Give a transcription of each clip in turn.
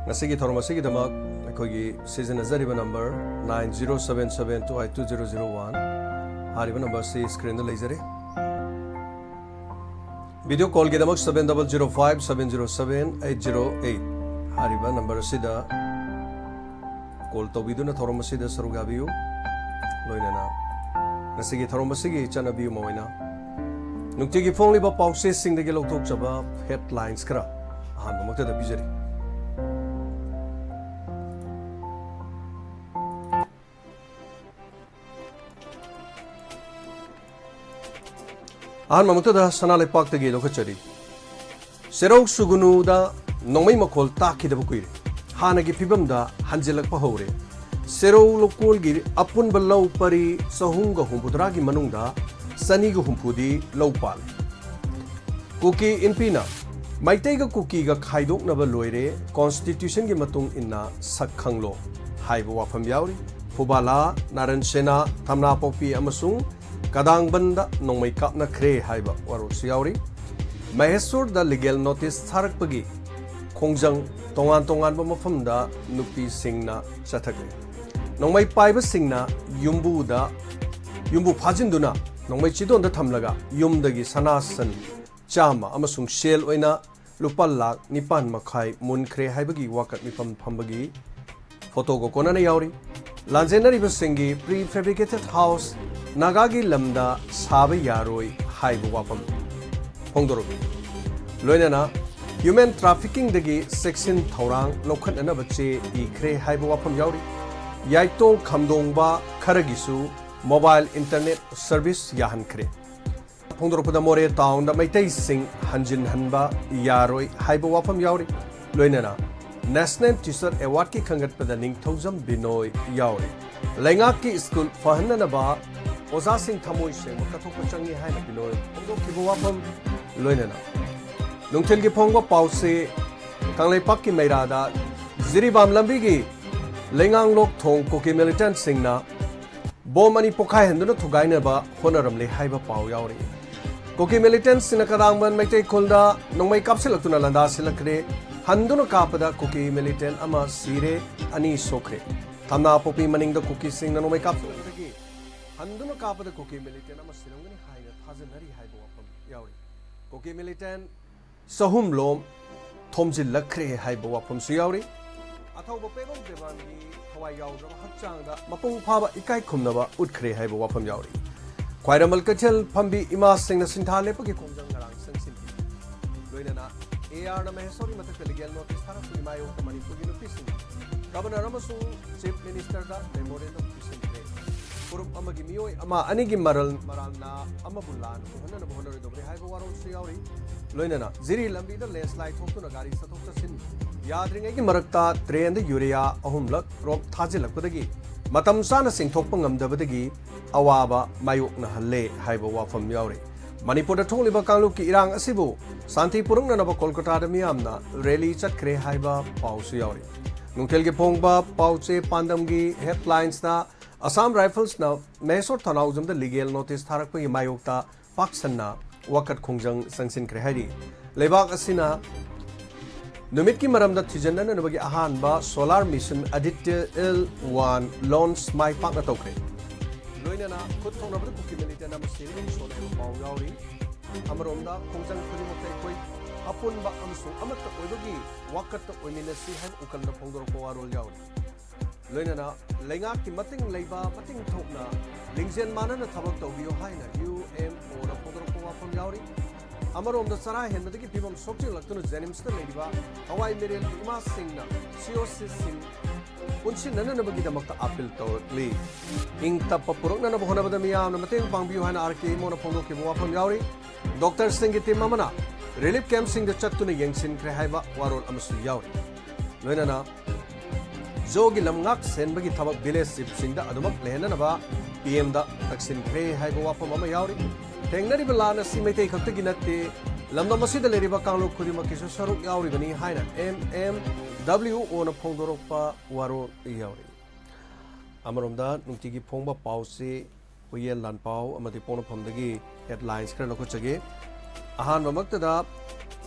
Ngasigi thorong masigi damak akogi season azariba number 9077282001 hariba number si screen da leizare video call gi damak 7005707808 hariba number sida call to biduna thorong masida sarugabiu loinana ngasigi thorong masigi chanabiu moina nungtigi phongli ba pause sing de loktok chaba headlines kra ahan makta da bijari ahan mamukta sanale pak tagi lokachari serau sugunu da nongmai makol taki da bukuire hanagi pibam da hanjilak pa hore serau lokol gi apun balau pari sahunga humpudra gi manungda sani gu humpudi lopal kuki inpina maitai ga kuki ga khaidok na ba loire constitution gi matung inna sakhanglo haibo wafam yauri phubala naran sena thamna popi amasung kadang banda nongmai kapna khre haiba warol siyauri mahesur da legal notice tharak pagi khongjang tongan ba mafam da nupi singna chathakre nongmai paiba singna yumbu phajinduna nongmai chidon da thamlaga yumdagi sanasan chama amasung shell oina lupa lak nipan makhai mun khre haibagi wakat mipam phambagi photo ko konana yauri lanjenari ba singi prefabricated house Nagagi lamda sabi yaroi haibu wapam hongdorobi loinana human trafficking dagi section thorang lokhan ana bache ikre haibu wapam yauri yaitong khamdongba kharagisu mobile internet service yahan khre hongdoropada more town da maitai sing hanjin hanba yaroi haibu wapam yauri loinana national teacher award ki khangat pada ning thousand binoi yauri lengak ki school fahanna ba Oza sing thamoi se makathok pachangi haina binoi ongdo kibo wapam loinana nungthel gi phongba pause kanglai pak ki meira da ziribam lambi gi lengang lok thong koki militant singna bomani pokhai henduna thugaina ba honaram le haiba pau yauri koki militant sina kadang ban maitai khulda nongmai kapsilaktuna landa silakre handuna kapada koki militant ama sire ani sokre thamna popi maning da koki singna nongmai kapsilaktagi Handuna kapada koki militant ama silongani haina thajanari haibo wapam yauri koki militant sahum lom thomjil lakre haibo wapam su yauri athauba pebam devangi thawai yaudra hakchangda mapung phaba ikai khumnaba utkre haibo wapam yauri khwairamal kachel phambi ima singna sinthale pagi kongjang ngarang sangsin loinana ar na mahesori matak legal notice thara puimayo kamani pugi notice governor amasu chief minister da memorandum issue Purup amagi miyoi ama anigi maralna ama bulan honana honore dobre haiba warol siyauri loinana ziri lambi da landslide thokuna gari sathok chasin yadringai gi marakta train da urea ahumlak rok thajilakpadagi matam sana singthokpa ngamdabadagi awaba mayokna halle haiba wafam yauri manipur da thongliba kanglu ki irang asibu santi purungna na ba kolkata da miyamna rally chatkre haiba pausu yauri nungthel gi phongba pauche pandam gi headlines na Assam Rifles na Mesor Thanaujam the legal notice tharak pa mayokta paksanna wakat khongjang sangsin kre hari lebak asina numit ki maram da thijanna na bagi ahan ba solar mission additional one launch mai pak na tokre loina na khut thongna ba kuki milita na masirin solar pau yauri amarom da khongjang khuri mokai koi apun ba amsu amatta oibagi wakat oiminasi han ukal na phongdor ko warol yauri loinana lenga ki mating leiba mating thokna lingzen manana thabak tawbiyo haina UMO na phongdor ko wapam yauri amarom da sara hen madagi pibam sokchi laktuna jenims ta leiba hawai merel ima singna COC sing unchi nana nabagi damakta appeal tawli ing tappa purokna na bohona badami yamna mating pangbiyo haina RK mo na phongdor ki wapam yauri Dr. Singh ti mamana relief camp sing da chattuna yengsin kre haiba warol amsu yauri loinana Zogi lamngak senbagi thabak village singda adumak lehnanaba PM da taksin kre haiba wapam ama yauri tengnari balana simaitai khaktagi natte lamda masida leriba kanglo khudima kisu saruk yauri bani haina MMWO na phongdorokpa waro yauri amaromda nungtigi phongba pause huyel lan pau amati pona phamdagi headlines kra lokho chage ahan mamakta da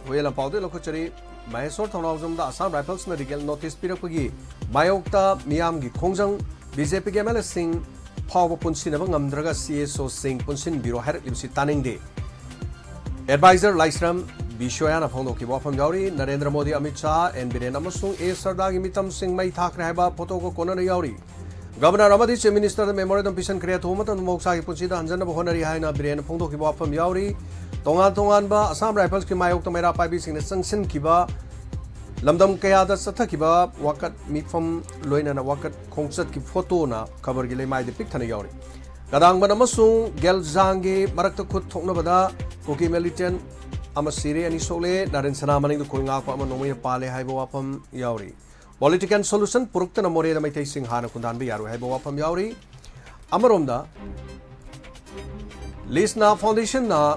huyel lan pau de lokho chari Mysore Thonawjumda Assam Rifles na Rigel Notice Pirakpagi Mayokta Miyamgi Khongjang BJP ke MLA Singh Phawa Punsinaba Ngamdraga CSO Singh Punsin Biro Harak Libsi Taningde Advisor Laisram Bishoyana Phongdoki Wafam Yauri Narendra Modi Amit Shah and Biren Amasung A Sardagi Mitam Singh Mai Thakre Haiba Photoko Konana Yauri Governor Ramadi Chief Minister the Memorandum Pishan Create Homatan Moksaki Punsida Hanjana Honari Haina Biren Phongdoki Wafam Yauri Tongan Tongan ba Assam Rifles ki Mayok Tomera Paibi Singh Sangsin Kiba Lamdam Kayada Satha Kiba Wakat Mitfam Loina na Wakat Kongsat ki photo na cover gile mai de picthana yauri Kadang ban amasung Gel Zangi Marakta Khut Thokna bada Koki Militant ama Siri ani sole Naren Sana maning du koinga pa ama nomai pale haiba wapam yauri Political solution purukta na more da mai Singh hana kundan bi yaru haiba wapam yauri Amaromda Lisna Foundation na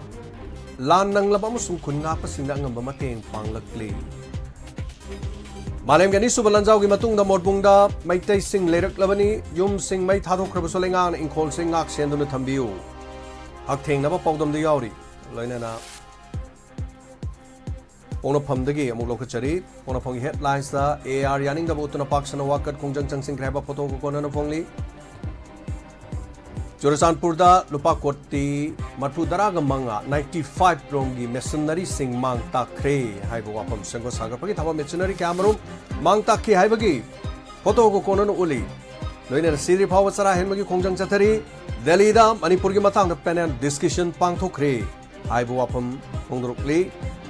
Lan nang laba amasung kunga pa singda ngamba mateng panglakli Malem gani subalanjaw gi matung da morbungda Maitay Singh lerak labani yum Singh mai thadokraba solenga ingkhol Singh ngak senduna thambiu Haktheng naba pawdam da yauri loina na Ponaphamdagi amuk lokachari Ponaphamgi headlines da AR yaning da botuna paksana wakat khongjang changsing kreba photo ko kona na phongli Jorasanpur da lupa koti matu daraga manga 95 rongi machinery sing mang takre haiba wapam sengko sagar pagi thaba machinery kamarum mang takki haibagi photo ko kona no uli loina siri phawa chara henmagi khongjang chathari Delhi da Manipur gi matang da panel discussion pangthokre haiba wapam phongdrukli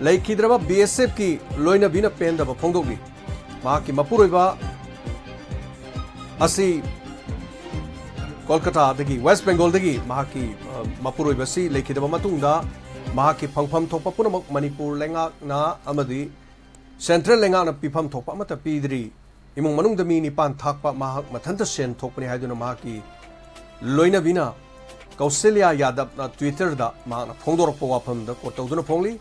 Laikhidraba BSF ki loina bina penda ba phongdokli ma ki mapuroiba asi Kolkata dagi West Bengal dagi mahaki mapuroi basi Laikhidaba matungda mahaki phangpham thokpa punamak Manipur lenga na amadi Central lenga na pifam thokpa amata pidri imung manungda mi nipan thakpa mahak mathanta sen thokpani haiduna mahaki loina bina Kausalya Yadav na Twitter da mahakna phongdorokpa wafam da kotawduna phongli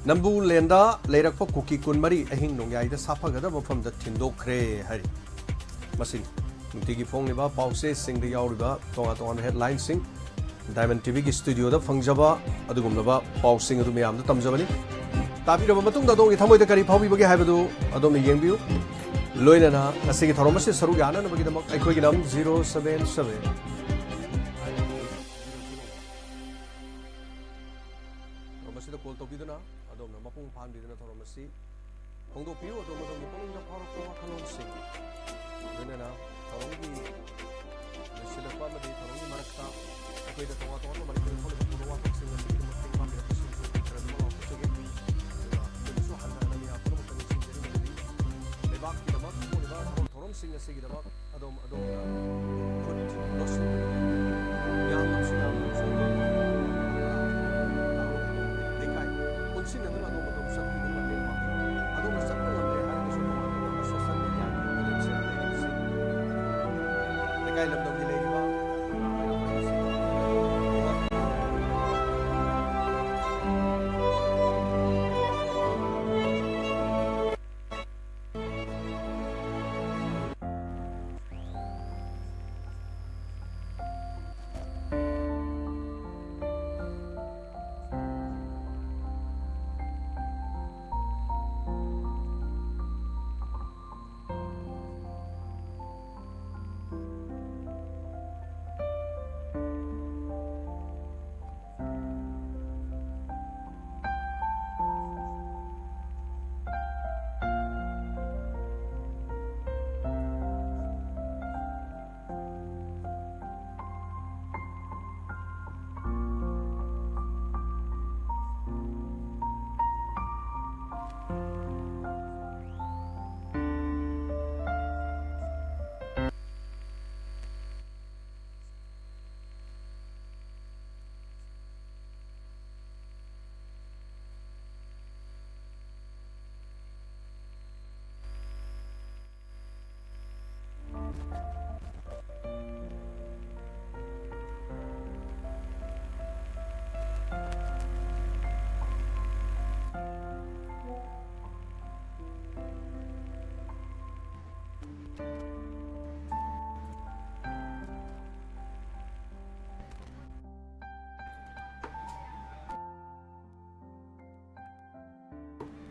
Nambu lenda leirakpa kuki kunmari ahing nongyai da saphagada mafam da thindokre hari masin Nutigi Fongliba Pause Sing the Yauriba Tonga headline sing Diamond TV studio da Fangjaba Adugumnaba Pausing of the Miam the Tamjabani Tapi of Matung Dong Tamu the Kari Pobi Habadu Adom Yangbu Loinana Asigi Thomas Sarugana Equiginum 077 Romasi the Colt of Bidana Adom Mapung Pandi the Toromasi Hongo Pio Adom the Pong Sing Lenana Tarongi Silapa Madi Tarongi Marakta Aku dah tahu tahu Mari kita kalau kita buat sing sing kita mesti ambil apa sing sing kita mau apa sing ini itu hanya dari apa pun kita sing jadi lebak kita mak lebak Taron sing sing kita mak adom put los yang sudah dekai pun sing ada adom satu mati adom satu mati hari itu semua sosial media Dekai lemdong di lagi ba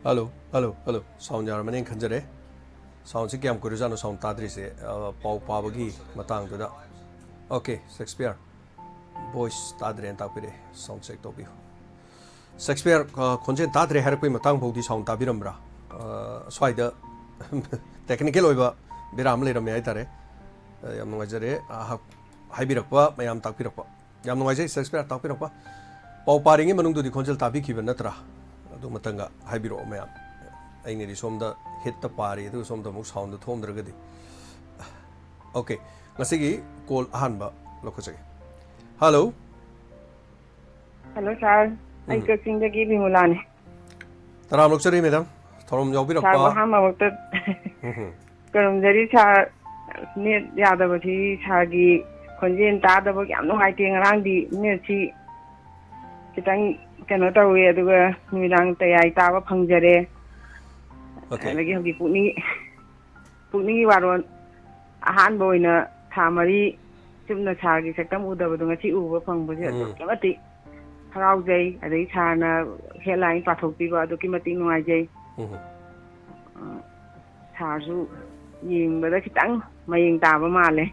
Hello. Sound jar maning khanjare. Sound si kyam kurujano sound tadri se pau pabagi matang tu da. Okay, Shakespeare. Voice tadri and tapire sound check topi. Shakespeare konjen tadri harakui matang bodi sound tabiramra. Swaida technical oiba biram le ramya itare. Yam ngajare haibirakpa mayam tapirakpa. Yam ngajai Shakespeare tapirakpa. Pau paringi manung tu di konjel tapi kiban natra. Adu matanga haibiro mayam. Aini di somda hit the pari adu somda mu sound thom dragadi. Okay, ngasigi call ahanba lokachage. Hello. Hello sir. I coaching the giving Mulani. Taram lokchari madam. Thorom yawbirakpa. Hama wakta. Karam jari sa net yadabati sagi konjen tadabak yam no haiting around the net chi kitang kano tawe aduga nulang tayay tawa pangjare. Okay. Lagi hobi pukning waron ahan boy na thamari chumna sagi saktam udabadu ngachi uba pangbuji kamati harau jay adai chana headline pathokpi ba adu kimati nuai jay sarju yingbada kitang maying taba male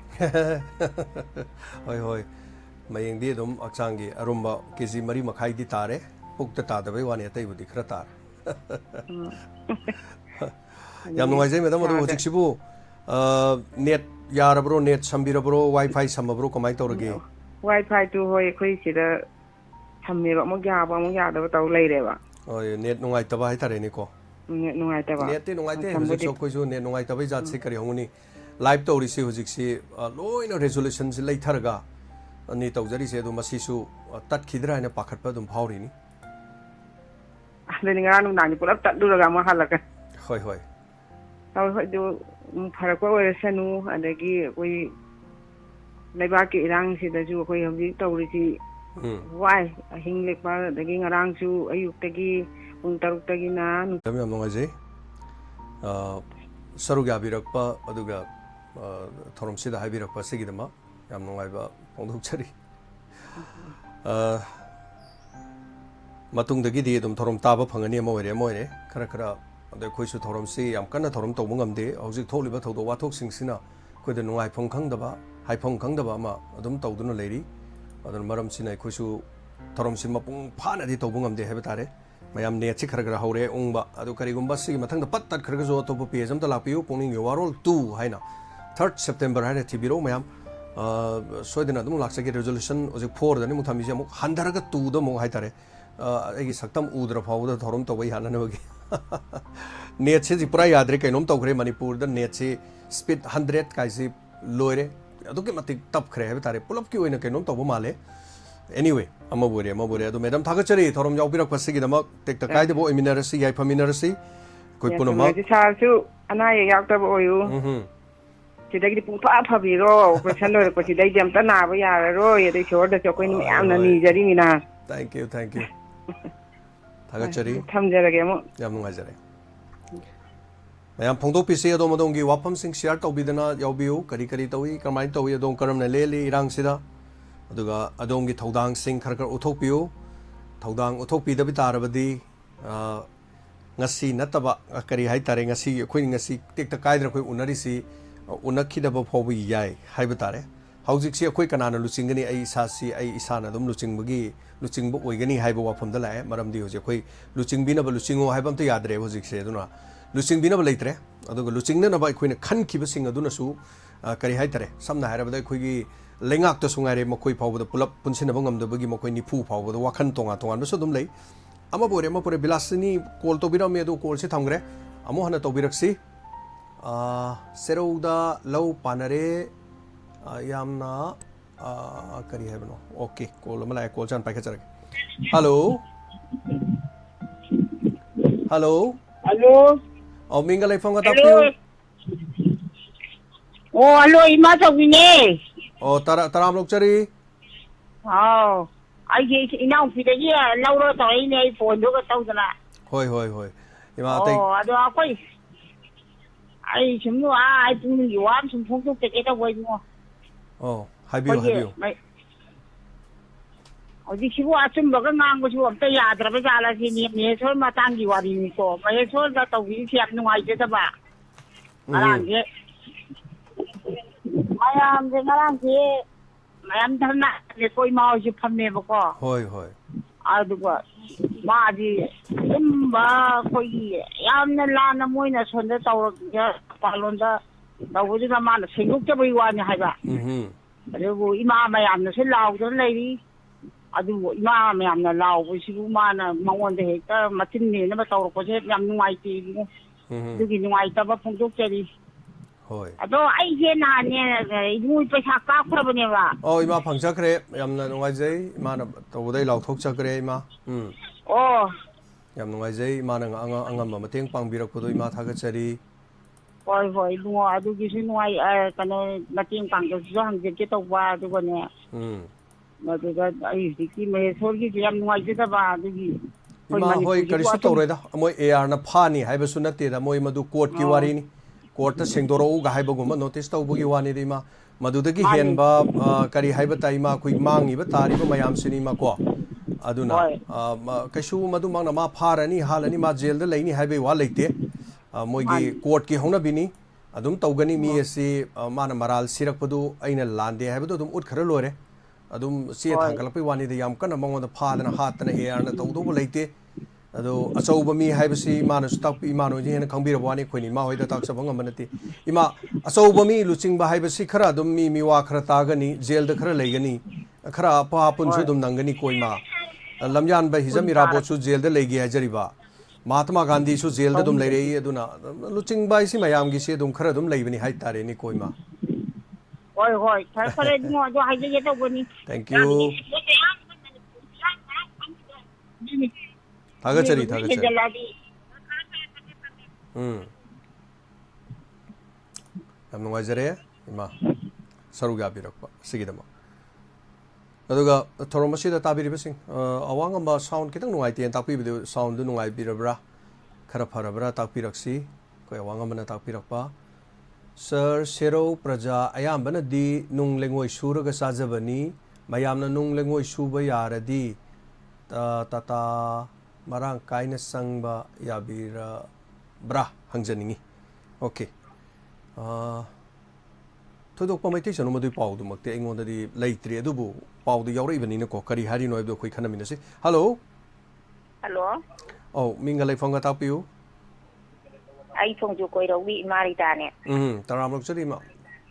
hoi maying di dum aksangi arumba kg mari makhai di tare pukta tadabai wani atai budi khra tar yam nungai jai madam adu hojik sibu net yarabro net sambirabro wifi samabro kamai tawrage wifi tu hoi khoi sida sammeba mo yada taw leireba oi net nungai taba hai tare ni ko net nungai taba hojik so koi so net nungai tabai jat se kari honguni live tawri si hojik si loina resolution si lai tharga ani tawjari se du masi su tat khidra ina pakhat pa dum phawri ni adani nga nung nani pulap tat duraga mo halaka hoi taw du pharak ko resanu adagi koi laiba ki irang si da ju koi hobi tawri si wai ahing lekpa adagi ngarang su ayuk tagi ung taruk tagi na yam nungai jai saruga birakpa aduga thorom sida haibirakpa sigidama yam nungai ba pongdokchari matungdagi di dum thorom taba phangani moire khara ade khoisu thorom si yam kana thorom tawbu ngamde hojik tholiba thodo wathok singsina khoida nungai phong khangdaba haifong khangdaba ma adum tawduna leiri adun maram sina khoisu thorom si mapung phana di tawbu ngamde heba tare mayam ne chi khara haure ungba adu karigumba si mathangda pattat khara jo topu page am ta lapiu Pukning Warol 2 haina 3rd September haina tibiro mayam soidena dum laksagi resolution ojik 4 dani muthami amuk handaraga 2 do mo haitare agi saktam udra phawda thorom tawai hanana bagi net se pura yadre kainom tawgre Manipur da net se speed 100 kaisi loire aduke matik tap khre habe tare pulap ki oina kainom tawba male anyway amabore adu madam thagachari thorom jawpirak pasigi damak tek takai de bo eminarasi yai faminarasi koi punama sasu anaya yaktaba oyu sidagi pungpa phabiro operation lo ko sidai jam ta na ba ya ro ye de chor da chokoi ni am na ni jari ni na thank you thagachari thamjarage mo yam nungai jare mayam phongdo pisi adom adongi wapam sing share tawbidana yawbiu kari tawi kamai tawi adom karamna leli irang sida aduga adongi thodang sing khar uthokpiu thodang uthokpi da bitarabadi ngasi nataba kari hai tare ngasi khoi ngasi tek ta kaidra khoi unarisi unakidaba phobi yai haibetare hauzik si khoi kanana luchingani ai sasi ai isana dum luchingbagi luchingbu oigani haiba wafam da lae maramdi hoje khoi luchingbina ba luchingo haibam ta yadre hauzik se duna luchingbina ba leitre aduga luchingna na ba khoina khankiba sing aduna su kari hai tare samna hairabada khoi gi lengak to sungare mokoi phawda pulap punsina bangam da bagi mokoi ni phu phawda wakhan tonga so dum lei ama bore bilasini call to biram me do call se thamgre amo hana to biraksi Serouda low panare yamna kari hai bano okay call mala call chan paika charage hello oh minga lai phone ka tapio oh hello ima chawine oh taram lok chari oh ai ge inau phi de ya lauro tai nei phone do ka tau dana hoi ima tai oh ado akoi ai chimnu ai Pukning yuan chum phong tok te ke ta wai mo oh haibio ꯍꯧꯖꯤꯛꯁꯤꯕꯨ ꯑꯆꯨꯝꯕꯒ ꯉꯥꯡꯕꯁꯨ ꯑꯝꯇ ꯌꯥꯗ꯭ꯔꯕ ꯖꯥꯠꯂ ꯁꯤꯅꯤ ꯃꯍꯦꯁꯣꯔ ꯃꯇꯥꯡꯒꯤ ꯋꯥꯔꯤꯅꯤꯀꯣ ꯃꯍꯦꯁꯣꯔꯒ ꯇꯧꯕꯤꯔꯤꯁꯤ ꯌꯥꯝ ꯅꯨꯡꯉꯥꯏꯖꯗꯕ ꯉꯔꯥꯡꯁꯦ ꯉꯔꯥꯡꯁꯦ ꯃꯌꯥꯝ ꯙꯔꯅꯥꯀꯣ ꯏꯃꯥ ꯍꯣꯏꯁꯨ ꯐꯝꯃꯦꯕꯀꯣ ꯍꯣꯏ ꯍꯣꯏ ꯑꯗꯨꯒ ꯃꯥꯗꯤ ꯑꯗꯨꯝꯕ ꯑꯩꯈꯣꯏꯒꯤ ꯌꯥꯝꯅ ꯂꯥꯟꯅ ꯃꯣꯏꯅ ꯁꯣꯝꯗ ꯇꯧꯔꯒ ꯃꯄꯥꯟꯂꯣꯝꯗ ꯇꯧꯕꯗꯨꯅ ꯃꯥꯅ ꯁꯦꯡꯗꯣꯛꯆꯕꯒꯤ ꯋꯥꯅꯤ ꯍꯥꯏꯕ ꯑꯗꯨꯕꯨ ꯏꯃꯥ ꯃꯌꯥꯝꯅꯁꯨ ꯂꯥꯎꯗꯨꯅ ꯂꯩꯔꯤ ꯑꯗꯨꯕꯨ ꯏꯃꯥ ꯃꯌꯥꯝꯅ ꯂꯥꯎꯕꯁꯤꯕꯨ ꯃꯥꯅ ꯃꯉꯣꯟꯗ ꯍꯦꯛꯇ ꯃꯆꯤꯟ ꯃꯦꯟꯅꯕ ꯇꯧꯔꯛꯄꯁꯦ ꯌꯥꯝ ꯅꯨꯡꯉꯥꯏꯇꯦ ꯏꯕꯨꯡꯉꯣ ꯑꯗꯨꯒꯤ ꯅꯨꯡꯉꯥꯏꯇꯕ ꯐꯣꯡꯗꯣꯛꯆꯔꯤ ꯍꯣꯏ ꯑꯗꯣ ꯑꯩꯁꯦ ꯅꯍꯥꯟꯅꯦ 이모 ꯄꯩꯁꯥ ꯀꯥꯞꯈ꯭ꯔꯕꯅꯦꯕ ꯑꯣ ꯏꯃꯥ ꯐꯪꯖꯈ꯭ꯔꯦ ꯌꯥꯝꯅ ꯅꯨꯡꯉꯥꯏꯖꯩ ꯏꯃꯥꯅ ꯇꯧꯕꯗꯩ ꯂꯥꯎꯊꯣꯛꯆꯈ꯭ꯔꯦ ꯏꯃꯥ ꯑꯣ ꯌꯥꯝ ꯅꯨꯡꯉꯥꯏꯖꯩ ꯏꯃꯥꯅ ꯑꯉꯝꯕ ꯃꯇꯦꯡ ꯄꯥꯡꯕꯤꯔꯛꯄꯗꯣ ꯏꯃꯥ ꯊꯥꯒꯠꯆꯔꯤ ꯍꯣꯏ ꯍꯣꯏ ꯏꯕꯨꯡꯉꯣ ꯑꯗꯨꯒꯤꯁꯨ ꯅꯨꯡꯉꯥꯏ ꯀꯩꯅꯣ ꯃꯇꯦꯡ ꯄꯥꯡꯕꯁꯤꯁꯨ ꯍꯪꯖꯒꯦ ꯇꯧꯕ ꯑꯗꯨꯒꯅꯦ ꯑꯗꯨꯒ ꯑꯩ ꯍꯧꯖꯤꯛꯀꯤ ꯃꯍꯦꯁꯣꯔꯒꯤꯁꯨ ꯌꯥꯝ ꯅꯨꯡꯉꯥꯏꯖꯗꯕ ꯑꯗꯨꯒꯤ ꯏꯃꯥ ꯍꯣꯏ ꯀꯔꯤꯁꯨ ꯇꯧꯔꯣꯏꯗ ꯃꯣꯏ ARꯅ ꯐꯥꯅꯤ ꯍꯥꯏꯕꯁꯨ ꯅꯠꯇꯦꯗ ꯃꯣꯏ ꯃꯗꯨ ꯀꯣꯔꯠꯀꯤ ꯋꯥꯔꯤꯅꯤ ꯀꯣꯔꯠꯇ ꯁꯦꯡꯗꯣꯔꯛꯎꯒ ꯍꯥꯏꯕꯒꯨꯝꯕ ꯅꯣꯇꯤꯁ ꯇꯧꯕꯒꯤ ꯋꯥꯅꯤꯗ ꯏꯃꯥ ꯃꯗꯨꯗꯒꯤ ꯃꯥꯅꯤ ꯍꯦꯟꯕ ꯀꯔꯤ ꯍꯥꯏꯕ ꯇꯥꯏ ꯏꯃꯥ ꯑꯩꯈꯣꯏ ꯃꯥꯡꯉꯤꯕ ꯇꯥꯔꯤꯕ ꯃꯌꯥꯝꯁꯤꯅꯤ ꯏꯃꯥ ꯀꯣ ꯑꯗꯨꯅ ꯍꯣꯏ ꯀꯩꯁꯨ ꯃꯗꯨꯃꯛꯅ ꯃꯥ ꯐꯥꯔꯅꯤ ꯍꯥꯜꯂꯅꯤ ꯃꯥ ꯖꯦꯜꯗ ꯂꯩꯅꯤ ꯍꯥꯏꯕꯒꯤ ꯋꯥ ꯂꯩꯇꯦ ꯃꯣꯏꯒꯤ ꯃꯥꯅꯤ ꯀꯣꯔꯠꯀꯤ ꯍꯧꯅꯕꯤꯅꯤ ꯑꯗꯨꯝ ꯇꯧꯒꯅꯤ ꯃꯤ ꯑꯁꯤ ꯃꯥꯅ ꯃꯔꯥꯜ ꯁꯤꯔꯛꯄꯗꯨ ꯑꯩꯅ ꯂꯥꯟꯗꯦ ꯍꯥꯏꯕꯗꯨ ꯑꯗꯨꯝ ꯎꯠꯈ꯭ꯔ ꯂꯣꯏꯔꯦ ꯑꯗꯨꯝ ꯆꯦ ꯍꯣꯏ ꯊꯥꯡꯒꯠꯂꯛꯄꯩ ꯋꯥꯅꯤꯗ ꯌꯥꯝ ꯀꯟꯅ ꯃꯉꯣꯟꯗ ꯐꯥꯗꯅ ꯍꯥꯠꯇꯅ ARꯅ ꯇꯧꯗꯧꯕ ꯂꯩꯇꯦ ꯑꯗꯣ ꯑꯆꯧꯕ ꯃꯤ ꯍꯥꯏꯕꯁꯤ ꯏꯃꯥꯅꯁꯨ ꯇꯥꯛꯄꯤ ꯏꯃꯥꯅꯣꯏꯁꯤ ꯍꯦꯟꯅ ꯈꯪꯕꯤꯔꯕ ꯋꯥꯅꯤ ꯑꯩꯈꯣꯏꯅ ꯏꯃꯥ ꯍꯣꯏꯗ ꯇꯥꯛꯆꯕ ꯉꯝꯕ ꯅꯠꯇꯦ ꯏꯃꯥ ꯑꯆꯧꯕ ꯃꯤ ꯂꯨꯆꯤꯡꯕ ꯍꯥꯏꯕꯁꯤ ꯈꯔ ꯑꯗꯨꯝ ꯃꯤꯋꯥ ꯈꯔ ꯇꯥꯒꯅꯤ ꯖꯦꯜꯗ ꯈꯔ ꯂꯩꯒꯅꯤ ꯈꯔ ꯑꯄꯥ ꯑꯄꯨꯟꯁꯨ ꯍꯣꯏ ꯑꯗꯨꯝ ꯅꯪꯒꯅꯤ ꯀꯣ ꯏꯃꯥ ꯂꯝꯌꯥꯟꯕ ꯍꯤꯖꯝ ꯄꯨꯟ ꯏꯔꯥꯕꯣꯠꯁꯨ ꯇꯥꯔꯒ ꯖꯦꯜꯗ ꯂꯩꯒꯦ ꯍꯥꯏꯖꯔꯤꯕ ꯃꯍꯥꯇꯃꯥ ꯒꯥꯟꯙꯤꯁꯨ ꯖꯦꯜꯗ ꯑꯗꯨꯝ ꯍꯧꯈꯤꯕꯒꯤ ꯂꯩꯔꯛꯏ ꯑꯗꯨꯅ ꯂꯨꯆꯤꯡꯕ ꯍꯥꯏꯁꯤ ꯃꯌꯥꯝꯒꯤꯁꯤ ꯑꯗꯨꯝ ꯈꯔ ꯑꯗꯨꯝ ꯂꯩꯕꯅꯤ ꯍꯥꯏꯇꯥꯔꯦꯅꯦ ꯀꯣ ꯏꯃꯥ ꯍꯣꯏ ꯍꯣꯏ ꯐꯔꯦ ꯐꯔꯦ ꯏꯕꯨꯡꯉꯣ ꯑꯗꯨ ꯍꯥꯏꯖꯒꯦ ꯇꯧꯕꯅꯤ ꯊꯦꯡꯛ ꯌꯨ ꯊꯥꯒꯠꯆꯔꯤ ꯊꯥꯒꯠꯆꯔꯤ ꯌꯥꯝ ꯅꯨꯡꯉꯥꯏꯖꯔꯦ ꯏꯃꯥ ꯁꯔꯨꯛ ꯌꯥꯕꯤꯔꯛꯄ ꯑꯁꯤꯒꯤꯗꯃꯛ ꯑꯗꯨꯒ ꯊꯧꯔꯝ ꯑꯁꯤꯗ ꯇꯥꯕꯤꯔꯤꯕꯁꯤꯡ ꯑꯋꯥꯡꯉꯝꯕ ꯁꯥꯎꯟ ꯈꯤꯇꯪ ꯅꯨꯡꯉꯥꯏꯇꯦꯅ ꯇꯥꯛꯄꯤꯕꯗꯨ ꯁꯥꯎꯟꯗꯨ ꯅꯨꯡꯉꯥꯏꯕꯤꯔꯕ꯭ꯔꯥ ꯈꯔ ꯐꯔꯕ꯭ꯔꯥ ꯇꯥꯛꯄꯤꯔꯛꯁꯤ ꯑꯩꯈꯣꯏ ꯑꯋꯥꯡꯉꯝꯕꯅ ꯇꯥꯛꯄꯤꯔꯛꯄ ꯁꯔ ꯁꯦꯔꯧ ꯄ꯭ꯔꯖꯥ ꯑꯌꯥꯝꯕꯅꯗꯤ ꯅꯨꯡ ꯂꯩꯉꯣꯏ ꯁꯨꯔꯒ ꯆꯥꯖꯕꯅꯤ ꯃꯌꯥꯝꯅ ꯅꯨꯡ ꯂꯩꯉꯣꯏ ꯁꯨꯕ ꯌꯥꯔꯗꯤ ꯇꯥꯇꯥ ꯃꯔꯥꯡ ꯀꯥꯏꯅ ꯆꯪꯕ ꯌꯥꯕꯤꯔꯕ꯭ꯔꯥ ꯍꯪꯖꯅꯤꯡꯉꯤ ꯑꯣꯀꯦ ꯊꯣꯏꯗꯣꯛꯄ ꯃꯩꯇꯩ ꯆꯅꯨ ꯃꯗꯨꯒꯤ ꯄꯥꯎꯗꯨꯃꯛꯇꯤ ꯑꯩꯉꯣꯟꯗꯗꯤ ꯂꯩꯇ꯭ꯔꯤ ꯑꯗꯨꯕꯨ ꯄꯥꯎꯗꯨ ꯌꯥꯎꯔꯛꯏꯕꯅꯤꯅꯀꯣ ꯀꯔꯤ ꯍꯥꯏꯔꯤꯅꯣ ꯍꯥꯏꯕꯗꯣ ꯑꯩꯈꯣꯏ ꯈꯟꯅꯃꯤꯟꯅꯁꯤ ꯍꯜꯂꯣ ꯍꯜꯂꯣ ꯑꯧ ꯃꯤꯡꯒ ꯂꯩꯐꯝꯒ ꯇꯥꯛꯄꯤꯌꯨ ꯑꯩ ꯊꯣꯡꯖꯨ ꯀꯣꯏꯔꯧꯕꯤ ꯏꯃꯥ ꯔꯤꯇꯥꯅꯦ ꯇꯔꯥꯝꯂꯛꯆꯔꯤ ꯏꯃꯥ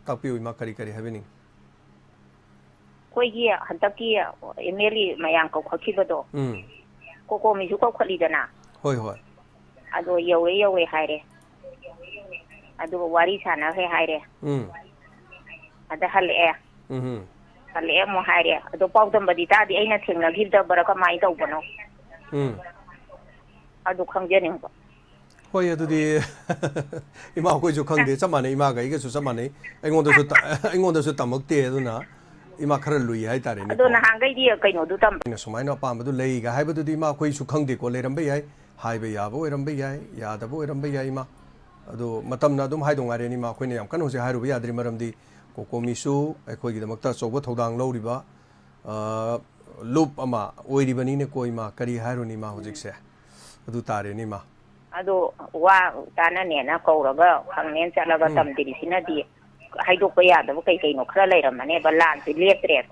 ꯇꯥꯛꯄꯤꯌꯨ ꯏꯃꯥ ꯀꯔꯤ ꯀꯔꯤ ꯍꯥꯏꯕꯤꯅꯤꯡꯉꯤ ꯑꯩꯈꯣꯏꯒꯤ ꯍꯟꯗꯛꯀꯤ MLA ꯃꯌꯥꯝ ꯀꯧꯈꯠꯈꯤꯕꯗꯣ ꯀꯣꯀꯣꯃꯤꯁꯨ ꯀꯧꯈꯠꯂꯤꯗꯅ ꯍꯣꯏ ꯍꯣꯏ ꯑꯗꯣ ꯌꯧꯋꯦ ꯍꯥꯏꯔꯦ ꯑꯗꯨꯒ ꯋꯥꯔꯤ ꯁꯥꯟꯅꯈ꯭ꯔꯦ ꯍꯥꯏꯔꯦ ꯑꯗ ꯍꯜꯂꯛꯑꯦ ꯑꯃꯨꯛ ꯍꯥꯏꯔꯦ ꯑꯗꯣ ꯄꯥꯎꯗꯝꯕꯗꯤ ꯇꯥꯗꯤ ꯑꯩꯅ ꯊꯦꯡꯅꯈꯤꯗꯕ꯭ꯔꯥ ꯀꯃꯥꯏꯅ ꯇꯧꯕꯅꯣ ꯑꯗꯨ ꯈꯪꯖꯅꯤꯡꯕ ꯍꯣꯏ ꯑꯗꯨꯗꯤ ꯏꯃꯥ ꯑꯩꯈꯣꯏꯁꯨ ꯈꯪꯗꯦ ꯆꯞ ꯃꯥꯟꯅꯩ ꯏꯃꯥꯒ ꯑꯩꯒꯁꯨ ꯆꯞ ꯃꯥꯟꯅꯩ ꯑꯩꯉꯣꯟꯗꯁꯨ ꯇꯝꯃꯛꯇꯦ ꯑꯗꯨꯅ ꯏꯃꯥ ꯈꯔ ꯂꯨꯏ ꯑꯗꯣ ꯍꯥꯏꯇꯥꯔꯦꯅꯦꯀꯣ ꯅꯍꯥꯟꯈꯩꯗꯤ ꯀꯩꯅꯣꯗꯨ ꯇꯝꯕ ꯑꯩꯅ ꯁꯨꯃꯥꯏꯅ ꯑꯄꯥꯝꯕꯗꯨ ꯂꯩꯒ ꯍꯥꯏꯕꯗꯨꯗꯤ ꯏꯃꯥ ꯑꯩꯈꯣꯏꯁꯨ ꯈꯪꯗꯦꯀꯣ ꯂꯩꯔꯝꯕ ꯌꯥꯏ ꯍꯥꯏꯕ ꯌꯥꯕ ꯑꯣꯏꯔꯝꯕ ꯌꯥꯏ ꯌꯥꯗꯕ ꯑꯣꯏꯔꯝꯕ ꯌꯥꯏ ꯏꯃꯥ ꯑꯗꯣ ꯃꯇꯝꯅ ꯑꯗꯨꯝ ꯍꯥꯏꯗꯧ ꯉꯥꯏꯔꯦꯅꯤ ꯏꯃꯥ ꯑꯩꯈꯣꯏꯅ ꯌꯥꯝ ꯀꯟꯅ ꯍꯧꯖꯤꯛ ꯍꯥꯏꯔꯨꯕ ꯌꯥꯗ꯭ꯔꯤ ꯃꯔꯝꯗꯤ ꯀꯣꯀꯣꯃꯤꯁꯨ ꯑꯩꯈꯣꯏꯒꯤꯗꯃꯛꯇ ꯑꯆꯧꯕ ꯊꯧꯗꯥꯡ ꯂꯧꯔꯤꯕ ꯂꯨꯞ ꯑꯃ ꯑꯣꯏꯔꯤꯕꯅꯤꯅꯀꯣ ꯏꯃꯥ ꯀꯔꯤ ꯍꯥꯏꯔꯨꯅꯤ ꯏꯃꯥ ꯍꯧꯖꯤꯛꯁꯦ ꯑꯗꯨ ꯇꯥꯔꯦꯅꯤ ꯏꯃꯥ ꯑꯗꯣ ꯋꯥ ꯇꯥꯅꯅꯦꯅ ꯀꯧꯔꯒ ꯈꯪꯅꯦꯅ ꯆꯠꯂꯒ ꯇꯝꯗꯤꯔꯤꯁꯤꯅꯗꯤ ꯍꯥꯏꯗꯣꯛꯄ ꯌꯥꯗꯕ ꯀꯩꯅꯣ ꯈꯔ ꯂꯩꯔꯝꯃꯅꯦꯕ ꯂꯥꯟꯁꯤ ꯂꯦꯞꯇ꯭ꯔꯦꯕ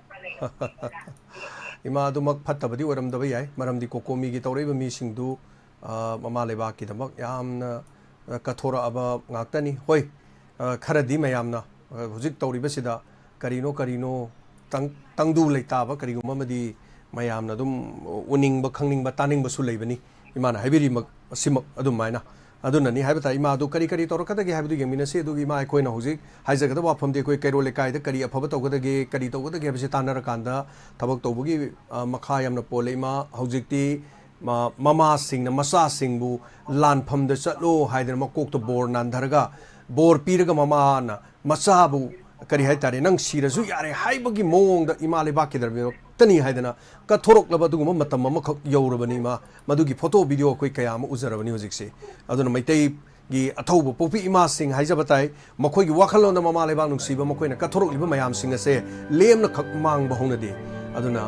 ꯏꯃꯥ ꯑꯗꯨꯃꯛ ꯐꯠꯇꯕꯗꯤ ꯑꯣꯏꯔꯝꯗꯕ ꯌꯥꯏ ꯃꯔꯝꯗꯤ ꯀꯣꯀꯣꯃꯤꯒꯤ ꯇꯧꯔꯛꯏꯕ ꯃꯤꯁꯤꯡꯗꯨ ꯃꯃꯥ ꯂꯩꯕꯥꯛꯀꯤꯗꯃꯛ ꯌꯥꯝꯅ ꯀꯠꯊꯣꯔꯛꯑꯕ ꯉꯥꯛꯇꯅꯤ ꯍꯣꯏ ꯈꯔꯗꯤ ꯃꯌꯥꯝꯅ ꯍꯧꯖꯤꯛ ꯇꯧꯔꯤꯕꯁꯤꯗ ꯀꯔꯤꯅꯣ ꯇꯪꯗꯨ ꯂꯩꯇꯥꯕ ꯀꯔꯤꯒꯨꯝꯕ ꯑꯃꯗꯤ ꯃꯌꯥꯝꯅ ꯑꯗꯨꯝ ꯎꯅꯤꯡꯕ ꯈꯪꯅꯤꯡꯕ ꯇꯥꯅꯤꯡꯕꯁꯨ ꯂꯩꯕꯅꯤ ꯏꯃꯥꯅ ꯍꯥꯏꯕꯤꯔꯤꯃꯛ ꯑꯁꯤꯃꯛ ꯑꯗꯨꯃꯥꯏꯅ ꯑꯗꯨꯅꯅꯤ ꯍꯥꯏꯕ ꯇꯥꯏ ꯏꯃꯥ ꯑꯗꯨ ꯀꯔꯤ ꯇꯧꯔꯛꯀꯗꯒꯦ ꯍꯥꯏꯕꯗꯨ ꯌꯦꯡꯃꯤꯟꯅꯁꯤ ꯑꯗꯨꯒ ꯏꯃꯥ ꯑꯩꯈꯣꯏꯅ ꯍꯧꯖꯤꯛ ꯍꯥꯏꯖꯒꯗꯕ ꯋꯥꯐꯝꯗꯤ ꯑꯩꯈꯣꯏ ꯀꯩꯔꯣꯜ ꯂꯩꯀꯥꯏꯗ ꯀꯔꯤ ꯑꯐꯕ ꯇꯧꯒꯗꯒꯦ ꯀꯔꯤ ꯇꯧꯒꯗꯒꯦ ꯍꯥꯏꯕꯁꯤ ꯇꯥꯟꯅꯔꯀꯥꯟꯗ ꯊꯕꯛ ꯇꯧꯕꯒꯤ ꯃꯈꯥ ꯌꯥꯝꯅ ꯄꯣꯜꯂꯦ ꯏꯃꯥ ꯍꯧꯖꯤꯛꯇꯤ ꯃꯃꯥꯁꯤꯡꯅ ꯃꯆꯥꯁꯤꯡꯕꯨ ꯂꯥꯟꯐꯝꯗ ꯆꯠꯂꯣ ꯍꯥꯏꯗꯅ ꯃꯀꯣꯛꯇ ꯕꯣꯔ ꯅꯥꯟꯊꯔꯒ ꯕꯣꯔ ꯄꯤꯔꯒ ꯃꯃꯥꯅ ꯃꯆꯥꯕꯨ ꯀꯔꯤ ꯍꯥꯏꯇꯥꯔꯦ ꯅꯪ ꯁꯤꯔꯁꯨ ꯌꯥꯔꯦ ꯍꯥꯏꯕꯒꯤ ꯃꯑꯣꯡꯗ ꯏꯃꯥ ꯂꯩꯕꯥꯛꯀꯤꯗꯃꯛꯇꯅꯤ ꯍꯥꯏꯗꯅ ꯀꯠꯊꯣꯔꯛꯂꯕ ꯑꯗꯨꯒꯨꯝꯕ ꯃꯇꯝ ꯑꯃꯈꯛ ꯌꯧꯔꯕꯅꯤ ꯏꯃꯥ ꯃꯗꯨꯒꯤ ꯐꯣꯇꯣ ꯚꯤꯗꯤꯑꯣ ꯑꯩꯈꯣꯏ ꯀꯌꯥ ꯑꯃ ꯎꯖꯔꯕꯅꯤ ꯍꯧꯖꯤꯛꯁꯦ ꯑꯗꯨꯅ ꯃꯩꯇꯩꯒꯤ ꯑꯊꯧꯕ ꯄꯣꯛꯄꯤ ꯏꯃꯥꯁꯤꯡ ꯍꯥꯏꯖꯕ ꯇꯥꯏ ꯃꯈꯣꯏꯒꯤ ꯋꯥꯈꯜꯂꯣꯟꯗ ꯃꯃꯥ ꯂꯩꯕꯥꯛ ꯅꯨꯡꯁꯤꯕ ꯃꯈꯣꯏꯅ ꯀꯠꯊꯣꯔꯛꯂꯤꯕ ꯃꯌꯥꯝꯁꯤꯡ ꯑꯁꯦ ꯂꯦꯝꯅ ꯈꯛ ꯃꯥꯡꯕ ꯍꯧꯅꯗꯦ ꯑꯗꯨꯅ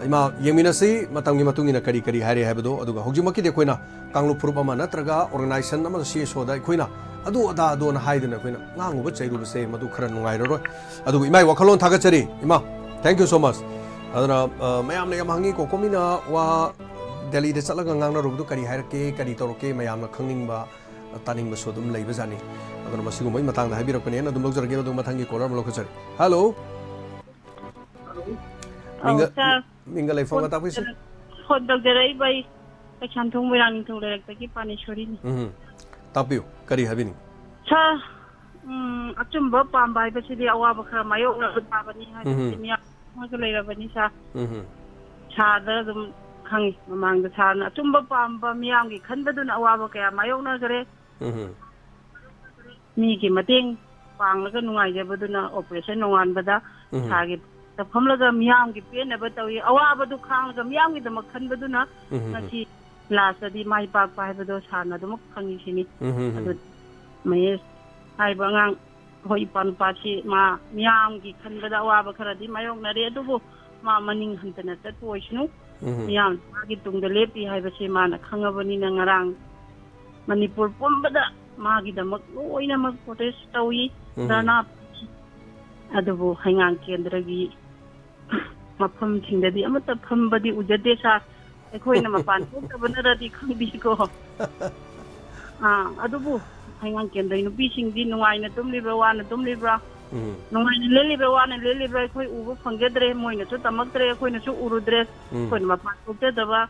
ima yeminasi matangi matungina kari hari habdo aduga hojimaki de koina kanglu phurup ama natraga organization ama si so da koina adu ada do na haidena koina ngangu ba chairu se madu khara nungai ro aduga imai wakhalon thagachari ima thank you so much aduna mayam ne yamhangi ko komina wa Delhi de chalaga ngangna rubu kari hairake kari toroke mayam na khangning ba taning ba so dum leiba jani aduna masigu mai matang da habirapani na dum logjarage dum mathangi kolar malokachari hello Minga lai phone ta pise khod dog de rai bai ka chan thong mirang thong le ta ki pani chori ni tapiu kari habini cha achum ba pam bai ba sidi awa ba khra mayo na ba ba ni ha ni ma ka lai ra ba ni sa cha da dum khang mamang da cha na achum ba pam ba miyam gi khan ba du na awa ba ka mayo na gare mi gi mateng pang la ga nungai je ba du na operation nongan ba da cha gi famlaga miyam gi pen ba tawi awaba du khang ga miyam gi dama khan badu na ngasi last di mai pak pa ba do sana dum khangi sini adu mai hai ba ngang hoi pan pa chi ma miyam gi khan ba da awaba khara di mayok na re du bu ma maning hantana ta toi sinu miyam gi tung da lepi hai ba chi ma na khanga bani na ngarang manipur pom ba da ma gi dama loina mak protest tawi dana adu bu hangang kendra gi mafam thingdadi amata phambadi ujade sa ekhoina mapan thoktabanaradi khangbi ko adubu hangang kendai nupi singdi nungaina tumlibra wana tumlibra nungaina lelibra wana lelibra ekhoi ubu phangedre moina chu tamaktre ekhoina chu urudre koina mapan thoktadaba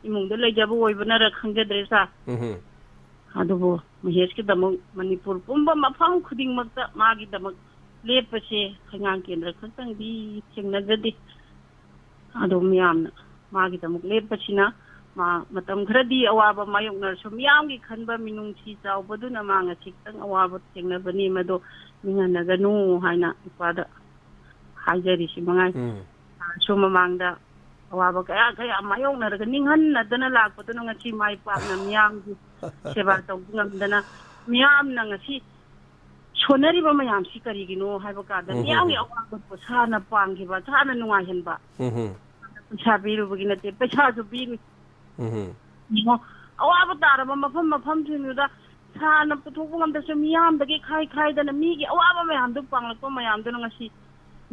imungda leijabu oibanara khangedre sa adubu mahesh ki damu manipur pumba mafam khuding makta magi damak lepase hangang kendra khantang di chengnagadi adom yamna magi tamuk lepasina ma matam khradi awaba mayoknar so miyamgi khanba minung chi chawbaduna manga siktang awaba chengnabani mado minganaganu haina ipada hajari si mangai so mamangda awaba kaya mayoknar ga ninghan nadana lakpaduna ngachi mai pakna miyamgi seba tawngamdana miyamna ngasi sonari ba mayam si karigino haiba ka da miyamgi awaba ko sana panggi ba sana nungai henba pesa biru begini te pesa tu biru awaba tara ba mafam thinu da sana puthok ngam da miyam da ki khai da na mi gi awaba mayam du pangla ko mayam du ngasi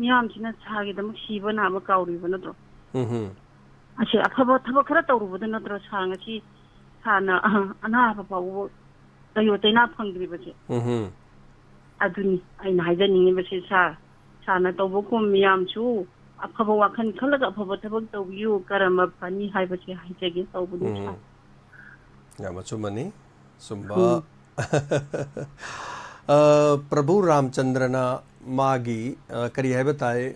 miyam sina chagi da mak siba na ba kauri ba na to ase afaba thaba khara tawru ba na tro sa ngasi sana ana ba pa wo tayo taina phangri ba che aduni aina haidani ni ba se sa sana tawbo ko miyam chu afaba wakhan khalaga afaba thabak tawbiu karama pani haibase haijage tawbuni ya machumani sumba Prabhu Ramchandrana magi kari haibatai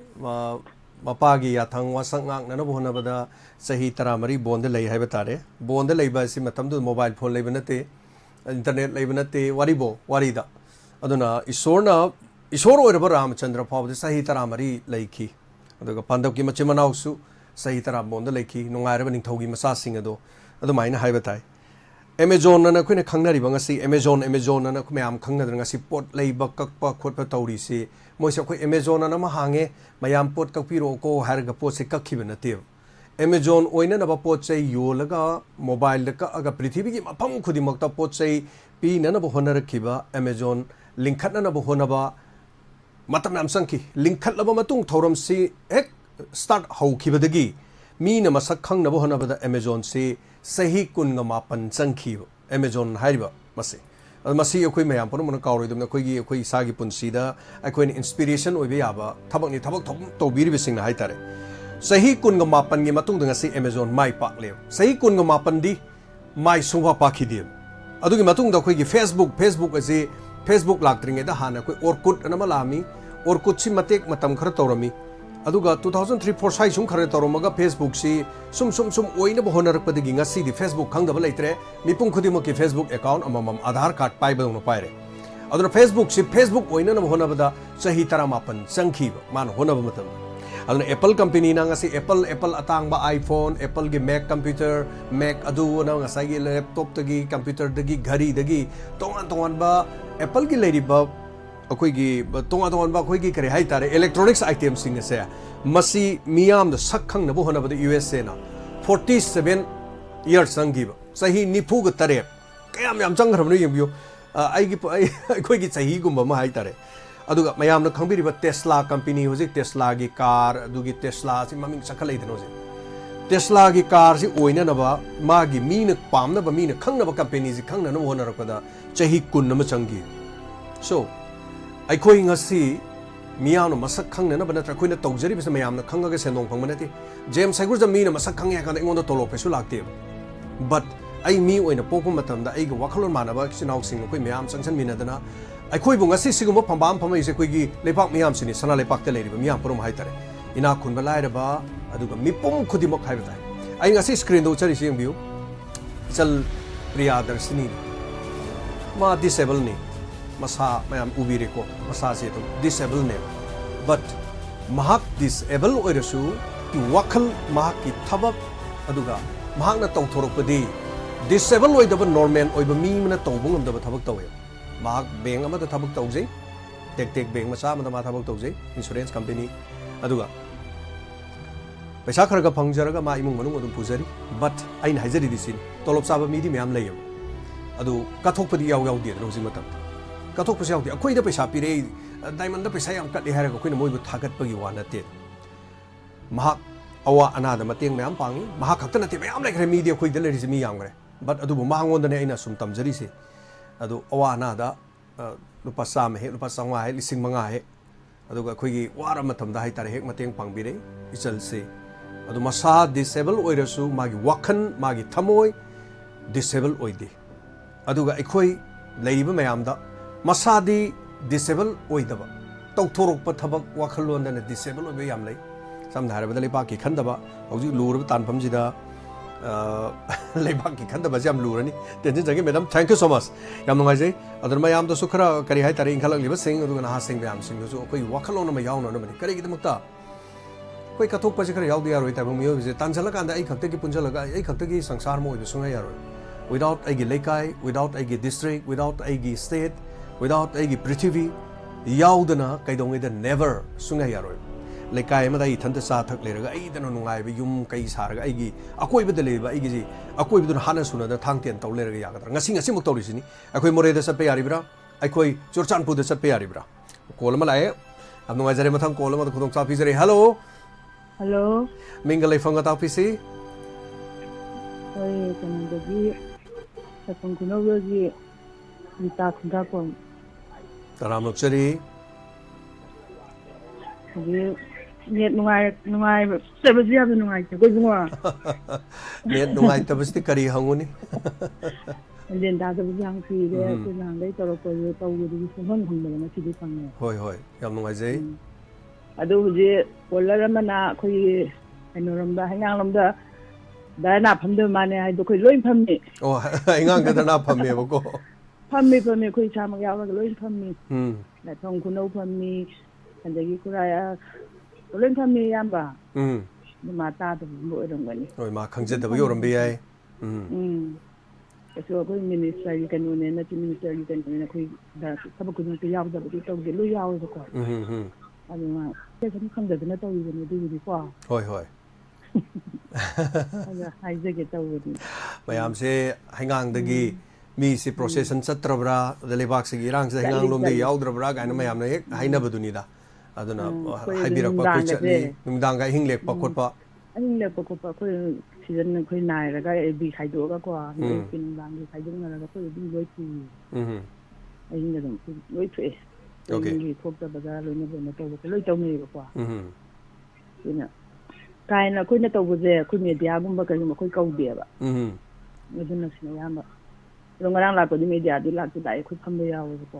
mapagi yathang wasangak nana bohna bada sahi taramari bonde lai haibatare bonde lai ba si matamdu mobile phone lai banate internet lai banate warida aduna isor oiraba Ramchandra phawde sahi taramari laiki aduga pandab ki mache manausu sahi tara bonda leki nungairaba ningthogi masa sing ado adumaina haibatai Amazon na khune khangnari bangasi Amazon na khumyam khangna ngasi pot leiba kakpa khotpa tawri se moisa khoi Amazon na ma hange mayam pot kakpiro ko harga pot se kakhiba nate Amazon oina na ba pot chai yolaga mobile ka aga prithvi gi mafam khudi makta pot chai pi na ba honar khiba Amazon linkhat na ba honaba matam nam sangki linkhat laba matung thoram si ek start hau khibadagi mi na masak khang na bo hona bada Amazon se sahi kun nga mapan changki Amazon haiba mase masi akoi mayam pon mon kawroi dum akoi gi akoi sagi punsi da akoi ni inspiration oibe yaba thabak ni thabak thom to biri bising na haitare sahi kun nga mapan gi matung da si Amazon mai pak le sahi kun nga mapan di mai sungwa pakhi di adugi matung da akoi gi Facebook ase Facebook laktringe da hana koi orkut anama lami orkut si matek matam khara tawrami aduga 2003-4 sai sum khare tawramaga Facebook si sum oina bo honar padigi ngasi di Facebook khangda ba leitre mipung khudimo ki Facebook account amamam Aadhaar card pai ba no paire aduna Facebook oina na hona bada sahi taramapan sangkhi man hona ba matam aduna Apple company na ngasi Apple atang ba iPhone Apple gi Mac computer Mac adu na ngasai gi laptop tagi computer tagi ghari tagi tongan ba Apple gi leiri ba ꯑꯩꯈꯣꯏꯒꯤ ꯇꯣꯉꯥꯟ-ꯇꯣꯉꯥꯟꯕ ꯑꯩꯈꯣꯏꯒꯤ ꯀꯔꯤ ꯍꯥꯏꯇꯥꯔꯦ electronics ꯑꯥꯏꯇꯦꯝꯁꯤꯡ ꯑꯁꯦ ꯃꯁꯤ ꯃꯤꯌꯥꯝꯗ ꯁꯛ ꯈꯪꯅꯕ ꯍꯣꯠꯅꯕꯗ USA ꯅ 47 years ꯆꯪꯈꯤꯕ ꯆꯍꯤ 93 ꯀꯌꯥꯝ ꯌꯥꯝ ꯆꯪꯈ꯭ꯔꯕꯅꯣ ꯌꯦꯡꯕꯤꯌꯨ ꯑꯩꯈꯣꯏꯒꯤ ꯆꯍꯤꯒꯨꯝꯕ ꯑꯃ ꯍꯥꯏꯇꯥꯔꯦ ꯑꯗꯨꯒ ꯃꯌꯥꯝꯅ ꯈꯪꯕꯤꯔꯤꯕ ꯇꯦꯁꯂꯥ ꯀꯝꯄꯦꯅꯤ ꯍꯧꯖꯤꯛ ꯇꯦꯁꯂꯥꯒꯤ ꯀꯥꯔ ꯑꯗꯨꯒꯤ ꯇꯦꯁꯂꯥꯁꯤ ꯃꯃꯤꯡ ꯆꯠꯈꯠꯂꯛꯏꯗꯅ ꯍꯧꯖꯤꯛ ꯇꯦꯁꯂꯥꯒꯤ ꯀꯥꯔꯁꯤ ꯑꯣꯏꯅꯅꯕ ꯃꯥꯒꯤ ꯃꯤꯅ ꯄꯥꯝꯅꯕ ꯃꯤꯅ ꯈꯪꯅꯕ ꯀꯝꯄꯦꯅꯤꯁꯤ ꯈꯪꯅꯅꯕ ꯍꯣꯠꯅꯔꯛꯄꯗ ꯆꯍꯤ 10 ꯑꯃ ꯆꯪꯈꯤ ꯁꯣ ꯑꯩꯈꯣꯏ ꯉꯁꯤ ꯃꯤꯌꯥꯝꯅ ꯃꯁꯛ ꯈꯪꯅꯅꯕ ꯅꯠꯇ꯭ꯔꯒ ꯑꯩꯈꯣꯏꯅ ꯇꯧꯖꯔꯤꯕꯁꯦ ꯃꯌꯥꯝꯅ ꯈꯪꯉꯒ ꯁꯦꯟꯗꯣꯡ ꯐꯪꯕ ꯅꯠꯇꯦ ꯖꯦꯝꯁ ꯍꯩꯒꯨꯔꯖꯝ ꯃꯤꯅ ꯃꯁꯛ ꯈꯪꯉꯦ ꯍꯥꯏ ꯀꯥꯟꯗ ꯑꯩꯉꯣꯟꯗ ꯇꯣꯂꯣꯞ ꯀꯩꯁꯨ ꯂꯥꯛꯇꯦꯕ ꯕꯠ ꯑꯩ ꯃꯤ ꯑꯣꯏꯅ ꯄꯣꯛꯄ ꯃꯇꯝꯗ ꯑꯩꯒ ꯋꯥꯈꯜꯂꯣꯟ ꯃꯥꯟꯅꯕ ꯏꯆꯤꯟ ꯏꯅꯥꯎꯁꯤꯡ ꯑꯩꯈꯣꯏ ꯃꯌꯥꯝ ꯆꯪꯁꯤꯟꯃꯤꯟꯅꯗꯅ ꯑꯩꯈꯣꯏꯕꯨ ꯉꯁꯤ ꯁꯤꯒꯨꯝꯕ ꯐꯝꯕꯥꯝ ꯐꯝꯃꯛꯏꯁꯦ ꯑꯩꯈꯣꯏꯒꯤ ꯂꯩꯕꯥꯛ ꯃꯤꯌꯥꯝꯁꯤꯅꯤ ꯁꯅꯥ ꯂꯩꯕꯥꯛꯇ ꯂꯩꯔꯤꯕ ꯃꯤꯌꯥꯝ ꯄꯨꯝꯅꯃꯛ ꯍꯥꯏꯇꯥꯔꯦ ꯏꯅꯥꯛ ꯈꯨꯟꯕ ꯂꯥꯏꯔꯕ ꯑꯗꯨꯒ ꯃꯤꯄꯨꯝ ꯈꯨꯗꯤꯡꯃꯛ ꯍꯥꯏꯕ ꯇꯥꯏ ꯑꯩ ꯉꯁꯤ ꯁ꯭ꯀ꯭ꯔꯤꯟꯗ ꯎꯠꯆꯔꯤꯁꯤ ꯌꯦꯡꯕꯤꯌꯨ ꯏꯆꯜ ꯄ꯭ꯔꯤꯌꯥꯗꯔꯁꯤꯅꯤ ꯃꯥ ꯗꯤꯁꯦꯕꯜꯅꯤ ꯃꯁꯥ ꯃꯌꯥꯝ ꯎꯕꯤꯔꯦꯀꯣ ꯃꯁꯥꯁꯦ ꯑꯗꯨꯝ ꯗꯤꯁꯦꯕꯜꯅꯦꯕ ꯕꯠ ꯃꯍꯥꯛ ꯗꯤꯁꯦꯕꯜ ꯑꯣꯏꯔꯁꯨ ꯋꯥꯈꯜ ꯃꯍꯥꯛꯀꯤ ꯊꯕꯛ ꯑꯗꯨꯒ ꯃꯍꯥꯛꯅ ꯇꯧꯊꯣꯔꯛꯄꯗꯤ ꯗꯤꯁꯦꯕꯜ ꯑꯣꯏꯗꯕ ꯅꯣꯔꯃꯦꯜ ꯑꯣꯏꯕ ꯃꯤ ꯑꯃꯅ ꯇꯧꯕ ꯉꯝꯗꯕ ꯊꯕꯛ ꯇꯧꯋꯦ ꯃꯍꯥꯛ ꯕꯦꯡ ꯑꯃꯗ ꯊꯕꯛ ꯇꯧꯖꯩ ꯇꯦꯛ ꯕꯦꯡ ꯃꯆꯥ ꯑꯃꯗ ꯃꯥ ꯊꯕꯛ ꯇꯧꯖꯩ ꯏꯟꯁꯨꯔꯦꯟꯁ ꯀꯝꯄꯦꯅꯤ ꯑꯗꯨꯒ ꯄꯩꯁꯥ ꯈꯔ ꯈꯔ ꯐꯪꯖꯔꯒ ꯃꯥ ꯏꯃꯨꯡ ꯃꯅꯨꯡ ꯑꯗꯨꯝ ꯄꯨꯖꯔꯤ ꯕꯠ ꯑꯩꯅ ꯍꯥꯏꯖꯔꯤꯗꯤ ꯁꯤꯅꯤ ꯇꯣꯂꯣꯞ ꯆꯥꯕ ꯃꯤꯗꯤ ꯃꯌꯥꯝ ꯂꯩꯌꯦꯕ ꯑꯗꯨ ꯀꯠꯊꯣꯛꯄꯗꯤ ꯌꯥꯎꯗꯦꯗꯅ ꯍꯧꯖꯤꯛ ꯃꯇꯝꯗ ꯀꯠꯊꯣꯛꯄꯁꯨ ꯌꯥꯎꯗꯦ ꯑꯩꯈꯣꯏꯗ ꯄꯩꯁꯥ ꯄꯤꯔꯛꯏ ꯗꯥꯏꯃꯟꯗ ꯄꯩꯁꯥ ꯌꯥꯝ ꯀꯠꯂꯦ ꯍꯥꯏꯔꯒ ꯑꯩꯈꯣꯏꯅ ꯃꯣꯏꯕꯨ ꯊꯥꯒꯠꯄꯒꯤ ꯋꯥ ꯅꯠꯇꯦ ꯃꯍꯥꯛ ꯑꯋꯥ ꯑꯅꯥꯗ ꯃꯇꯦꯡ ꯃꯌꯥम ꯄꯥꯡꯉꯤ ꯃꯍꯥꯛ ꯈꯛꯇ ꯅꯠꯇꯦ ꯃꯌꯥꯝ ꯂꯩꯈ꯭ꯔꯦ ꯃꯤꯗꯤ ꯑꯩꯈꯣꯏꯗ ꯂꯩꯔꯤꯁꯦ ꯃꯤ ꯌꯥꯝꯈ꯭ꯔꯦ ꯕꯠ ꯑꯗꯨꯕꯨ ꯃꯉꯣꯟꯗꯅꯦ ꯑꯩꯅ ꯁꯨꯝ ꯇꯝꯖꯔꯤꯁꯦ ꯑꯗꯨ ꯑꯋꯥ ꯑꯅꯥꯗ ꯂꯨꯄꯥ 100 ꯍꯦꯛ ꯂꯨꯄꯥ 500 ꯍꯦꯛ 5,000 ꯍꯦꯛ ꯑꯗꯨꯒ ꯑꯩꯈꯣꯏꯒꯤ ꯋꯥꯔ ꯃꯇꯝꯗ ꯍꯥꯏꯇꯥꯔꯦ ꯍꯦꯛ ꯃꯇꯦꯡ ꯄꯥꯡꯕꯤꯔꯦ ꯏꯆꯜꯁꯦ ꯑꯗꯨ ꯃꯁꯥ ꯗꯤꯁꯦꯕꯜ ꯑꯣꯏꯔꯁꯨ ꯃꯥꯒꯤ ꯋꯥꯈꯜ ꯃꯥꯒꯤ ꯊꯃꯣꯏ ꯗꯤꯁꯦꯕꯜ ꯑꯣꯏꯗꯦ ꯑꯗꯨꯒ ꯑꯩꯈꯣꯏ ꯂꯩꯔꯤꯕ ꯃꯌꯥꯝꯗ ꯃꯁꯥꯗꯤ ꯗꯤꯁꯦꯕꯜ ꯑꯣꯏꯗꯕ ꯇꯧꯊꯣꯔꯛꯄ ꯊꯕꯛ ꯋꯥꯈꯜꯂꯣꯟꯗꯅ ꯗꯤꯁꯦꯕꯜ ꯑꯣꯏꯕ ꯌꯥꯝ ꯂꯩ ꯁꯝꯅ ꯍꯥꯏꯔꯕꯗ ꯂꯩꯕꯥꯛꯀꯤ ꯈꯟꯗꯕ ꯍꯧꯖꯤꯛ ꯂꯨꯔꯕ ꯇꯥꯟꯐꯝꯁꯤꯗ ꯂꯩꯕꯥꯛꯀꯤ ꯈꯟꯗꯕꯁꯦ ꯌꯥꯝ ꯂꯨꯔꯅꯤ ꯇꯦꯟꯁꯟ ꯆꯪꯉꯤ ꯃꯦꯗꯥꯝ ꯊꯦꯡꯛ ꯌꯨ ꯁꯣ ꯃꯆ ꯌꯥꯝ ꯅꯨꯡꯉꯥꯏꯖꯩ ꯑꯗꯨꯅ ꯃꯌꯥꯝꯗꯁꯨ ꯈꯔ ꯀꯔꯤ ꯍꯥꯏꯇꯥꯔꯦ ꯏꯟꯈꯠꯂꯛꯂꯤꯕꯁꯤꯡ ꯑꯗꯨꯒ ꯅꯍꯥꯁꯤꯡ ꯃꯌꯥꯝꯁꯤꯡꯗꯁꯨ ꯑꯩꯈꯣꯏꯒꯤ ꯋꯥꯈꯜꯂꯣꯟ ꯑꯃ ꯌꯥꯎꯅꯅꯕꯅꯤ ꯀꯔꯤꯒꯤꯗꯃꯛꯇ ꯑꯩꯈꯣꯏ ꯀꯠꯊꯣꯛꯄꯁꯤ ꯈꯔ ꯌꯥꯎꯗ ꯌꯥꯔꯣꯏ ꯇꯥꯏꯕꯪ ꯃꯤꯑꯣꯏꯕꯁꯦ ꯇꯥꯟꯁꯤꯜꯂꯀꯥꯟꯗ ꯑꯩ ꯈꯛꯇꯒꯤ ꯄꯨꯟꯁꯤꯜꯂꯒ ꯑꯩ ꯈꯛꯇꯒꯤ ꯁꯪꯁꯥꯔ ꯑꯃ ꯑꯣꯏꯕ ꯁꯨꯡꯌꯥ ꯌꯥꯔꯣꯏ ꯋꯤꯗꯥꯎꯠ ꯑꯩꯒꯤ ꯂꯩꯀꯥꯏ ꯋꯤꯗꯥꯎꯠ ꯑꯩꯒꯤ ꯗꯤꯁꯇ꯭ꯔꯤꯛ ꯋꯤꯗꯥꯎꯠ ꯑꯩꯒꯤ ꯁ꯭ꯇꯦꯠ ꯋꯤꯗꯥꯎꯠ ꯑꯩꯒꯤ ꯄ꯭ꯔꯤꯊꯤꯕꯤ ꯌꯥꯎꯗꯅ ꯀꯩꯗꯧꯉꯩꯗ ꯅꯦꯚꯔ ꯁꯨꯡꯌꯥ ꯌꯥꯔꯣꯏ ꯂꯩꯀꯥꯏ ꯑꯃꯗ ꯑꯩ ꯏꯊꯟꯇ ꯆꯥ ꯊꯛ ꯂꯩꯔꯒ ꯑꯩꯗꯅ ꯅꯨꯡꯉꯥꯏꯕ ꯌꯨꯝ ꯀꯩ ꯁꯥꯔꯒ ꯑꯩꯒꯤ ꯑꯀꯣꯏꯕꯗ ꯂꯩꯔꯤꯕ ꯑꯩꯒꯤ ꯑꯀꯣꯏꯕꯗꯨꯅ ꯍꯥꯟꯅ ꯁꯨꯅꯗ ꯊꯥꯡ ꯇꯦꯟ ꯇꯧ ꯂꯩꯔꯒ ꯌꯥꯒꯗ꯭ꯔꯥ ꯉꯁꯤꯃꯨꯛ ꯇꯧꯔꯤꯁꯤꯅꯤ ꯑꯩꯈꯣꯏ ꯃꯣꯔꯦꯗ ꯆꯠꯄ ꯌꯥꯔꯤꯕ꯭ꯔꯥ ꯑꯩꯈꯣꯏ ꯆꯨꯔꯆꯥꯟꯄꯨꯔꯗ ꯆꯠꯄ ꯌꯥꯔꯤꯕ꯭ꯔꯥ ꯀꯣꯜ ꯑꯃ ꯂꯥꯛꯑꯦ ꯌꯥꯝ ꯅꯨꯡꯉꯥꯏꯖꯔꯦ ꯃꯊꯪ ꯀꯣꯜ ꯑꯃꯗ ꯈꯨꯗꯣꯡꯆꯥꯕ ꯄꯤꯖꯔꯦ ꯍꯜꯂꯣ ꯍꯜꯂꯣ ꯃꯤꯡꯒ ꯂꯩꯐꯝꯒ ꯇꯥꯛꯄꯤꯁꯤ ꯍꯣꯏ ꯀꯩꯅꯣꯗꯒꯤ ꯁꯥꯄꯝ ꯈꯨꯅꯧꯗꯒꯤ ꯔꯤꯇꯥ ꯈꯨꯟꯗ꯭ꯔꯥꯛꯄꯝ ꯇꯔꯥꯝ ꯅꯣꯛꯆꯔꯤ ꯍꯧꯖꯤꯛ ꯅꯦꯠ ꯅꯨꯡꯉꯥꯏꯇꯕꯁꯨ ꯌꯥꯝꯅ ꯅꯨꯡꯉꯥꯏꯇꯦꯀꯣ ꯏꯕꯨꯡꯉꯣ ꯅꯦꯠ ꯅꯨꯡꯉꯥꯏꯇꯕꯁꯤꯗꯤ ꯀꯔꯤ ꯍꯪꯉꯨꯅꯤ ꯂꯦꯟ ꯇꯥꯗꯕꯁꯨ ꯌꯥꯝ ꯀꯨꯏꯔꯦ ꯑꯩꯈꯣꯏ ꯅꯍꯥꯟꯗꯩ ꯇꯧꯕꯗꯨꯁꯨ ꯁꯨꯡꯐꯪ ꯐꯪꯗꯕ ꯉꯁꯤꯗꯤ ꯐꯪꯉꯦ ꯍꯣꯏ ꯍꯣꯏ ꯌꯥꯝ ꯅꯨꯡꯉꯥꯏꯖꯩ ꯑꯗꯨ ꯍꯧꯖꯤꯛ ꯀꯣꯂꯔ ꯑꯃꯅ ꯑꯩꯈꯣꯏꯒꯤ ꯀꯩꯅꯣꯔꯣꯝꯗ ꯍꯩꯉꯥꯡꯂꯣꯝꯗ ꯙꯔꯅꯥ ꯐꯝꯗꯣꯏ ꯃꯥꯅꯦ ꯍꯥꯏꯗꯣ ꯑꯩꯈꯣꯏ ꯂꯣꯏ ꯐꯝꯃꯤ ꯑꯣ ꯑꯩꯉꯥꯡꯗ ꯙꯔꯅꯥ ꯐꯝꯃꯦꯕꯀꯣ ꯐꯝꯃꯤ ꯑꯩꯈꯣꯏ ꯏꯁꯥꯃꯛ ꯌꯥꯎꯔꯒ ꯂꯣꯏ ꯐꯝꯃꯤ ꯂꯥꯏꯐꯝ ꯈꯨꯅꯧ ꯐꯝꯃꯤ ꯑꯗꯒꯤ ꯈꯨꯔꯥꯏ ꯂꯣꯏ ꯐꯝꯃꯤ ꯑꯌꯥꯝꯕ ꯑꯗꯨ ꯃꯥ ꯇꯥꯗꯕꯒꯨꯝꯕ ꯑꯣꯏꯔꯝꯒꯅꯤ ꯍꯣꯏ ꯃꯥ ꯈꯪꯖꯗꯕꯒꯤ ꯑꯣꯏꯔꯝꯕ ꯌꯥꯏ ꯀꯩꯁꯨ ꯑꯩꯈꯣꯏ ꯃꯤꯅꯤꯁꯇꯔꯒꯤ ꯀꯩꯅꯣꯅꯦꯅ ꯆꯤꯐ ꯃꯤꯅꯤꯁꯇꯔꯒꯤ ꯀꯩꯅꯣꯅꯦꯅ ꯑꯩꯈꯣꯏ ꯊꯕꯛ ꯈꯨꯗꯤꯡꯃꯛꯇ ꯌꯥꯎꯗꯕꯗꯤ ꯇꯧꯗꯦ ꯂꯣꯏ ꯌꯥꯎꯋꯦꯕꯀꯣ ꯑꯗꯨꯅ ꯁꯨꯝ ꯈꯪꯗꯗꯅ ꯇꯧꯔꯤꯕꯅꯤ ꯑꯗꯨꯒꯤꯗꯤꯀꯣ ꯍꯣꯏ ꯍꯣꯏ ꯑꯗ ꯍꯥꯏꯖꯒꯦ ꯇꯧꯕꯅꯤ ꯃꯌꯥꯝꯁꯦ ꯍꯩꯉꯥꯡꯗꯒꯤ ꯃꯤꯁꯤ ꯄ꯭ꯔꯣꯁꯦꯁꯟ ꯆꯠꯇ꯭ꯔꯕ꯭ꯔꯥ ꯑꯗ ꯂꯩꯕꯥꯛꯁꯤꯒꯤ ꯏꯔꯥꯡꯁꯤꯗ ꯍꯩꯉꯥꯡꯂꯣꯝꯗ ꯌꯥꯎꯗ꯭ꯔꯕ꯭ꯔꯥ ꯀꯥꯏꯅ ꯃꯌꯥꯝꯅ ꯍꯦꯛ ꯍꯥꯏꯅꯕꯗꯨꯅꯤꯗ ꯑꯗꯨꯅ ꯑꯩꯈꯣꯏ ꯑꯗꯨꯝ ꯍꯥꯏꯕꯤꯔꯛꯄ ꯑꯩꯈꯣꯏ ꯅꯨꯡꯗꯥꯡꯒꯁꯦ ꯆꯠꯂꯤ ꯅꯨꯃꯤꯗꯥꯡꯒ ꯑꯍꯤꯡ ꯂꯦꯛꯄ ꯈꯣꯠꯄ ꯑꯍꯤꯡ ꯂꯦꯛꯄ ꯈꯣꯠꯄ ꯑꯩꯈꯣꯏ ꯁꯤꯖꯟ ꯑꯩꯈꯣꯏ ꯅꯥꯏꯔꯒ ꯑꯦꯕꯤ ꯈꯥꯏꯗꯣꯛꯑꯒꯀꯣ ꯑꯌꯨꯛꯀꯤ ꯅꯨꯡꯗꯥꯡꯒꯤ ꯈꯥꯏꯗꯣꯛꯅꯔꯒ ꯑꯩꯈꯣꯏ ꯑꯗꯨꯝ ꯂꯣꯏ ꯄꯨꯏ ꯑꯍꯤꯡꯗ ꯑꯗꯨꯝ ꯂꯣꯏ ꯊꯣꯛꯑꯦ ꯑꯩꯈꯣꯏ ꯌꯨꯝꯒꯤ ꯊꯣꯛꯇꯕꯗ ꯂꯣꯏꯅ ꯇꯧꯕ ꯂꯣꯏ ꯇꯧꯅꯩꯌꯦꯕꯀꯣ ꯑꯗꯨꯅ ꯀꯥꯏꯅ ꯑꯩꯈꯣꯏꯅ ꯇꯧꯕꯁꯦ ꯑꯩꯈꯣꯏ ꯃꯦꯗꯤꯌꯥꯒꯨꯝꯕ ꯀꯩꯒꯨꯝꯕ ꯑꯩꯈꯣꯏ ꯀꯧꯗꯦꯕ ꯑꯗꯨꯅ ꯁꯤꯅ ꯑꯌꯥꯝꯕ ꯑꯗꯣ ꯉꯔꯥꯡ ꯂꯥꯛꯄꯗꯤ ꯃꯦꯗꯤꯌꯥꯗꯤ ꯂꯥꯛꯑꯦ ꯑꯩꯈꯣꯏ ꯐꯝꯕ ꯌꯥꯎꯋꯦꯕꯀꯣ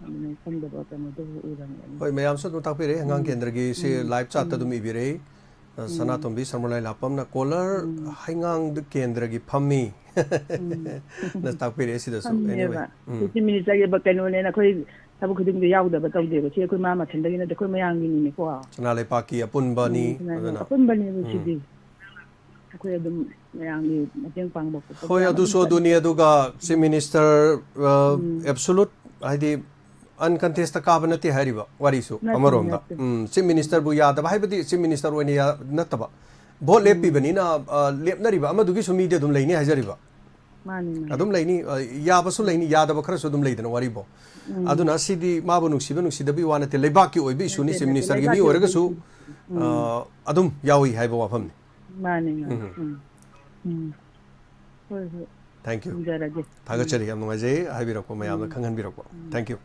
ꯑꯗꯨꯅ ꯈꯪꯗꯕ ꯀꯩꯅꯣꯗꯨꯕꯨ ꯎꯔꯝꯒꯅꯤ ꯍꯣꯏ ꯃꯌꯥꯝꯁꯨ ꯑꯗꯨꯝ ꯇꯥꯛꯄꯤꯔꯛꯏ ꯍꯩꯉꯥꯡ ꯀꯦꯟꯗ꯭ꯔꯒꯤ ꯁꯤ ꯂꯥꯏꯚ ꯆꯥꯠꯇ ꯑꯗꯨꯝ ꯏꯕꯤꯔꯛꯏ ꯁꯅꯥꯇꯣꯝꯕꯤ ꯁꯔꯃꯂꯥꯏ ꯂꯥꯞꯄꯝꯅ ꯀꯣꯂꯔ ꯍꯩꯉꯥꯡꯗ ꯀꯦꯟꯗ꯭ꯔꯒꯤ ꯐꯝꯃꯤ ꯅ ꯇꯥꯛꯄꯤꯔꯛꯑꯦ ꯁꯤꯗꯁꯨ ꯑꯦꯅꯤꯋꯦ ꯐꯝꯃꯦꯕ ꯆꯤꯐ ꯃꯤꯅꯤꯁꯇꯔꯒꯤ ꯀꯩꯅꯣꯅꯦꯅ ꯑꯩꯈꯣꯏ ꯊꯕꯛ ꯈꯨꯗꯤꯡꯗ ꯌꯥꯎꯗꯕ ꯇꯧꯗꯦꯕ ꯁꯤ ꯑꯩꯈꯣꯏ ꯃꯥ ꯃꯊꯟꯗꯒꯤ ꯅꯠꯇꯦ ꯑꯩꯈꯣꯏ ꯃꯌꯥꯝꯒꯤꯅꯤꯅꯦꯀꯣ ꯁꯅꯥ ꯂꯩꯄꯥꯛꯀꯤ ꯑꯄꯨꯟꯕꯅꯤ ꯑꯗꯨꯅ ꯑꯄꯨꯟꯕꯅꯦꯕ ꯁꯤꯗꯤ ꯑꯩꯈꯣꯏ ꯑꯗꯨꯝ ꯃꯌꯥꯝꯒꯤ ꯃꯇꯦꯡ ꯄꯥꯡꯕ ꯈꯣꯠꯄ ꯍꯣꯏ ꯃꯌꯥꯝ ꯑꯗꯨꯝ ꯑꯗꯨꯁꯨ ꯆꯠꯂꯤ ꯑꯗꯨꯅꯤ ꯑꯗꯨꯒ ꯆꯤꯐ ꯃꯤꯅꯤꯁꯇꯔ ꯑꯦꯕꯁꯣꯂꯨꯠ ꯍꯥꯏꯗꯤ अनकंटेस्ट काब नते हरिबा वारिसु अमरोमदा चीफ मिनिस्टर बु यादबा हाइबदी चीफ मिनिस्टर ओइने या नतबा भोट लेपिबनिना लेपनरिबा अमदुगी सुमीदे दुम लेनी हाजरिबा मानी अदुम लेनी याबसु लेनी यादबा खरसु दुम लेदन वारिबो अदुना सिदी माबु नुसिदबी वानते लेबाकी ओइबि इशुनी चीफ मिनिस्टर गी मी ओरगसु अदुम यावी हाइबो वाफमनि मानी थैंक यू थागचरी हम नुगाजे हाइबिरको मयाम खंगनबिरको थैंक यू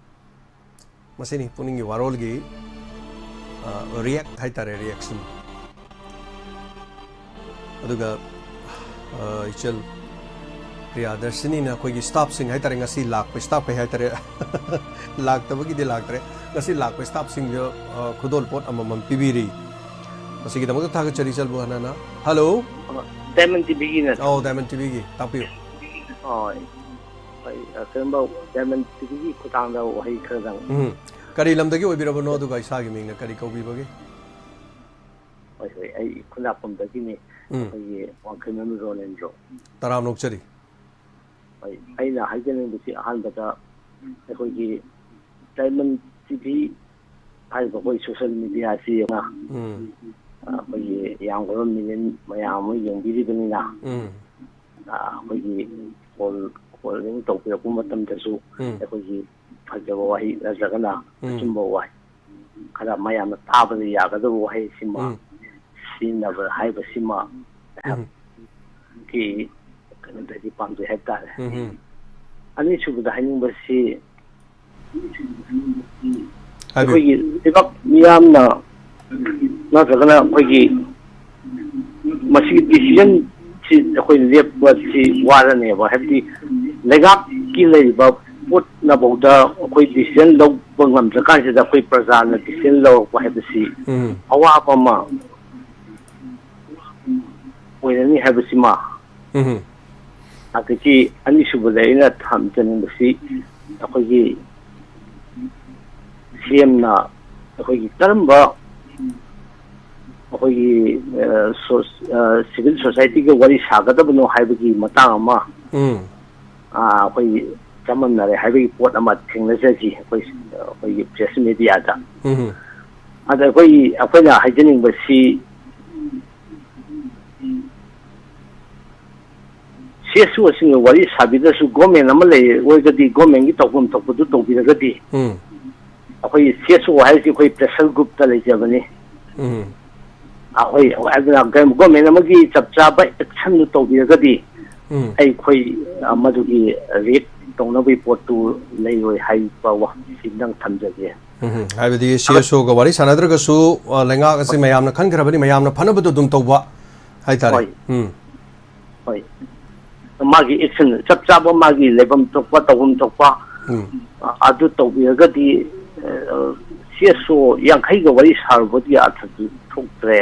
मसिनी पुनिंगी वारोल गी रिएक्ट हाइतारे रिएक्शन अदुगा इचल प्रियादर्शनी ना कोई स्टाफ सिंह हाइतारे ngasi लाख पे स्टाफ पे हाइतारे लाख तबगी दे लाख तरे ngasi लाख पे स्टाफ सिंह जो खुदोल पोट अमम पिबिरी मसिगी दमग थागचरी चल बुहाना हेलो डायमंड टीवी गी ना डायमंड टीवी गी तापियो ꯀꯔꯝꯕ ꯗꯥꯏꯃꯟ ꯇꯤꯚꯤꯒꯤ ꯈꯨꯠꯊꯥꯡꯗ ꯋꯥꯍꯩ ꯈꯔꯗꯪ ꯀꯔꯤ ꯂꯝꯗꯒꯤ ꯑꯣꯏꯕꯤꯔꯕꯅꯣ ꯑꯗꯨꯒ ꯏꯁꯥꯒꯤ ꯃꯤꯡꯅ ꯀꯔꯤ ꯀꯧꯕꯤꯕꯒꯦ ꯍꯣꯏ ꯍꯣꯏ ꯑꯩ ꯈꯨꯟꯗꯥꯛꯄꯝꯗꯒꯤꯅꯤ ꯑꯩꯈꯣꯏꯒꯤ ꯋꯥꯡꯈꯩꯃꯌꯨꯝ ꯔꯣꯅꯦꯟꯗ꯭ꯔꯣ ꯇꯔꯥꯝ ꯅꯣꯛꯆꯔꯤ ꯍꯣꯏ ꯑꯩꯅ ꯍꯥꯏꯖꯅꯤꯡꯕꯁꯤ ꯑꯍꯥꯟꯕꯗ ꯑꯩꯈꯣꯏꯒꯤ ꯗꯥꯏꯃꯟ ꯇꯤꯚꯤ ꯍꯥꯏꯔꯤꯕ ꯑꯩꯈꯣꯏ ꯁꯣꯁꯤꯌꯦꯜ ꯃꯤꯗꯤꯌꯥꯁꯤ ꯑꯩꯈꯣꯏꯒꯤ ꯌꯥꯝꯈ꯭ꯔꯕ ꯃꯤꯂꯤꯌꯟ ꯃꯌꯥꯝ ꯑꯃ ꯌꯦꯡꯕꯤꯔꯤꯕꯅꯤꯅ ꯑꯩꯈꯣꯏꯒꯤ ꯀꯣꯜꯂꯤꯡ ꯇꯧꯕꯤꯔꯛꯄ ꯃꯇꯝꯗꯁꯨ ꯑꯩꯈꯣꯏꯒꯤ ꯐꯖꯕ ꯋꯥꯍꯩ ꯅꯠꯇ꯭ꯔꯒꯅ ꯑꯆꯨꯝꯕ ꯋꯥꯍꯩ ꯈꯔ ꯃꯌꯥꯝꯅ ꯇꯥꯕꯗ ꯌꯥꯒꯗꯕ ꯋꯥꯍꯩꯁꯤꯃ ꯁꯤꯖꯤꯟꯅꯕ ꯍꯥꯏꯕꯁꯤꯃ ꯑꯩꯍꯥꯛꯀꯤ ꯀꯩꯅꯣꯗꯗꯤ ꯄꯥꯝꯖꯩ ꯍꯥꯏꯕ ꯇꯥꯔꯦ ꯑꯅꯤꯁꯨꯕꯗ ꯍꯥꯏꯅꯤꯡꯕꯁꯤ ꯑꯩꯈꯣꯏꯒꯤ ꯂꯩꯕꯥꯛ ꯃꯤꯌꯥꯝꯅ ꯅꯠꯇ꯭ꯔꯒꯅ ꯑꯩꯈꯣꯏꯒꯤ ꯃꯁꯤꯒꯤ ꯗꯤꯁꯤꯖꯟꯁꯤ ꯑꯩꯈꯣꯏꯅ ꯂꯦꯞꯄꯁꯤ ꯋꯥꯔꯅꯦꯕ ꯍꯥꯏꯕꯗꯤ ꯂꯩꯉꯥꯛꯀꯤ ꯂꯩꯔꯤꯕ ꯄꯣꯠꯅꯐꯥꯎꯗ ꯑꯩꯈꯣꯏ ꯗꯤꯁꯤꯖꯟ ꯂꯧꯕ ꯉꯝꯗ꯭ꯔꯀꯥꯟꯁꯤꯗ ꯑꯩꯈꯣꯏ ꯄ꯭ꯔꯖꯥꯅ ꯗꯤꯁꯤꯖꯟ ꯂꯧꯔꯛꯄ ꯍꯥꯏꯕꯁꯤ ꯑꯋꯥꯕ ꯑꯃ ꯑꯣꯏꯔꯅꯤ ꯍꯥꯏꯕꯁꯤꯃ ꯑꯗꯒꯤ ꯑꯅꯤꯁꯨꯕꯗ ꯑꯩꯅ ꯊꯝꯖꯅꯤꯡꯕꯁꯤ ꯑꯩꯈꯣꯏꯒꯤ ꯁꯤꯑꯦꯝꯅ ꯑꯩꯈꯣꯏꯒꯤ ꯀꯔꯝꯕ ꯑꯩꯈꯣꯏꯒꯤ ꯁꯤꯚꯤꯜ ꯁꯣꯁꯥꯏꯇꯤꯒ ꯋꯥꯔꯤ ꯁꯥꯒꯗꯕꯅꯣ ꯍꯥꯏꯕꯒꯤ ꯃꯇꯥꯡ ꯑꯃ ꯑꯩꯈꯣꯏ ꯆꯃꯝꯅꯔꯦ ꯍꯥꯏꯕꯒꯤ ꯄꯣꯠ ꯑꯃ ꯊꯦꯡꯅꯖꯈꯤ ꯑꯩꯈꯣꯏꯒꯤ ꯄ꯭ꯔꯦꯁ ꯃꯦꯗꯤꯌꯥꯗ ꯑꯗ ꯑꯩꯈꯣꯏꯅ ꯍꯥꯏꯖꯅꯤꯡꯕꯁꯤ CSOꯁꯤꯡꯒꯋꯥꯔꯤ ꯁꯥꯕꯤꯗ꯭ꯔꯁꯨ ꯒꯣꯔꯃꯦꯟ ꯑꯃ ꯂꯩꯔꯒꯗꯤ ꯒꯣꯔꯃꯦꯟꯒꯤ ꯇꯧꯐꯝ ꯊꯣꯛꯄꯗꯨ ꯇꯧꯕꯤꯔꯒꯗꯤ ꯑꯩꯈꯣꯏ CSO ꯍꯥꯏꯔꯤꯁꯤ ꯑꯩꯈꯣꯏ ꯄ꯭ꯔꯦꯁꯔ ꯒ꯭ꯔꯨꯞꯇ ꯂꯩꯖꯕꯅꯤ ꯑꯗꯨꯅ ꯒꯣꯔꯃꯦꯟ ꯑꯃꯒꯤ ꯆꯞ ꯆꯥꯕ ꯑꯦꯛꯁꯟꯗꯨ ꯇꯧꯕꯤꯔꯒꯗꯤ ꯑꯩꯈꯣই ꯃꯗꯨꯒꯤ ꯔꯦꯠ ꯇꯧꯅꯕꯒꯤ ꯄꯣꯠꯇꯨ ꯂꯩꯔꯣꯏ ꯍꯥꯏꯕ ꯋꯥꯍꯪꯁꯤꯗꯪ ꯊꯝꯖꯒꯦ ꯍꯥꯏꯕꯗꯤ CSOꯒ ꯋꯥꯔꯤ ꯁꯥꯟꯅꯗ꯭ꯔꯒꯁꯨ ꯂꯩꯉꯥꯛ ꯑꯁꯤ ꯃꯌꯥꯝꯅ ꯈꯟꯈ꯭ꯔꯕꯅꯤ ꯃꯌꯥꯝꯅ ꯐꯅꯕꯗꯨ ꯑꯗꯨꯝ ꯇꯧꯕ ꯍꯥꯏꯇꯥꯔꯦ ꯍꯣꯏ मागी एक्शन चप चाब मागी लेबम थोकपा तौबम थोकपा अदु तौबिरगदी CSO यांखैग वरी सारबदी आथदु थोक्त्रे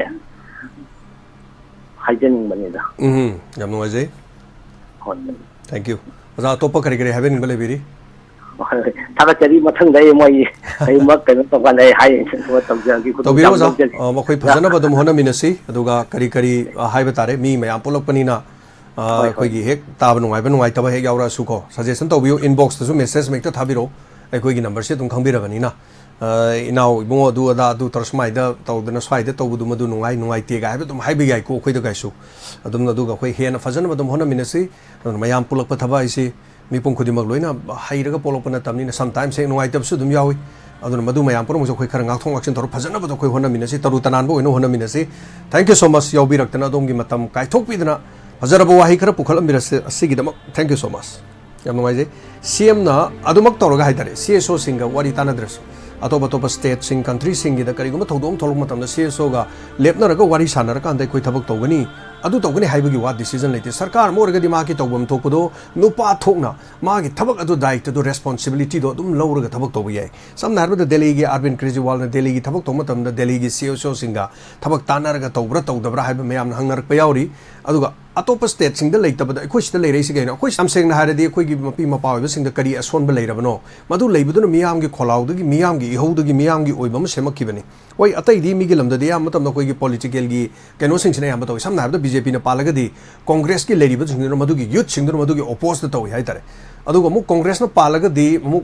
हाइजेनिंग बनेदा याम नुवाजे होय थैंक यू ओजा तोप करी करी हाबेन बलेबिरी थागा चरी मथंग दai मोय ai mak कनो तोका नै हाय को तौजागी को तौबिरो जा मखोय फजना बदम होना मिनसी अदुगा करी करी हाइबा तारे मी मयाम पोलकपनिना अखोगी हेक ताब नुंगाइब नुंगाइतब हेक यावरासुको सजेशन तौबियो इनबॉक्स तसु मेसेज मेक्ता थाबिरो अखोगी नंबर से तुम खंबिरबनिना इनाव इबुंगो अदु अदा अदु तरसमाइदा तौदना स्वाइदा तौबुदु मदु नुंगाइ नुंगाइते गाइब तुम हाइबि गाइ को अखोइदा गाइसु अदुम अदुगा अखोइ हेन फजन बदम होना मिनसी मयाम पुलकप थबा आइसि मिपुं खुदिमक लोइना हाइरगा पोलकपना तमनिना समटाइम्स हेक नुंगाइतबसु दुम यावि अदुना मदु मयाम पुरमसु अखोइ खरा गाक्थों गाक्सिन तौर फजन बदो अखोइ होना मिनसी तरु तनानबो ओइनो होना मिनसी थैंक यू सो मच यावबिरक्तना अदोमगी मतम काइथोकपिदना हजरब वाही खर पुखलम थैंक यू सो मच याम नुंगाइजे CM ना अदुमक तौरगा हाइतारे CSO सिंगा वारी तानद्रसु अतोप अतोप स्टेट सिंग कंट्री सिंगिदा करिगुम थौदोम थौलक मतमदा CSO गा लेपनरगा वारी सानरकांदा कोइ थबक तौगनी अदु तौगनी हाइबगी वा डिसीजन लेते सरकार मोरगदी माकी तौबम थोकपदो नुपा थोकना मागी थबक अदु दायित्व दो रेस्पोंसिबिलिटी दो दुम लौरगा थबक तौबि याय समना हरबदा दिल्ली गी अरविंद केजरीवाल ना दिल्ली गी थबक तौम मतमदा दिल्ली गी CSO सिंगा थबक तानरगा तौब्रा तौदब्रा हाइब मयाम हंगनरक यावरी अदुगा अतोप स्टेट सिंग लेतबदा अखोइ सिदा लेरैसि गैना अखोइ सामसेंगना हारदि अखोइगी मपि मपावबा सिंग करी असोनबा लेरबनो मदु लेबदुना मियामगी खोलाउदगी मियामगी इहौदगी मियामगी ओइबम सेमकिबनी ओइ अतैदि मिगी लमददि या मतमदा अखोइगी पॉलिटिकलगी कैनो सिंगसिना याम तौ समना हारदा बीजेपी ना पालगदी कांग्रेस की लेरिबा सिंगदुना मदुगी यूथ सिंगदुना मदुगी ओपोज तौ हाइतारे अदुगा मु कांग्रेस ना पालगदी मु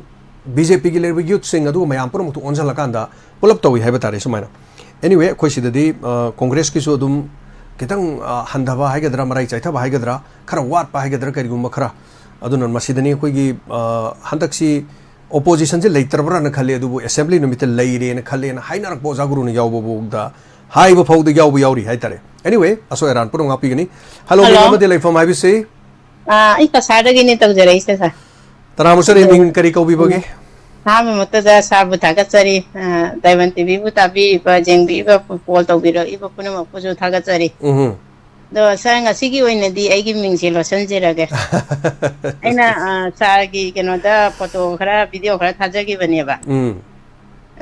BJP की लेबर youth सिंग अदु मयाम पुरम तो ओंजल लकांदा पुलप तवी है बतारे सुमाइना anyway कोई सिददी कांग्रेस की सो दुम कितंग हंदबा है गदरा मराई चाइथबा है गदरा खरा वाट पा है गदरा करिगुम खरा अदुन मसिदनी कोई की हंदक्सी opposition से लेतरबरा न खले अदुबो assembly नमित लेरे न खले न हाइनरक बोजा गुरु न यावबो बोगदा हाइबो फौद यावबो यावरी है तारे anyway असो एरान पुरम आपी गनी हेलो मियाम दे लाइफ माइ बिसे आई कसाडगी ने तक जरा इसे सा तरा मुसरे मिंग करी कौबी बगे हाँ मैं मत जा साब था कचरी दाइवन टीवी बुताबी जेंबी पोल तौबिरो इबो पुने मपुजो था कचरी दो सांग असिगी ओइनदी आइगी मिंगसे लोसन जेरागे आइना सागी केनोदा फोटो खरा वीडियो खरा थाजगी बनेबा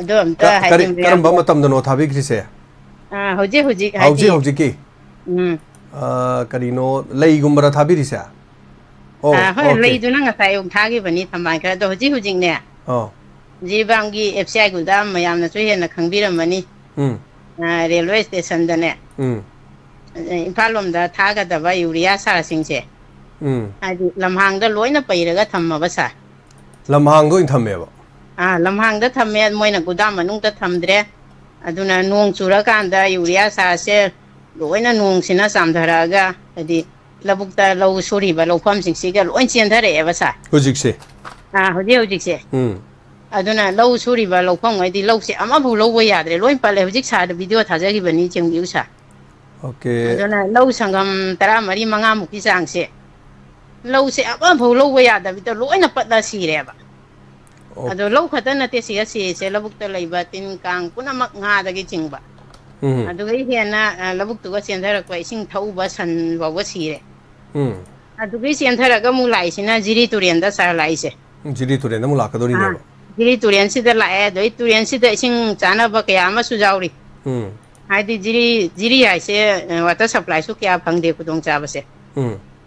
दो अमता हाइदिम करम मतम दनो थाबी क्रिसे होजे होजे होजे की करिनो लई गुमरा थाबी रिसे हाँ लई दुना ngасai ong thagi bani thamai khara do hoji hojing ne जीबांगी एफसीआई गुदाम मयामना हेन खंगबिरमनी रेलवे स्टेशन दने इम्फालोमदा थागदबा यूरिया सारसिंगसे हादि लमहांगदा लोइना पैरगा थम्मबा सा लमहांगदो इन थम्मेबा लमहांगदा थम्मे मोइना गुदाम मनुंगदा थम्द्रे अदुना नोंग चुराकांदा यूरिया सारसे लोइना नोंगसिना सामधरागा हादि लबुक्ता लौ सोरिबा लौफमसिंगसिगा लोइन चेंधरेबा सा होजिकसे होजिकसे अदुना लौ सुरीबा लौफम गैदि लौसे अमाबु लौबो याद्रे लोइन पाले हुजिक साद वीडियो थाजगिबनी चेंबिउ सा ओके अदुना लौ संगम 13 5 मुकी चांगसे लौसे अमाबु लौबो यादबित लोइना पतला सिरेबा अदो लौ खत नते सिया से लबुक्ता लैबा तिन कांग पुनमक ngaदगी चिंगबा अदुगै हेना लबुक्तुगा चेंधरकवा इसिंग थौबा सन बावो सिरे अदुगै चेंधरगा मु लाइसिना जिरी तुरेंदा सार लाइसे जिरी तुरेंदा मु लाकदोरी ने जिरी तुरेन सिदा लाए दoi तुरेन सिदा इसिंग चानाबा कया अमा सुजाउरी हाइदि जिरी हाइसे वाटर सप्लाई सु क्या फंगदे खुदोंग चाबसे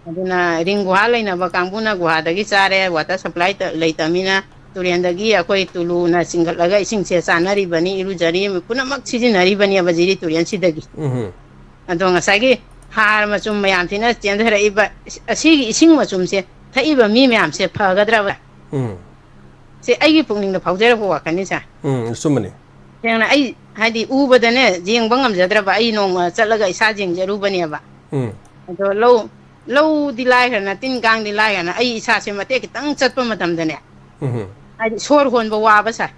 अदुना रिंग गुहा लैनबा कांगबुना गुहादगी चारे वाटर सप्लाई लैतमिना तुरेंदगी अखोय तुलुना सिंगलगा इसिंग से चानरी बनी इरुजरी पुनमक सिजिनरी बनी अब जिरी तुरेन सिदगी अदो ngасai हार मचुम मयाम थिना चेंधरइबा असिगी इसिंग मचुम से थइबा मी मयाम से फगद्राबा से आई पुनिंग फाउजरबो वाकनी सा सुमनी तेंना आई हादि उबदने जेंग बंगम जद्रबा आई नोंग चलगा इसा जेंग जरुबनेबा अदो लो दिलाय हना तिन गांग दिलाय हना आई इसा से मते कितंग चतप मतमदने हादि सोर होनबो वाबा सा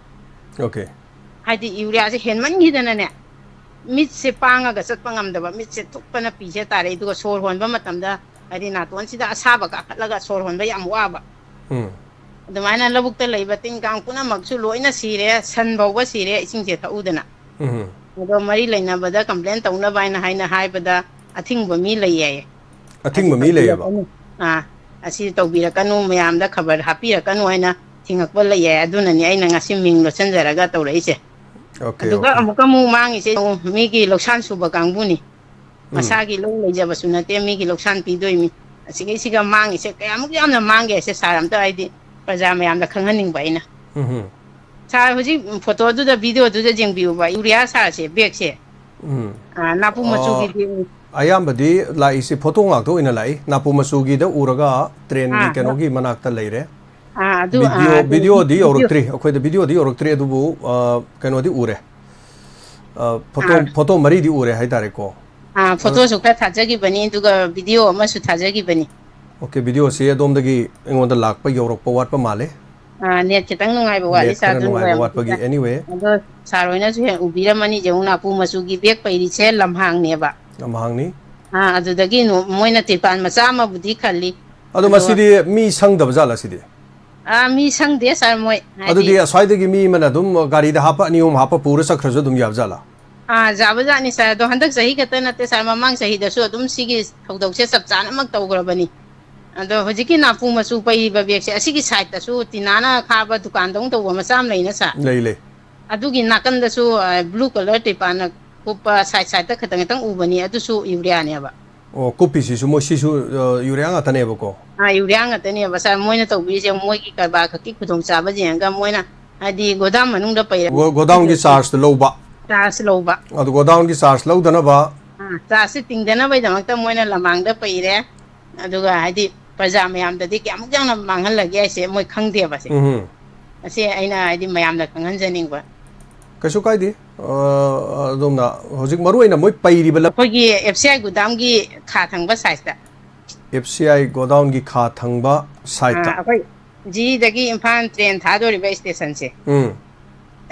ओके हादि यूरिया से हेनमनगिदने मिट से पांगा चतपंगमदबा मिट से थुपना पीसे तारे दुगा सोर होनबा मतमदा हादि नातोन सिदा असाबा काखलगा सोर होनबा याम वाबा अदुमाइना लबुक्ता लैबा तिन कांग पुनमकसु लोइना सिरे सन बावबा सिरे इसिंगसे थाउदना अदो मरी लैनाबदा कंप्लेन तौना बाइना हाइना हाइबदा अथिंगबा मी लैये अथिंगबा मी लैयेबा असि तौबिरकनु मयामदा खबर हापिरकनु हाइना थिंगकबा लैये अदुननि आइना ngasi मिंग लोसनजरगा तौरैसे ओके अदुगा अमुका मु मांगिसे मीगी लोकसान सुबा कांगबुनी मसागी लो लैजबसु नते मीगी लोकसान पिदोइमी असिगैसिगा मांगिसे कयामुक यामना मांगे से सारमता आइदि प्रजा मयाम खंगनिंग बाइना सार हुजी फोटो दुदा वीडियो दुदा जेंबिउबा यूरिया सार से बैग से नापु मचु की अयामबदी लाइसे photo ngakto ina lai napu masugi da uraga train gi kenogi manakta leire video di orotri akhoi da video di orotri adubu keno di ure photo मरी दी उरे है तारे को फोटो सु खा थाजगी बनी दुगा वीडियो अमा सु थाजगी बनी ओके वीडियो से दोम दगी एंगोंदा लाख प योरक प वाट प माले नेट खितंग नुंगाई बवा इसा दु वाट प गी एनीवे अदो सारोइना सु उबिरा मनी जेउना पु मसु गी बेक पैरी से लमहांग नेबा लमहांग नि अदु दगी नो मोइना तिपान मचा मा बुदी खल्ली अदो मसिदी मी संग दब जाला सिदी मी संग दे सर मोय अदु दि स्वाइदगी मी मना दुम गाड़ी दा हापा नियम हापा पूरा सखरजो दुम याब जाला जाबजानी सर दो हंदक सही खत नते सर ममांग सही दसु अदुम सिगी थौदौसे सबचान मक तौग्रबनी अदो हजिकी नापु मसु पई बेगसे असिगी साइड तसु तिनाना खाबा दुकान दंग तौ मसाम लैना सा ले अदुगी नाकन दसु ब्लू कलर टिपाना कुपा साइड साइड खतंग तंग उबनी अदुसु यूरिया नेबा ओ कुपी सिसु मोसिसु urea ngata nebako urea ngata नेबा सर मोइना तौबि से मोइगी करबा खकी खुदों चाबा जेंगा मोइना आदि गोदाम मनुंग द पै गोदाम की चार्ज लौबा चार्ज लौबा अदु गोदाम की चार्ज लौदनबा चार्ज तिंगदना बै दमकता मोइना लमांग द पैरे अदुगा हादि प्रजा मयाम ददि क्यामुक जांगना मांगहल लगे से मोइ खंगदे बासे ꯑꯁꯤ ꯑꯩꯅ ꯍꯥꯏꯗꯤ ꯃꯌꯥꯝꯗ ꯈꯪꯍꯟꯖꯅꯤꯡꯕ ꯀꯩꯁꯨ ꯀꯥꯏꯗꯦ ꯑꯗꯣꯝꯅ ꯍꯧꯖꯤꯛ ꯃꯔꯨꯑꯣꯏꯅ ꯃꯣꯏ ꯄꯩꯔꯤꯕ ꯑꯩꯈꯣꯏꯒꯤ FCI ꯒꯨꯗꯥꯝꯒꯤ ꯈꯥ ꯊꯪꯕ ꯁꯥꯏꯠꯇ FCI ꯒꯣꯗꯥꯎꯟꯒꯤ ꯈꯥ ꯊꯪꯕ ꯁꯥꯏꯠꯇ ꯑꯩꯈꯣꯏ ꯖꯤꯔꯤꯗꯒꯤ ꯏꯝꯐꯥꯜ ꯇ꯭ꯔꯦꯟ ꯊꯥꯗꯣꯔꯤꯕ ꯁ꯭ꯇꯦꯁꯟꯁꯦ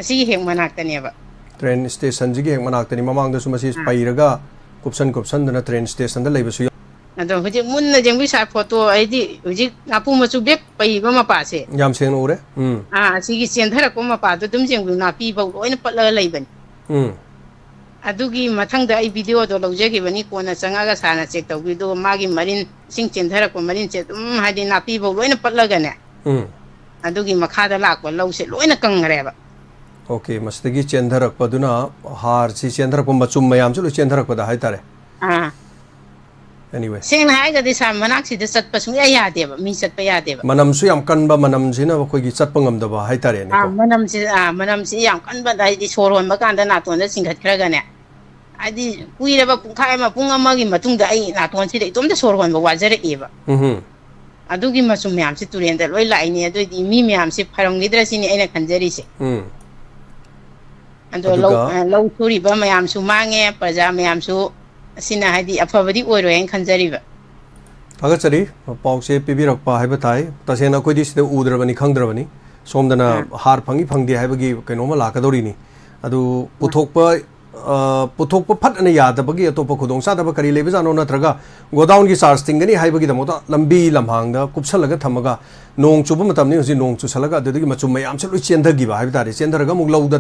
ꯑꯁꯤꯒꯤ ꯍꯦꯛ ꯃꯅꯥꯛꯇꯅꯦꯕ ट्रेन स्टेशन जी हेक मनाक्तनी ममांगदसु मसी पैरगा कुपसन कुपसनदना ट्रेन स्टेशन दा लेबसु अदो हुजे मुन्ना जेंबि सा फोटो आइदि हुजे नापु मचु बेक पैबा मपासे याम सेंग उरे सिगी चेंधरको मपादो दुम जेंबु नापी बौ लोइना पटला लैबनी अदुगी मथंगदा आई वीडियो दो लौजगिबनी कोना चंगागा साना चेक तौबिदो मागी मरिन सिंग चेंधरको मरिन चे दुम हादि नापी बौ लोइना पटलागने अदुगी मखादा लाको लौसे लोइना कंगरेबा ओके मस्तगी चेंधरकपदुना हार सी चेंधरकप मचुम मयाम चलो चेंधरकपदा हाइतारे एनीवे सेंग हाइगदि सा मनाक्सिदा चटपा सुंया यादेबा मी चटपा यादेबा मनमसु याम कनबा मनमसिना बखोगी चटपा ngamdaba हाइतारे ने को मनमसि याम कनबा दाइदि सोरोन बकांदा नातोनदा सिंगखरगने आदि कुइरबा पुंखाय मा पुंग अमागी मतुंगदा आई नातोन सिदा इतोमदा सोरोन बा वाजरएबा अदुगी मचुम मयाम सि तुरेंदा लोइ लाइनी अदुदि मी मयाम सि फरंगिद्रा सिनि आइना खंजरिसे अदो लौ थुरिबा मयामसु मांगे प्रजा मयामसु असिना हाइदि अफबदि ओइरो हेन खंजरिबा थागचरी पाउसे पिबिरकपा हाइबा ताइ तसेना कोइदि सिदा उद्रबनि खंद्रबनि सोमदना हार फंगी फंगदे हाइबगी कैनोमा लाकदोरिनी अदु पुथोकपा पुथोकपा फटना यादबगी अतोप खुदोंग सादबा करी लेबे जानो नत्रगा गोडाउन की चार्ज तिंगनी हाइबगी दमोता लंबी लमहांगदा कुपसलगा थमगा नोंग चुब मतमनि हुजि नोंग चुसलगा अदुदगी मचुम मयाम से लुइ चेंधगिबा हाइबा तारे चेंधरगा मुग लौदा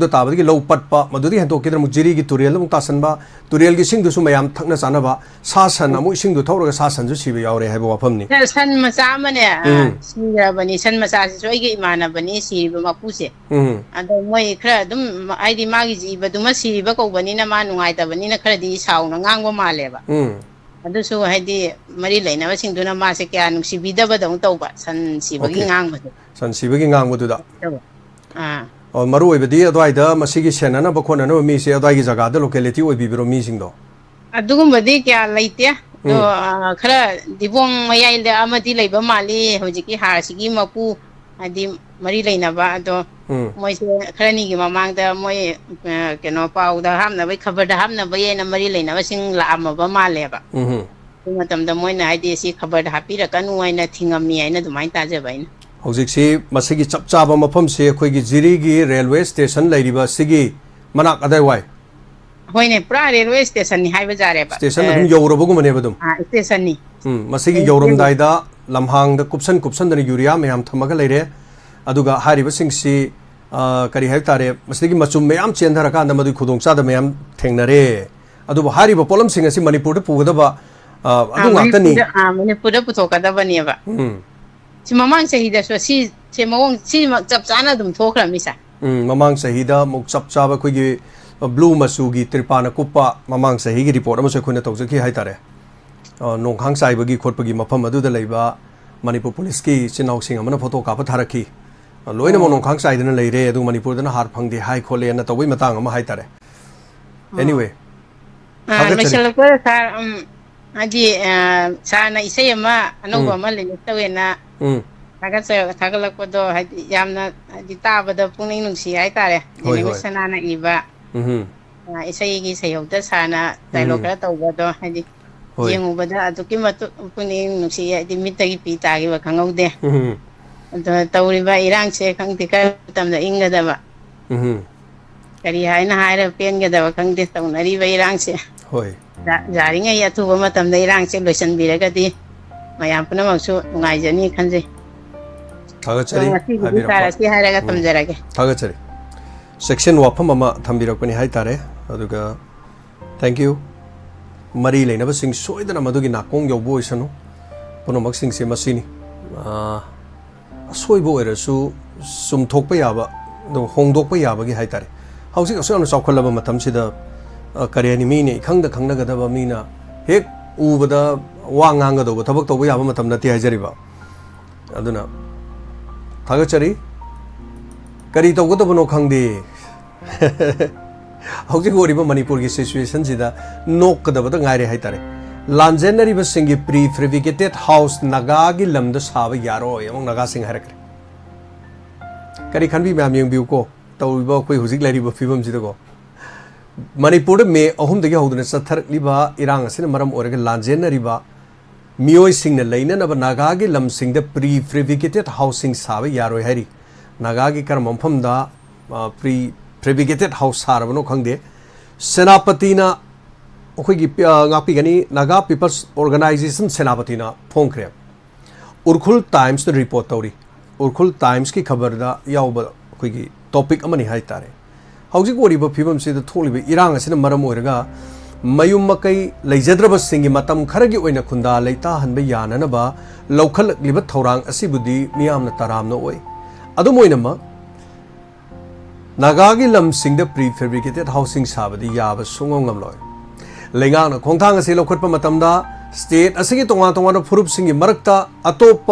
ताबदगी लौ पटपा मदुदि हेंतोकिदर मुग जिरी की तुरेल मुग तासनबा तुरेल की सिंगदुसु मयाम थकना चानबा सासन अमु सिंगदु थौरगा सासनजु सिबे यावरे हाइबा वाफमनि सन मचा मने सिरबनि सन मचा से सोइगे इमानबनि सिरिबा मपुसे अदो मोय खरा दुम आइदि मागी जीबदुमा सिरिबा कौबनिना मा नुंगाइतबनिना खरदि साउना ngango मालेबा अदुसु हाइदि मरी लेनाबा सिंगदुना मासे क्या नुसिबिदबदौ तौबा सन सिबगी ngangbदुदा और मरु ओइबदि अदवाइदा मसिगी सेनना बखोनना मीसे अदवाइगी जगादा लोकेलिटी ओइबिबिरो मीसिंगदो अदुगुमबदि क्या लैते दो खरा दिबोंग मयाइले अमदि लैबा माली होजिकी हारसिगी मपु आदि मरी लेनाबा अदो मोइसे खरनिगी ममांगदा मोय केनो पाउदा हामनाबा खबरदा हामनाबा येना मरी लेनाबा सिंग लामबा मालेबा मतमदा मोइना हाइदि सि खबरदा हापिरकनु आइना थिंगमि आइना दुमाइन ताजबाइन हौजिकसी मसिगी चपचाबा मफम से अखोइगी जिरीगी रेलवे स्टेशन लैरिबा सिगी मनाक अदाइवाय होइने पुरा रेलवे स्टेशन नि हाइबा जारेबा स्टेशन अदुम यौरबगुमने बदुम स्टेशन नि मसिगी यौरमदाइदा लमहांगदा कुपसन कुपसनदना यूरिया मयाम थमगा लैरे अदुगा हारिबा सिंगसी करी हाइब तारे मसिगी मचुम मयाम चेंधरकांदा मदु खुदोंचादा मयाम थेंगनरे अदुबा हारिबा पोलम सिंग असि मणिपुरदा पुगदबा अदु ngakani मणिपुरदा पुथोकदबनिबा सि ममांग सहिदा सि से मवंग सि चप चाना दुम थोखरामिसा ममांग सहिदा मुक चप चाबा खुगी ब्लू मसुगी त्रिपाना कुप्पा ममांग सहिगी रिपोर्ट अमसे खुना तौजखि हाइतारे नोंखांग साइबगी खोटपगी मफम अदुदा लैबा मणिपुर पुलिस की चिनाव सिंग अमना फोटो कापा थारखी लोइना नोंखांग साइदना लैरे अदु मणिपुरदना हार फंगदे हाइ खोले ना तौबै मतांग अमा हाइतारे एनीवे मिसलको सर आदि साना इसे अमा अनौबा अमा लेने तवेना थागलकपदो हादि यामना हादि ताबदा पुंगनिंग नुंसी हाइतारे जेनेमि सनाना इबा इसेगी सयौदा साना डायलॉग खरा तौबदो हादि येंगुबदा अदुकी मतु पुंगनिंग नुंसी हादि मितगी पी तागिबा खंगौदे अदो तौरिबा इरांगसे खंगदि का तमदा इंगदबा करी हाइना हाइरा पेनगदबा खंगदे तौनरिबा इरांगसे होय जारिङै अथुबा मतमदा इरांगसे लोइसनबिरगदि मयाम पुनमक्सु नुंगाइजनी खंजे थागचरी सेक्शन वाफम अमा थंबिरकपनि हाइतारे अदुगा थैंक यू मरी लेनबा सिंग सोइदना मदुगी नाकोंग यौबो ओइसनु पुनमक सिंग से मसिनी सोइबो ओइरसु सुमथोकपा याबा दो होंदोकपा याबगी हाइतारे हौजिक असोन चौखलबा मतमसिदा करेनि मीने खंगदा खंगनगदबा मीना हेक उबदा वा ngangadaba thabak tawba yaba matam nati haijariba aduna थागचरी करी तौगदबनो खंगदे हौजिक ओरिबा मणिपुर की सिचुएशन सिदा नोकदबदा गाइरे हाइतारे लांजेनरिबा सिंगी प्री फेब्रिकेटेड हाउस नागा की लमदा साबा यारो यमंग नागा सिंग हरकरे ꯀꯔꯤ ꯈꯟꯕꯤ ꯃꯌꯥꯝ ꯌꯦꯡꯕꯤꯌꯨꯀꯣ ꯇꯧꯔꯤꯕ ꯑꯩꯈꯣꯏ ꯍꯧꯖꯤꯛ ꯂꯩꯔꯤꯕ ꯐꯤꯕꯝꯁꯤꯗꯀꯣ ꯃꯅꯤꯄꯨꯔꯗ ꯃꯦ 3ꯗꯒꯤ ꯍꯧꯗꯨꯅ ꯆꯠꯊꯔꯛꯂꯤꯕ ꯏꯔꯥꯡ ꯑꯁꯤꯅ ꯃꯔꯝ ꯑꯣꯏꯔꯒ ꯂꯥꯟꯖꯦꯟꯅꯔꯤꯕ ꯃꯤꯑꯣꯏꯁꯤꯡꯅ ꯂꯩꯅꯅꯕ ꯅꯥꯒꯥꯒꯤ ꯂꯝꯁꯤꯡꯗ ꯄ꯭ꯔꯤ ꯐꯦꯕ꯭ꯔꯤꯀꯦꯇꯦꯗ ꯍꯥꯎꯁꯤꯡ ꯁꯥꯕ ꯌꯥꯔꯣꯏ ꯍꯥꯏꯔꯤ ꯅꯥꯒꯥꯒꯤ ꯀꯔꯝꯕ ꯃꯐꯝꯗ ꯄ꯭ꯔꯤ ꯐꯦꯕ꯭ꯔꯤꯀꯦꯇꯦꯗ ꯍꯥꯎꯁ ꯁꯥꯔꯕꯅꯣ ꯈꯪꯗꯦ ꯁꯦꯅꯥꯄꯇꯤꯅ ꯑꯩꯈꯣꯏꯒꯤ ꯉꯥꯛꯄꯤꯒꯅꯤ Naga peoples organisation ꯁꯦꯅꯥꯄꯇꯤꯅ ꯐꯣꯡꯈ꯭ꯔꯦ Ukhrul ꯇꯥꯏꯝꯁꯅ report ꯇꯧꯔꯤ ꯎꯔꯈꯨꯜ ꯇꯥꯏꯝꯁꯀꯤ ꯈꯕꯔꯗ ꯌꯥꯎꯕ ꯑꯩꯈꯣꯏꯒꯤ ꯇꯣꯄꯤꯛ ꯑꯃꯅꯤ ꯍꯥꯏꯇꯥꯔꯦ ꯍꯧꯖꯤꯛ ꯑꯣꯏꯔꯤꯕ ꯐꯤꯕꯝꯁꯤꯗ ꯊꯣꯛꯂꯤꯕ ꯏꯔꯥꯡ ꯑꯁꯤꯅ ꯃꯔꯝ ꯑꯣꯏꯔꯒ ꯃꯌꯨꯝ ꯃꯀꯩ ꯂꯩꯖꯗ꯭ꯔꯕꯁꯤꯡꯒꯤ ꯃꯇꯝ ꯈꯔꯒꯤ ꯑꯣꯏꯅ ꯈꯨꯟꯗꯥ ꯂꯩꯇꯥꯍꯟꯕ ꯌꯥꯅꯅꯕ ꯂꯧꯈꯠꯂꯛꯂꯤꯕ ꯊꯧꯔꯥꯡ ꯑꯁꯤꯕꯨꯗꯤ ꯃꯤꯌꯥꯝꯅ ꯇꯔꯥꯝꯅ ꯑꯣꯏ ꯑꯗꯨꯝ ꯑꯣꯏꯅꯃꯛ ꯅꯥꯒꯥꯒꯤ ꯂꯝꯁꯤꯡꯗ ꯄ꯭ꯔꯤ ꯐꯦꯕ꯭ꯔꯤꯀꯦꯇꯦꯗ ꯍꯥꯎꯁꯤꯡ ꯁꯥꯕꯗꯤ ꯌꯥꯕ ꯁꯨꯡꯉꯝ ꯉꯝꯂꯣꯏ ꯂꯩꯉꯥꯛꯅ ꯈꯣꯡꯊꯥꯡ ꯑꯁꯤ ꯂꯧꯈꯠꯄ ꯃꯇꯝꯗ स्टेट असगी तोंगा तोंगा फुरुपसिंगी मरक्ता अतोप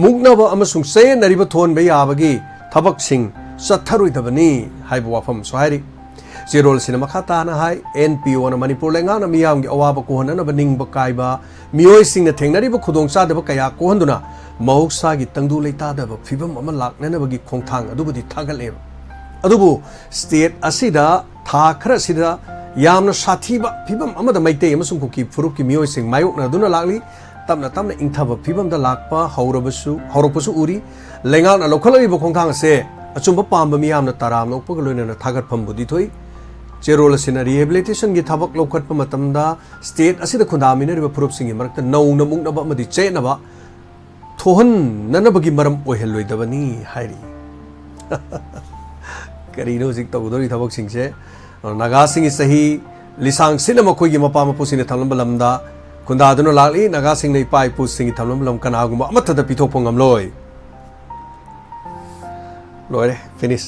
मुगनब अमसुंग चयनरिब थोनबे याबगी थबकसिंग चत्थरुइदबनी हाइबो वाफम सोहाइरि जेरोल सिना मखा ताना हाइ एनपीओ न मणिपुर लेंगाना मियामगी अवाब कोहननब निंगब काइबा मियोइसिंगना थेंगनरिब खुदोंचादब कया कोहंदुना मौसागी तंगदु लेतादब फिबम अमा लाक्ननबगी खोंथांग अदुबुदि थागलेब अदुबु स्टेट असिदा था खरसिदा यामना साथीबा फिबम अमदा मैते अमसुंग कुकी फुरुपकी मियोइसिंग मायोकना दुना लागली तमना तमना इंथब फिबमदा लाकपा हौरपसु उरी लेंगाना लौखलरिबो खोंथांग से अचुंब पांब मियामना ताराम नोकपग लोइना थागतफम बुदि थोइ चेरोल सिना रिहेबिलिटेशन गी थबक लौखटप मतमदा स्टेट असिदा खुंदामिनरिबा फुरुपसिंगी मरक्ता नौना मुगनबा अमदि चेनबा थोहन ननबगी मरम ओहेलोइदबनी हाइरि करीनो जिक तौदोरि थबकसिंगसे नागासिंगी सही लिसांग सिना मखोइगी मपा मपुसिने थमलम लमदा खुंदादुना लागली नागासिंगने इपा इपुसिंगी थमलम लम कनागुम अमथदा पिथोकप ngamloi लोरे फिनिश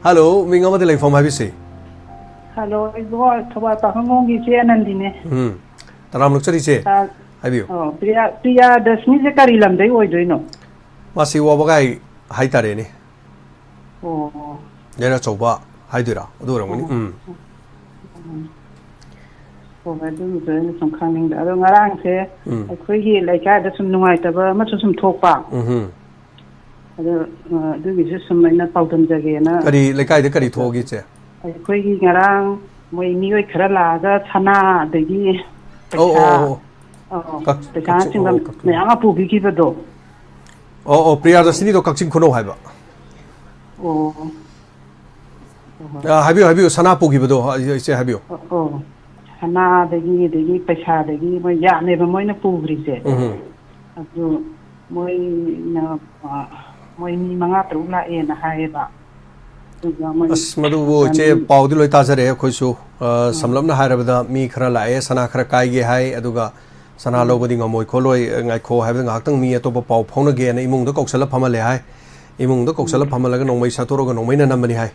हेलो मिंग अमदे लेफम हाबिसे हेलो इबो थबा पाखंगोंगी चे आनंदीने तराम लुक्चरी चे हाबियो प्रिया प्रिया दशमी से करी लमदै ओइदोइनो मासी वबगाई हाइतारेने ओ नेरा चौबा हाइदुरा अदुरंगनि ओ मदु जोइन संखानिंग अदो ngarang se अखोइगी लाइका द सुम नुंगाइतबा मचु सुम थोकपा अदो दुगिसे सुमैना पाउदम जगेना करी लाइकाइदे करी थोगी चे अखोइगी ngarang moi mioi khara laga thana degi ओ पैसा सिंगम मयामा पुगी बदो ओ प्रिया दसनी तो कक्चिंग खुनो हाइबा ओ हाबियो हाबियो सना पुगी बदो इसे हाबियो ओ सना दगी पैसा दगी moi याने बा moi ना पुगरी से अदो moi ना moi मी मंगा तरु ला ए ना हाएबा अस मदुबो चे पाउदि लोइ ताजरे खोइसु समलमना हाइरबदा मी खरा लाए सना खरा काइगे हाइ अदुगा सना लोबदि ngमोइ खोलोइ ngaइखो हाइबदा ngakतंग मी अतोप पाउ फौनगे ना इमुंग द कौशल फमले हाइ इमुंग द कौशल फमलगा नोंमै सातोरगा नोंमैना नमबनि हाइ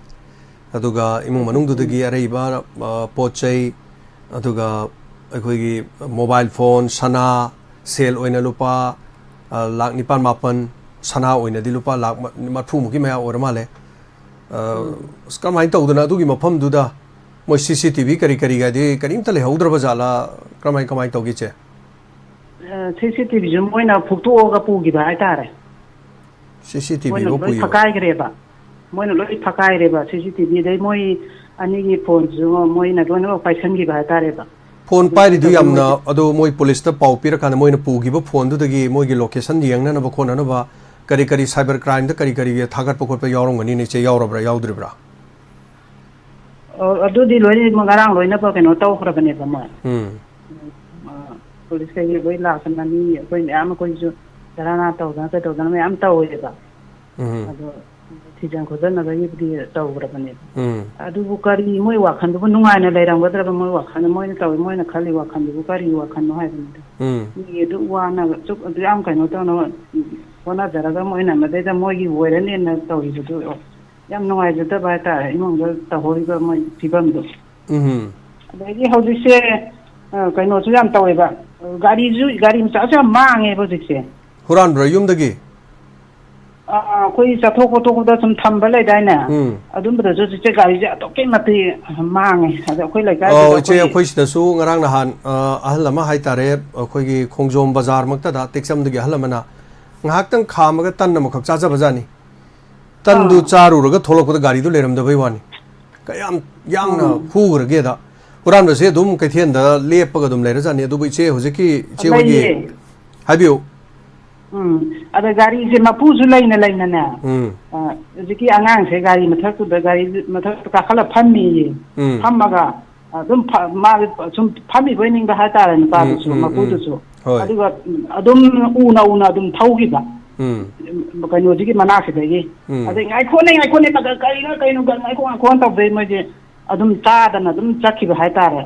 अदुगा इमुंग मनुंगदुदगी अरैबा पोचै अदुगा अखोइगी मोबाइल फोन सना सेल ओइना लुपा लाख 9-9 सना ओइनादि लुपा लाख 40 मया ओर माले कमाइन तौदना अदुगी मफमदुदा मोइ सीसीटीवी करी करी गादि करीमता लेहौद्रबा जाला कमाइन तौगी चे सीसीटीवी जो मोइना फुक्तोगा पुगिबा हाइतारे सीसीटीवी रो पुयो फकाइग्रेबा मोइना लोइ फकाइरेबा सीसीटीवी दे मोइ अनिगी फोन जो मोइना लोइना पाइसनगिबा हाइतारेबा फोन पाइरि दु यामना अदो मोइ पुलिस ता पाउ पिरकाना मोइना पुगिबा फोन दुदगी मोइगी लोकेशन यंगनबा खोननबा करी करी साइबर क्राइम दा करी करी थागत पकोट पे यावरंगनी ने चे यावरब्रा यावद्रिब्रा अदुदि लोइ मंगारांग लोइना प केनो तौखरबने बमा पुलिस के लोइ लाखनानी कोइ म्याम कोइ जो दराना तौदना म्याम तौएबा अदो थिजन खोजन नगई बदि तौखरबने अदुबु करी मोइ वाखनदुबु नुंगाइना लेरंगद्रबा मोइ वाखन मोइना तौइ मोइना खाली वाखनदुबु करी वाखन हाइबने नि दु वाना चुक याम कैनो तनो वना जरगा मोइना मदेदा मोइगी वोइरने तौइदु याम नुंगाइजदबा ता इमुंग तहोरिबा मोइ फिबमदु अदगी हौजिसे कैनो सु याम तौएबा गाड़ी मचासु मांगेबा जिसे हुरानब्रा युमदगी कोई चथोक कोथोकदा सम थंबा लेदाइना अदुमबदा जो जिसे गाड़ी जे अतोके मति मांगे अदा कोइ लेका ओ चे कोइ सिदसु ngarang nahan ahlama haitare akhoi khongjom bazar makta da teksam dagi ahlamana ngaktang khamaga tanna mokhak chaja bajani tandu charu raga tholok pada gari du leram da bai wani kayam yang na hu ra ge da uran ba se dum kai thien da lep pa ga dum lera jani du bai che hojiki che wagi habiu ada gari se mapu su laina laina na hojiki angang se gari mathak tu da gari mathak ka khala phammi phammaga adum ma sum phammi bai ning ba ha ta ran pa su mapu tu su aduga adum una adum thaugi ba kanu hojiki mana se dagi ada ngai khone ma kai na kai nu ga ngai khon ta be ma je adum ta da na adum chakhi ba ha ta ra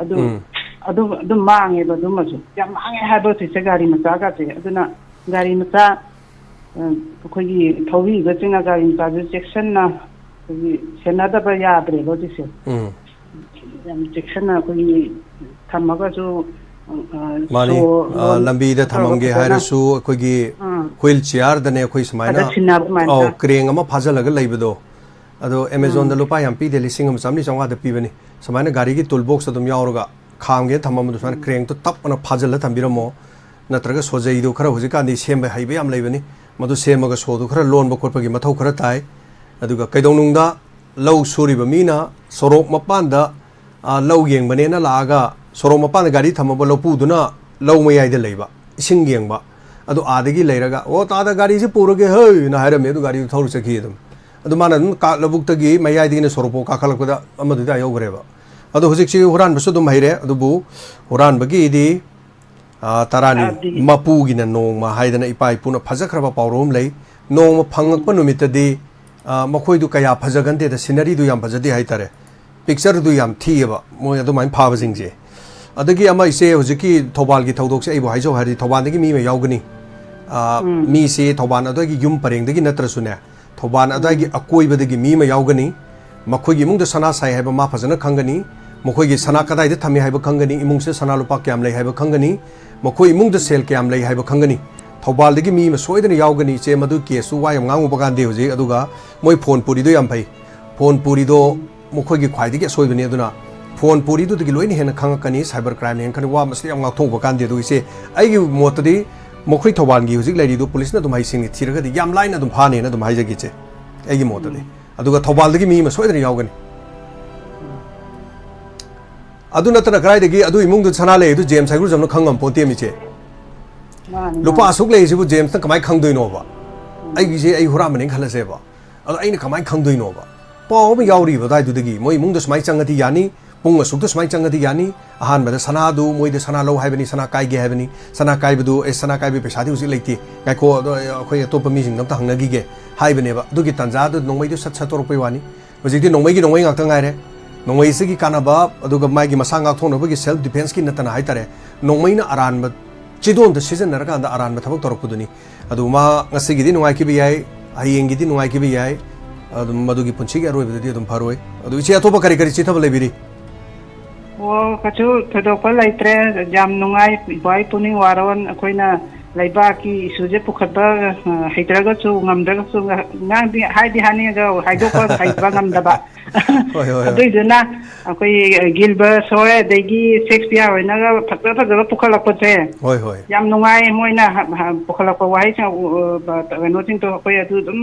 adum mangi ba adum ma su yam mangi ha ba se gari ma ta ga se aduna gari macha kogi thobi ga chinga gari macha je section na kogi senada ba ya bre lo dise section na kogi thamaga jo mani lambi da thamamge hairasu kogi wheelchair da ne koi samaina oh kreng ama phajalaga leibado ado amazon da lupa yam pi de lising am samni changwa da pi bani samaina gari gi toolbox adum yauraga khamge thamam du san kreng to tap ana phajala thambiramo natraga sojai do khara hojika ni semba haibe am leibani madu semaga sodu khara lon ba khotpa gi mathau khara tai aduga kaidonung da lau suri ba mina sorok mapanda lau yeng bane na laga sorok mapanda gari thamaba lopu duna lau mayai de leiba ising yeng ba adu adagi leiraga o ta da gari se puroge hei na haira me du gari thau chaki dum adu mana ka labuk ta gi mayai di ne soropo ka khalak da amadu da yau greba adu hojik chi huran basu dum haire adu bu huran bagi di tarani mapu gina nong ma haidana ipai puna phajakraba pawrom lei nong ma phangakpa numita di makhoi du kaya phajagante da scenery du yam phajadi haitare picture du yam thieba moi adu mai phaba jingje adagi ama ise hojiki thobal gi thodok se aibo haijo hari thoban dagi mi me yaugani mi se thoban adagi yum pareng dagi natra sune thoban adagi akoi badagi mi me yaugani makhoi gi mung da sana sai haiba ma phajana khangani makhoi gi sana kadai da thami haiba khangani imung se sana lupa kyam lei haiba khangani makhoi imung da sel kyam lei haiba khangani thobal dagi mi ma soidana yaugani che madu ke su wa yam ngangu bagan de hoje aduga moi phone puri do yam phai phone puri do makhoi gi khwai dagi soibani aduna phone puri do dagi loini hena khangakani cyber crime hen kan wa masli am ngakthong bagan de do ise ai gi motadi makhoi thobal gi hojik lairi do police na dum hai sing thiraga di yam line na dum phane na dum hai jagi che ai gi motadi aduga thobal dagi mi ma soidana yaugani adu natana krai degi adu imung du chana le du james ai gru jamno khangam ponte mi che lupa asuk le jibu james ta kamai khangdoi no ba ai gi je ai hura maning khala se ba adu ai na kamai khangdoi no ba paw ma yauri ba dai du degi moi imung du smai changati yani pung asuk du smai changati yani ahan ba sana du moi de sana lo hai bani sana kai ge hai bani sana kai bu e sana kai bi pesa di usi leiti kai ko khoi top mi jing nam ta hangna gi ge hai bane ba du gi tanja du nongmai du sat sat tor pai wani hojik di nongmai ngak ta ngai re nongmai se gi kanaba aduga mai gi masanga thong no gi self defense ki natana hai tare nongmai na aran ba chidon da season nar ka da aran ba thabak torok puduni adu ma ngasi gi di nongai ki bi yai ayeng gi di nongai ki bi yai adu madu gi punchi gi aroi bi di adum pharoi adu ichi atopa kari kari chi thab le biri o kachu thadokpa laitre jam nongai bai puning waron akoina laiba ki suje pukhatba haitraga chu ngamdaga chu ngang di haidi hani ga haidokpa haiba ngamdaba aduyuna akoi gilbert soe degi shakespeare hoina ga phakta phakta pukhalakpa che hoi yam nongai moina pukhalakpa wai cha no ting to akoi adu dum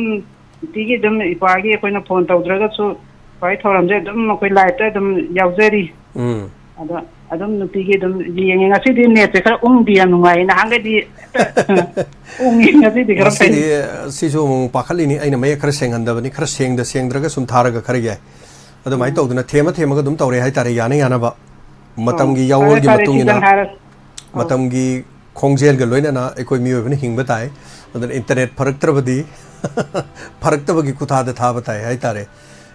tigi dum ipagi akoina phone tawdraga chu pai thoramje dum akoi light dum yaujari ada adum nupigi dum yeng ngasi di net khara di nungai na hanga di ngasi di khara pai si so mong pakhali ni aina mai khara senganda bani khara sengda sengdraga sum tharaga khara ge adu mai tawduna thema ga dum tawre hai tare yana yana ba matam gi yawol gi matung ina matam gi khongjel ga loina na ekoi mi bani hingba tai adu internet faraktrabadi faraktabagi kutha da tha batai hai tare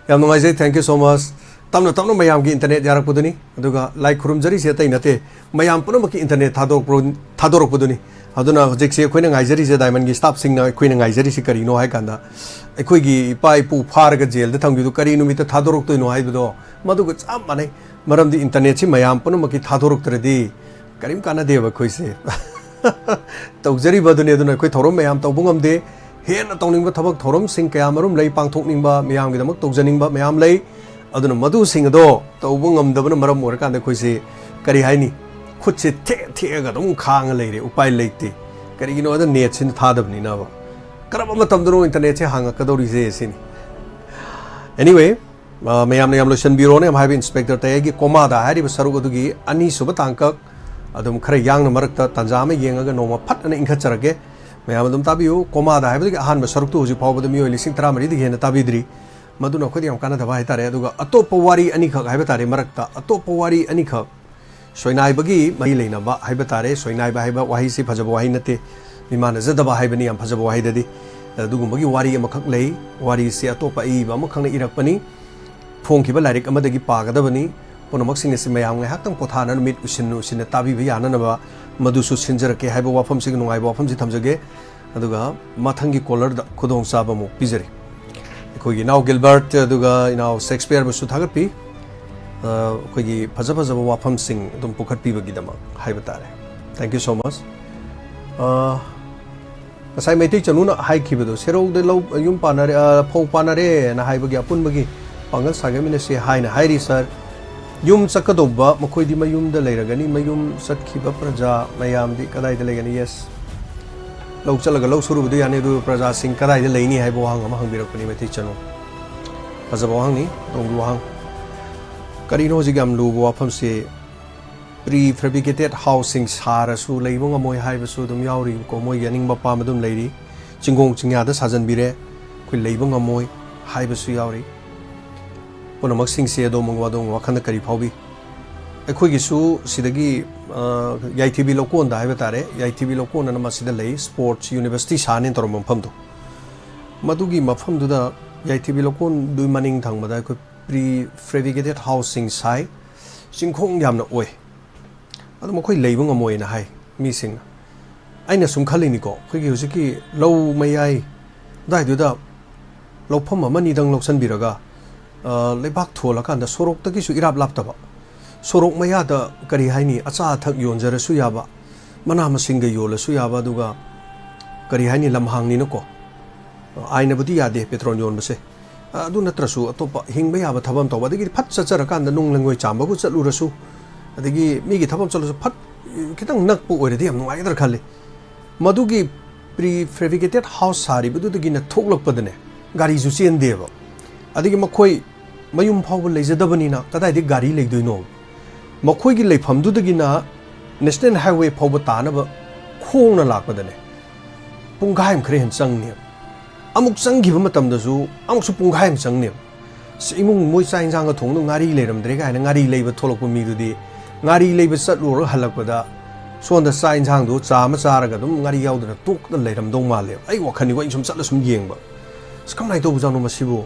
yam nungai jai thank you so much tamna mayam gi internet yarak puduni aduga like khurum jari se tai nate mayam puno maki internet thadorok puduni aduna hojik se khoina ngai jari se diamond gi staff sing na khoina ngai jari se kari no hai kanda ekhoi gi pai pu phar ga jail da thamgi du kari numita thadorok to no hai bido madu ga cham mane maram di internet si mayam puno maki thadorok tredi karim kana deba khoi se tawjari baduni aduna khoi thorom mayam tawbungam de hen tawning ba thabak thorom sing kaya marum lei pangthokning ba mayam gi damak tawjaning ba mayam lei aduna madu sing do tawbungam dabana maram or kan de khoi se kari haini khut se the ga dum khang leire upai leite kari gi no da net sin thadabni na ba karama matam do internet se hanga kadori se sin anyway mayam yam lotion biro ne am inspector tayagi koma da hari basaru godugi ani suba tangkak adum khare yang na marakta tanjama yengaga noma phat na ingkha charage mayam adum tabiu koma da habi ahan basaruk tu hoji pawbada mi lising tara mari dige na tabidri maduna khodi am kana da bai tare aduga atopa wari ani khak habi tare marakta atopa wari ani khak soinai bagi mai leina ba habi tare soinai ba haiba wahi si phajaba wahi nate mimana zadaba haibani am phajaba wahi dadi adugum bagi wari am khak lei wari se atopa i ba am khang na irakpani phong ki ba lairik amadagi pagadabani ponomak sing se mayam ngai haktam pothana mit usin tabi bi yana na ba madusu sinjar ke haiba wafam sing nungai wafam si thamjage aduga mathangi collar da khudong saba mu pijari kogi now Gilbert aduga now Shakespeare bu su thagat pi kogi phaja phaja wafam sing dum pukhat pi bagi dama haiba tare thank you so much kasai mai ti chanuna hai khibedo serou de lo yum panare phau panare na haibagi apun bagi pangal sagamina se haina hairi sir yum sakadobba makoi di mayum da leiragani mayum sakhiba praja mayam di kadai da legani yes lok chalaga lok suru du yani du praja sing kadai da leini hai bo hang ama hang birakpani meti chanu pajabo hang ni dong du hang karino jigam lu bo afam se prefabricated housing sara su leibong amoi hai basu dum yauri ko moi yaning ba pa madum leiri chingong chingya da sajan bire khoi leibong amoi hai basu yauri ponomak sing se do mangwa do wakhanda kari phaubi ekhoi gi su sidagi yaithibi lokon da haiba tare yaithibi lokon na masida lei sports university sane torom mpham do madugi mafam du da yaithibi lokon dui maning thang bada ko prefabricated housing sai singkhong yamna oi adu mokoi leibung amoi na hai mi sing aina sum khalini ko khoi gi husiki low mayai dai du da lopham amani dang loksan biraga leibak thola kan da sorok ta ki su irap lap ta ba sorok maya da kari haini acha thak yon jara su ya ba mana ma singa yola su ya ba duga kari haini lamhang ni nako aina budi ya de petron yon base adu natra su atopa hingba ya ba thabam to ba digi phat cha chara kan da nung langoi chamba ku chalu rasu adigi mi gi thabam chalu phat kitang nak pu ore de am ngai dar khale madugi prefabricated house sari budu digi na thoklak padane gari ju chen de ba adigi makhoi mayum phawba leijadabani na kadai de gari leidoino makhoi gi leifam du dagi na national highway phawba tana ba khong na lakpadane punggaim khre hen changni amuk changgi ba matam da ju amuk su punggaim changni simung moi chain jang ga thong no ngari leiram dre ga na ngari leiba tholok mi du di ngari leiba chatlu ro halakpada son da chain jang du chama chara ga dum ngari yaw da tok da leiram dong ma le ai wakhani wa insum chatla sum yeng ba skam nai to bu jang no masibu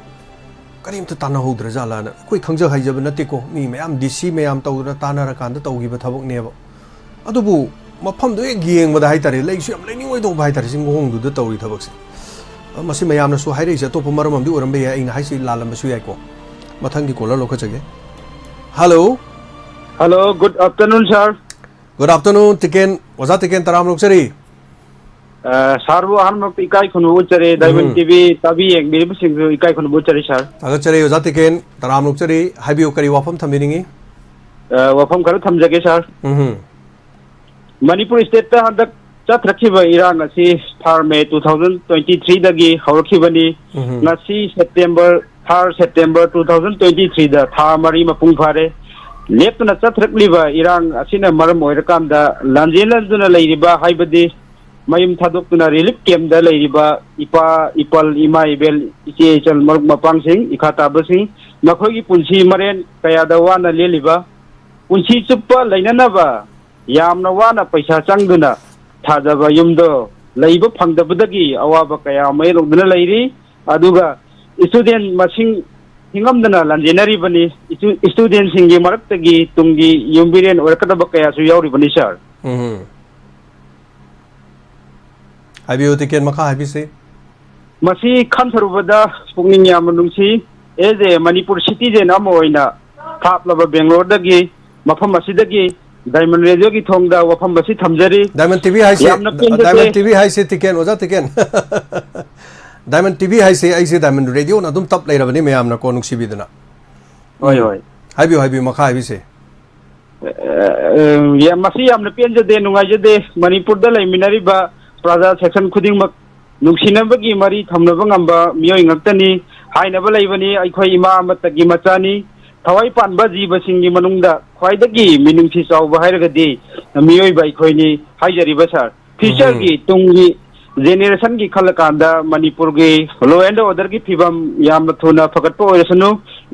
karim ta tana hodra jala na koi khangja haijaba nate ko mi mayam dc mayam tawdra tana ra kan da tawgi ba thabak ne ba adubu mafam do yeng ba da hai tare lai su am lai ni oi do bai tare sing hong du da tawri thabak se masi mayam na su hai rei ja to maram am di oram be ya ina hai si lalam ba su yai ko mathang gi kola lokha chage hello good afternoon sir good afternoon tiken oza tiken taram lok chari sarbo hanmak ikai khunu uchare diamond tv tabi ek biri sing ikai khunu uchare sir aga chare oza tiken taram lok chari habiu kari wafam thambiningi wafam khara thamjage sir manipur state ta handak chatrakhiba irang asi thar May 2023 dagi hawrakhibani ngasi September 2023 da tha mari mapung phare lepna chatrakliba irang asina maram oirakam da lanjelan duna leiriba haibadi mayum thadokuna relief camp da leiriba ipal ima ibel iche chal maruk mapang sing ikhata basing makhogi punsi maren kaya da wana leliba punsi chuppa leinana ba yamna wana paisa changduna thajaba yumdo leiba phangdabadagi awaba kaya mai logduna leiri aduga student masing hingamdana lanjenari bani student singi maraktagi tungi yumbiren orakadaba kaya su yauri bani sir habiu tiken makha habi se masi khamsarubada pukning yamanungsi eze manipur citizen amoina thaplaba Bangalore dagi mafam asidagi diamond radio gi thongda wafam basi thamjari diamond tv hai se tiken oza tiken diamond tv hai se ai se diamond radio na dum tap leirabani mayam na ko nungsi bidana oi habiu makha habi se ya masi yamna penjade nungajade manipur da laiminari ba praja section khuding mak nungsinabagi mari thamnaba ngamba miyoi ngaktani हाइनब लेबनी अखोई इमा अमतगी मचानी थवाई Panba जीवसिंगी मनुंगदा ख्वाइदगी मिनुंगसी Chaoba हाइरगदी मियोइबा अखोइनी हाइजरिबा sir future की Tungi generation की खलकांदा मणिपुर की law and order की फिबम याम थुना फकटपो ओइसनु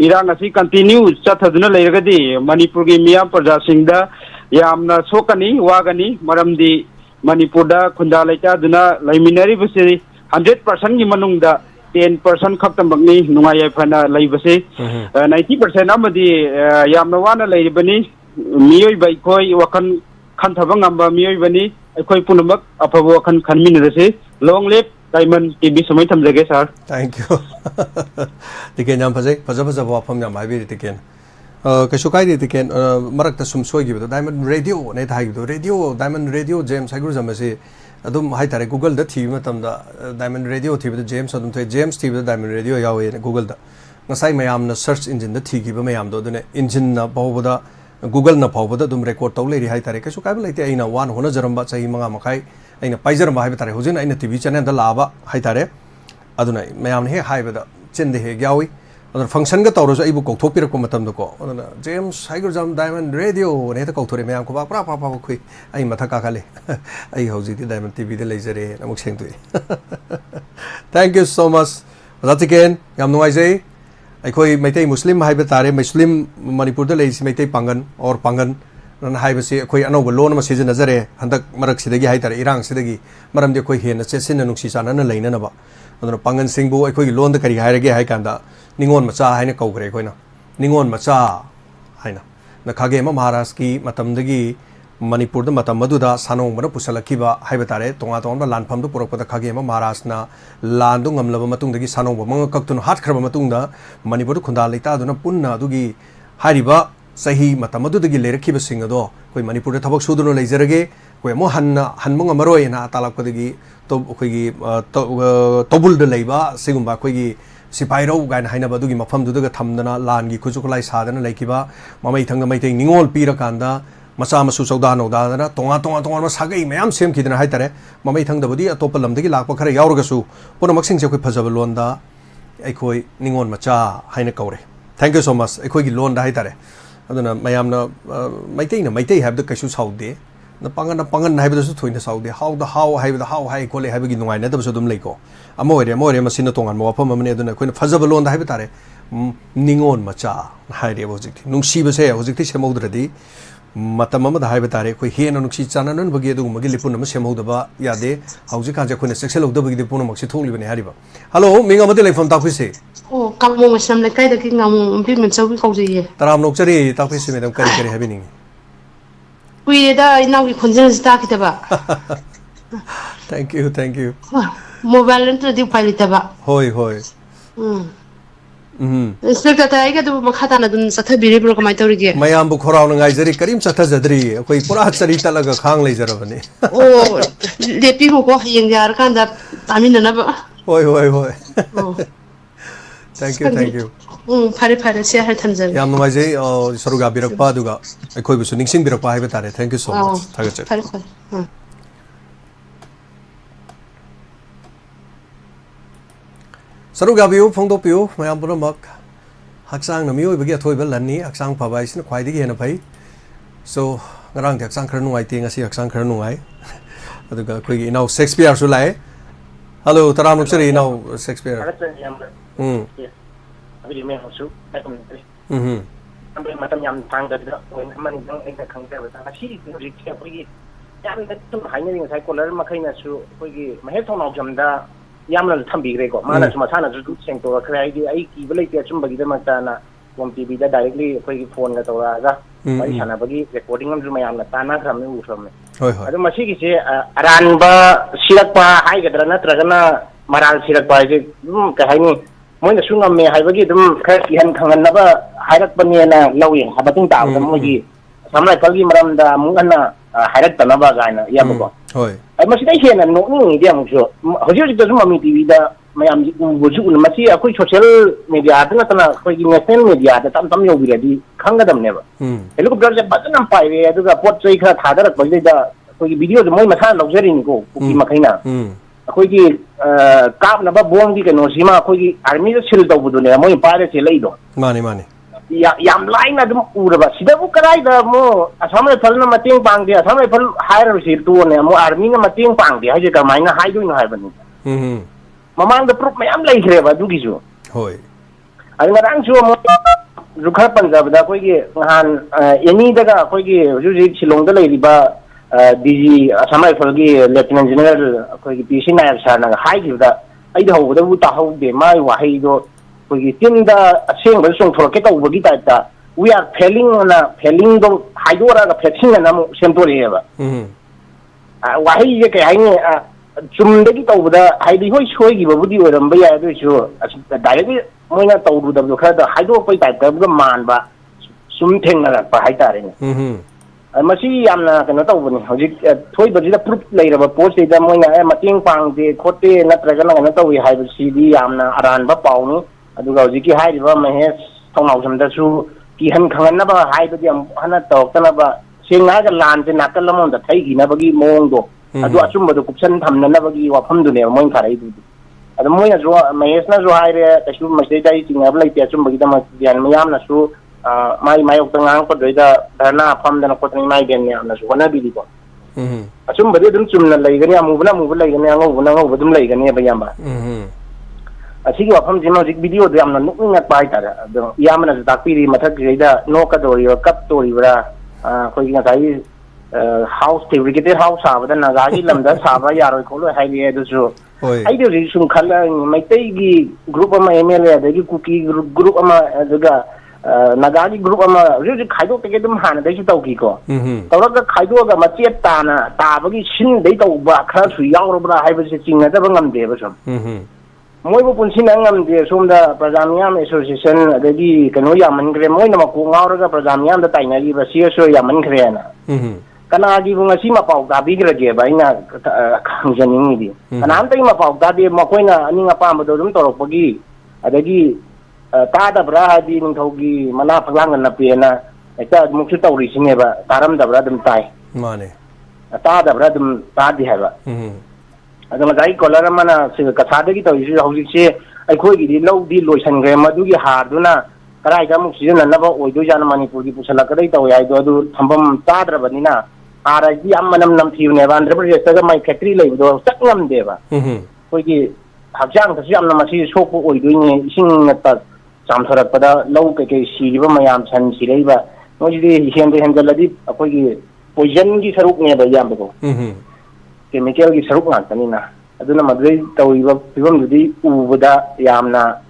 इरांग असि continue चथदुना लेरगदी Manipur की मियाम प्रजा सिंगदा यामना सोकनी वागनी मरमदी मणिपुर दा खुंदा लेता दुना लैमिनरी बसे 100% की मनुंगदा 10% खत्तमबनी नुंगाय फना लैबसे 90% अमदी यामना वाना लैबनी मियोइ बाइखोय वखन खनथबा ngamba मियोइ बनी अखोय पुनमक अफब वखन खनमिनरसे लॉन्ग लिव डायमंड टीवी समय थमजगे सर थैंक यू तिकेन याम फजे फजा फजा वाफम याम हाइबे तिकेन कैसु कायदे तिकेन मरकता सुम सोयगिबो डायमंड रेडियो ने थाइगिबो रेडियो डायमंड रेडियो जेम्स हाइग्रु जमसे अदुम हाइतारे गूगल दा थीबि मतमदा डायमंड रेडियो थीबि जेम्स अदुम थे जेम्स थीबि डायमंड रेडियो यावे गूगल दा ngasai mayam na search engine da thigiba mayam do dune engine na bawda Google na phawda dum record taw leri hai tare kasu kai laite aina wan hona jaramba chai manga makai aina paijar ma hai tare hojin aina TV channel da laba hai tare aduna mayam he hai bada chinde he gyawi aduna function ga tawro ai bu kokthok pirak ko matam da ko aduna James Tiger Jam Diamond Radio ne ta kokthore mayam ko ba pra pa pa khui ai matha ka khale ai hoji ti Diamond TV de leijare amuk sengtui thank you so much ratiken yam nuai jai अखोई मैतई मुस्लिम highway तारे मुस्लिम मणिपुर दा लेसि मैतई पांगन और Pangan none हाइबसे अखोई अनौब loan म season नजरे हंदक मरक सिदगी high तारे इरांग सिदगी मरम दे अखोई हेन चेसिन नुक्सी चानन लैननबा अदन पांगन सिंगबु अखोई लोन द करी हाइरगे हाइ कांदा निंगोन मचा हाइने कौग्रे अखोइना निंगोन मचा हाइना न खागे म महाराष्ट्र की मतमदगी मणिपुर द मतम मदुदा सानोंगबन पुसलखिबा हाइबे तारे तोंगा तोंगा लानफम दु पुरकपदा खागे म महाराष्ट्र ना लांदु ngamlaba matungdagi sanongba mang kaktun hat khraba matungda manipur khunda leita duna punna adugi hariba sahi matamadudagi lerakhiba singado koi manipur da thabak suduno leijarage koi mo hanmung amaroi na talakpadagi to koigi tobul da leiba sigumba koigi sipairo gain haina badugi mafam dudaga thamdana langi khujukulai sadana laikiba mamai thanga maitei ningol pira kanda मचा मसु चौदा Nauda तोंगा तोंगा तोंगा सागई ma'am same खिदना हाइतारे ममई थंगदबदी अतोप लमदगी लाकप खरा यावरगसु पुनमक्सिंग से कोई फजब लोनदा अखोई निंगोन मचा हाइना कौरे thank you so much अखोई की loan दा हाइतारे अदुना मयामना मैतई हाइबद कैसु साउदे न पांगन हाइबदसु थोइना साउदे हाउ द हाउ हाइबद हाउ हाइ कोले हाइबगी नुंगाइना दबसु दुम लेको अमोरे मसिन तोंगान मवफम मने अदुना कोइना फजब लोन दा हाइबतारे निंगोन मचा हाइरे होजिकति नुंसीबसे होजिकति सेमौद्रदी मतम अमद हाइबे तारे कोई हेन नुक्सी चानन बगे अदुगुमगे लिपुन अम सेमौदबा यादे हौजि काजे कोइना सेक्सेलौदबगी पुन मक्सि थोकलिबने हारिबा हेलो मिंग अमदे लेफोन ताखुइसे ओ कामो मसम लेकाय दकि ngamu bi menchaubi kaujeye Taram नोकचरी ताखुइसे madam करी करी हाबिनिंग कुइरे दा इनाउगी खनजन जिता कितबा थैंक यू मोबाइल इंटरदि फाइलितबा होय इंस्पेक्टर ताइगा दु मखाता न दुन सथबिरिब्रो कमाय तौरिगे मयाम बु खोराव नंगाइजरी करीम सथजद्री कोई पुरा चरी तलगा खांग लेजरबने ओ लेपि को हयेंग यार कांदा तामिननबा होय थैंक यू फारे से हर थंजर याम नंगाइजै सरुगा बिरकपा दुगा अखोय बिसु निंगसिंग बिरकपा हाइबे तारे थैंक यू सो मच थागचे फारे सरुगाबियो फोंदोपियो मयाम पुनमक हक्सांग न मियोइबगी अथोइबा लन्नी हक्सांग फबा इसिन ख्वाइदगी हेना फै सो ngarang de hksang khara nuai te ngasi hksang khara nuai aduga koigi inau Shakespeare su lai hello taram nuksari inau Shakespeare abi me hosu ambe matam yam thang da man jang ek khang te ba si rikya koigi yam da tum haina ning sai kolar ma khaina su koigi mahe thong nau jam da yamna thambigre ko mana suma sana ju seng to khrai di ai ki belai te chum bagi da ma ta na pom TV da directly koigi phone ga tora ga mai sana bagi recording am ju mayamna ta na kham u from hoi adu masi ki se aranba sirakpa hai ga dra na tragana maral sirakpa je ka haini moina sungam me hai bagi dum kha ki han khangan na ba hairak pani na lawi habating ta da mogi samna kalgi maram da mungana hairak ta na ba ga na ya ba hoi ai masi dai hena no ni dia mu so hoji da suma mi TV da mayam ji buju un masi akoi social media da na tana koi national media da tam yo bi di khanga dam ne ba elu ko je badan am pai re adu ga pot chai kha thada rak bai da koi video de moi matha logzari ni ko ki makaina ꯑꯩꯈꯣꯏꯒꯤ ꯀꯥꯞꯅꯕ ꯕꯣꯝꯒꯤ ꯀꯩꯅꯣꯁꯤꯃ ꯑꯩꯈꯣꯏꯒꯤ ꯑꯥꯔꯃꯤꯗ ꯁꯤꯜ ꯇꯧꯕꯗꯨꯅꯦ ꯃꯣꯏ ꯄꯥꯏꯔ ꯆꯦꯜꯂꯛꯏꯗꯣ ꯃꯥꯅꯤ ꯃꯥꯅꯤ ꯌꯥꯝ ꯂꯥꯏꯅ ꯑꯗꯨꯝ ꯎꯔꯕ ꯁꯤꯗꯕꯨ ꯀꯗꯥꯏꯗ ꯑꯃꯨꯛ ꯑꯁꯥꯝ ꯔꯥꯏꯐꯜꯅ ꯃꯇꯦꯡ ꯄꯥꯡꯗꯦ ꯑꯁꯥꯝ ꯔꯥꯏꯐꯜ ꯍꯥꯏꯔꯕꯁꯤ ꯇꯣꯅꯦ ꯑꯃꯨꯛ ꯑꯥꯔꯃꯤꯅ ꯃꯇꯦꯡ ꯄꯥꯡꯗꯦ ꯍꯥꯏꯁꯦ ꯀꯃꯥꯏꯅ ꯍꯥꯏꯗꯣꯏꯅꯣ ꯍꯥꯏꯕꯅꯤ ꯃꯃꯥꯡꯗ ꯄ꯭ꯔꯨꯐ ꯃꯌꯥꯝ ꯂꯩꯈ꯭ꯔꯦꯕ ꯑꯗꯨꯒꯤꯁꯨ ꯍꯣꯏ ꯑꯗꯨ ꯉꯔꯥꯡꯁꯨ ꯑꯃꯨꯛ ꯈꯔ ꯄꯟꯖꯕꯗ ꯑꯩꯈꯣꯏꯒꯤ ꯅꯍꯥꯟ ꯑꯦꯅꯤꯗꯒ ꯑꯩꯈꯣꯏꯒꯤ ꯍꯧꯖꯤꯛ ꯍꯧꯖꯤꯛ ꯁꯤꯂꯣꯡꯗ ꯂꯩꯔꯤꯕ DG ꯑꯁꯥꯝ ꯔꯥꯏꯐꯜꯒꯤ ꯂꯦꯐꯇꯤꯅꯦꯟ ꯖꯦꯅꯔꯦꯜ ꯑꯩꯈꯣꯏꯒꯤ PC ꯅꯥꯌꯛ ꯁꯥꯔꯅꯒ ꯍꯥꯏꯈꯤꯕꯗ ꯑꯩꯗꯤ ꯍꯧꯕꯗꯕꯨ ꯇꯥꯍꯧꯗꯦ ꯃꯥꯒꯤ ꯋꯥꯍꯩꯗꯣ ꯑꯩꯈꯣꯏꯒꯤ ꯆꯤꯟꯗ ꯑꯁꯦꯡꯕꯗ ꯆꯣꯡꯊꯣꯔꯛꯀꯦ ꯇꯧꯕꯒꯤ ꯇꯥꯏꯞꯇ we are failing ꯑꯅ ꯐꯦꯂꯤꯡꯗꯣ ꯍꯥꯏꯗꯣꯔꯛꯑꯒ ꯐꯦꯠꯁꯤꯡ ꯑꯃꯨꯛ ꯁꯦꯝꯗꯣꯔꯛꯑꯦꯕ ꯋꯥꯍꯩꯁꯦ ꯀꯩ ꯍꯥꯏꯅꯤ ꯆꯨꯝꯗꯒꯤ ꯇꯧꯕꯗ ꯍꯥꯏꯗꯤ ꯍꯣꯏ ꯁꯣꯏꯈꯤꯕꯕꯨꯗꯤ ꯑꯣꯏꯔꯝꯕ ꯌꯥꯏ ꯑꯗꯨꯑꯣꯏꯁꯨ ꯗꯥꯏꯔꯦꯛꯂꯤ ꯃꯣꯏꯅ ꯇꯧꯔꯨꯗꯕꯗꯣ ꯈꯔꯗ ꯍꯥꯏꯗꯣꯛꯄꯩ ꯇꯥꯏꯞꯇ ꯃꯥꯟꯕ ꯁꯨꯝ ꯊꯦꯡꯅꯔꯛꯄ ꯍꯥꯏꯇꯥꯔꯦꯅꯦ ꯃꯁꯤ ꯌꯥꯝꯅ ꯀꯩꯅꯣ ꯇꯧꯕꯅꯤ ꯍꯧꯖꯤꯛ ꯊꯣꯛꯏꯕꯁꯤꯗ ꯄ꯭ꯔꯨꯐ ꯂꯩꯔꯕ ꯄꯣꯠꯁꯤꯗ ꯃꯣꯏꯅ ꯃꯇꯦꯡ ꯄꯥꯡꯗꯦ ꯈꯣꯠꯇꯦ ꯅꯠꯇ꯭ꯔꯒꯅ ꯀꯩꯅꯣ ꯇꯧꯏ ꯍꯥꯏꯕꯁꯤꯗꯤ ꯌꯥꯝꯅ ꯑꯔꯥꯟꯕ ꯄꯥꯎꯅꯤ ꯑꯗꯨꯒ ꯍꯧꯖꯤꯛꯀꯤ ꯍꯥꯏꯔꯤꯕ ꯃꯍꯦꯁ ꯊꯧꯅꯥꯎꯖꯝꯗꯁꯨ ꯀꯤꯍꯟ ꯈꯪꯍꯟꯅꯕ ꯍꯥꯏꯕꯗꯤ ꯑꯃꯨꯛ ꯍꯟꯅ ꯇꯧꯔꯛꯇꯅꯕ ꯁꯦꯡꯅ ꯍꯥꯏꯔꯒ ꯂꯥꯟꯁꯦ ꯅꯥꯀꯜ ꯑꯃꯔꯣꯝꯗ ꯊꯩꯈꯤꯅꯕꯒꯤ ꯃꯑꯣꯡꯗꯣ ꯑꯗꯨ ꯑꯆꯨꯝꯕꯗꯣ ꯀꯨꯞꯁꯟ ꯊꯝꯅꯅꯕꯒꯤ ꯋꯥꯐꯝꯗꯨꯅꯦꯕ ꯃꯣꯏꯅ ꯊꯥꯔꯛꯏꯗꯨꯗꯤ ꯑꯗꯣ ꯃꯣꯏꯅꯁꯨ ꯃꯍꯦꯁꯅꯁꯨ ꯍꯥꯏꯔꯦ ꯀꯩꯁꯨ ꯃꯁꯤꯗꯩꯗ ꯑꯩ ꯆꯤꯡꯅꯕ ꯂꯩꯇꯦ ꯑꯆꯨꯝꯕꯒꯤꯗꯃꯛꯇꯗꯤ ꯃꯌꯥꯝꯅꯁꯨ ꯃꯥꯒꯤ ꯃꯥꯌꯣꯛꯇ ꯉꯥꯡꯉꯛꯄꯗꯩꯗ ꯙꯔꯅꯥ ꯐꯝꯗꯅ ꯈꯣꯠꯇꯅ ꯏꯃꯥ ꯏꯕꯦꯟ ꯃꯌꯥꯝꯅꯁꯨ ꯍꯣꯠꯅꯕꯤꯔꯤꯀꯣ ꯑꯆꯨꯝꯕꯗꯤ ꯑꯗꯨꯝ ꯆꯨꯝꯅ ꯂꯩꯒꯅꯤ ꯑꯃꯨꯕꯅ ꯑꯃꯨꯕ ꯂꯩꯒꯅꯤ ꯑꯉꯧꯕꯅ ꯑꯉꯧꯕ ꯑꯗꯨꯝ ꯂꯩꯒꯅꯦꯕ ꯏꯌꯥꯝꯕ ꯑꯁꯤꯒꯤ ꯋꯥꯐꯝꯁꯤꯃ ꯍꯧꯖꯤꯛ ꯚꯤꯗꯤꯑꯣꯗꯣ ꯌꯥꯝꯅ ꯅꯣꯛꯅꯤꯡꯉꯛꯄ ꯍꯥꯏꯇꯥꯔꯦ ꯑꯗꯣ ꯏꯌꯥꯝꯕꯅꯁꯨ ꯇꯥꯛꯄꯤꯔꯤ ꯃꯊꯛꯁꯤꯗꯩꯗ ꯅꯣꯛꯀꯗꯧꯔꯤꯕ ꯀꯞꯇꯣꯔꯤꯕ꯭ꯔꯥ ꯑꯩꯈꯣꯏꯒꯤ ꯉꯁꯥꯏꯒꯤ ꯍꯥꯎꯁ ꯐꯦꯕ꯭ꯔꯤꯀꯦꯇꯦꯠ ꯍꯥꯎꯁ ꯁꯥꯕꯗ ꯅꯥꯒꯥꯒꯤ ꯂꯝꯗ ꯁꯥꯕ ꯌꯥꯔꯣꯏ ꯈꯣꯠꯂꯣꯏ ꯍꯥꯏꯔꯛꯑꯦ ꯑꯗꯨꯁꯨ ꯑꯩꯗꯤ ꯍꯧꯖꯤꯛ ꯁꯨꯝ ꯈꯜꯂꯛꯏꯅꯤ ꯃꯩꯇꯩꯒꯤ ꯒ꯭ꯔꯨꯞ ꯑꯃ MLA ꯑꯗꯒꯤ ꯀꯨꯀꯤ ꯒ꯭ꯔꯨꯞ ꯑꯃ ꯑꯗꯨꯒ ꯅꯥꯒꯥꯒꯤ ꯒ꯭ꯔꯨꯞ ꯑꯃ ꯍꯧꯖꯤꯛ ꯍꯧꯖꯤꯛ ꯈꯥꯏꯗꯣꯛꯇꯒꯤ ꯑꯗꯨꯝ ꯍꯥꯟꯅꯗꯩꯁꯨ ꯇꯧꯈꯤꯀꯣ ꯇꯧꯔꯒ ꯈꯥꯏꯗꯣꯛꯑꯒ ꯃꯆꯦꯠ ꯇꯥꯅ ꯇꯥꯕꯒꯤ ꯁꯤꯟꯗꯩ ꯇꯧꯕ ꯈꯔꯁꯨ ꯌꯥꯎꯔꯕ꯭ꯔꯥ ꯍꯥꯏꯕꯁꯦ ꯆꯤꯡꯅꯗꯕ ꯉꯝꯗꯦꯕ ꯁꯨꯝ ꯃꯣꯏꯕꯨ ꯄꯨꯟꯁꯤꯟꯅ ꯉꯝꯗꯦ ꯁꯣꯝꯗ ꯄ꯭ꯔꯖꯥ ꯃꯤꯌꯥꯝ ꯑꯦꯁꯣꯁꯤꯌꯦꯁꯟ ꯑꯗꯒꯤ ꯀꯩꯅꯣ ꯌꯥꯝꯃꯟꯈ꯭ꯔꯦ ꯃꯣꯏꯅ ꯃꯀꯣꯛ ꯉꯥꯎꯔꯒ ꯄ꯭ꯔꯖꯥ ꯃꯤꯌꯥꯝꯗ ꯇꯥꯏꯅꯔꯤꯕ CSO ꯌꯥꯝꯃꯟꯈ꯭ꯔꯦꯅ ꯀꯅꯥꯒꯤꯕꯨ ꯉꯁꯤ ꯃꯄꯥꯎ ꯇꯥꯕꯤꯈ꯭ꯔꯒꯦꯕ ꯑꯩꯅ ꯈꯪꯖꯅꯤꯡꯉꯤꯗꯤ ꯀꯅꯥꯝꯇꯒꯤ ꯃꯄꯥꯎ ꯇꯥꯗꯦ ꯃꯈꯣꯏꯅ ꯑꯅꯤꯡ ꯑꯄꯥꯝꯕꯗꯣ ꯑꯗꯨꯝ ꯇꯧꯔꯛꯄꯒꯤ ꯑꯗꯒꯤ ꯇꯥꯗꯕ꯭ꯔꯥ ꯍꯥꯏꯗꯤ ꯅꯤꯡꯊꯧꯒꯤ ꯃꯅꯥ ꯐꯛꯂꯥꯡꯒ ꯅꯞꯄꯦꯅ ꯍꯦꯛꯇ ꯑꯃꯨꯛꯁꯨ ꯇꯧꯔꯤꯁꯤꯅꯦꯕ ꯇꯥꯔꯝꯗꯕ꯭ꯔꯥ ꯑꯗꯨꯝ ꯇꯥꯏ ꯃꯥꯅꯦ ꯇꯥꯗꯕ꯭ꯔꯥ ꯑꯗꯨꯝ ꯇꯥꯗꯦ ꯍꯥꯏꯕ ꯑꯗꯣ ꯉꯁꯥꯏ ꯀꯣꯂꯔ ꯑꯃꯅ ꯀꯁꯥꯔꯗꯒꯤ ꯇꯧꯔꯤꯁꯤ ꯍꯧꯖꯤꯛꯁꯦ ꯑꯩꯈꯣꯏꯒꯤꯗꯤ ꯂꯧꯗꯤ ꯂꯣꯏꯁꯟꯈ꯭ꯔꯦ ꯃꯗꯨꯒꯤ ꯍꯥꯔꯗꯨꯅ ꯀꯗꯥꯏꯗ ꯑꯃꯨꯛ ꯁꯤꯖꯤꯟꯅꯅꯕ ꯑꯣꯏꯗꯣꯏꯖꯥꯠꯅꯣ ꯃꯅꯤꯄꯨꯔꯒꯤ ꯄꯨꯁꯜꯂꯛꯀꯗꯩ ꯇꯧꯋꯦ ꯍꯥꯏꯗꯣ ꯑꯗꯨ ꯊꯝꯐꯝ ꯆꯥꯗ꯭ꯔꯕꯅꯤꯅ ꯍꯥꯔ ꯍꯥꯏꯗꯤ ꯌꯥꯝ ꯃꯅꯝ ꯅꯝꯊꯤꯕꯅꯦꯕ ꯑꯟꯙ꯭ꯔ ꯄ꯭ꯔꯗꯦꯁꯇꯒ ꯃꯥꯏ ꯐꯦꯛꯇ꯭ꯔꯤ ꯂꯩꯕꯗꯣ ꯆꯠ ꯉꯝꯗꯦꯕ ꯑꯩꯈꯣꯏꯒꯤ ꯍꯛꯆꯥꯡꯗꯁꯨ ꯌꯥꯝꯅ ꯃꯁꯤ ꯁꯣꯛꯄ ꯑꯣꯏꯗꯣꯏꯅꯦ ꯏꯁꯤꯡꯅ ꯆꯥꯝꯊꯔꯛꯄꯗ ꯂꯧ ꯀꯩꯀꯩ ꯁꯤꯔꯤꯕ ꯃꯌꯥꯝ ꯁꯟ ꯁꯤꯔꯛꯏꯕ ꯃꯣꯏꯁꯤꯗꯤ ꯍꯦꯟꯖꯜꯂꯗꯤ ꯑꯩꯈꯣꯏꯒꯤ ꯄꯣꯏꯖꯟꯒꯤ ꯁꯔꯨꯛꯅꯦꯕ ꯏꯌꯥꯝꯕꯀꯣ ꯀꯦꯃꯤꯀꯦꯜꯒꯤ ꯁꯔꯨꯛ ꯉꯥꯛꯇꯅꯤꯅ ꯑꯗꯨꯅ ꯃꯗꯨꯗꯩ ꯇꯧꯔꯤꯕ ꯐꯤꯕꯝꯗꯨꯗꯤ ꯎꯕꯗ ꯌꯥꯝꯅ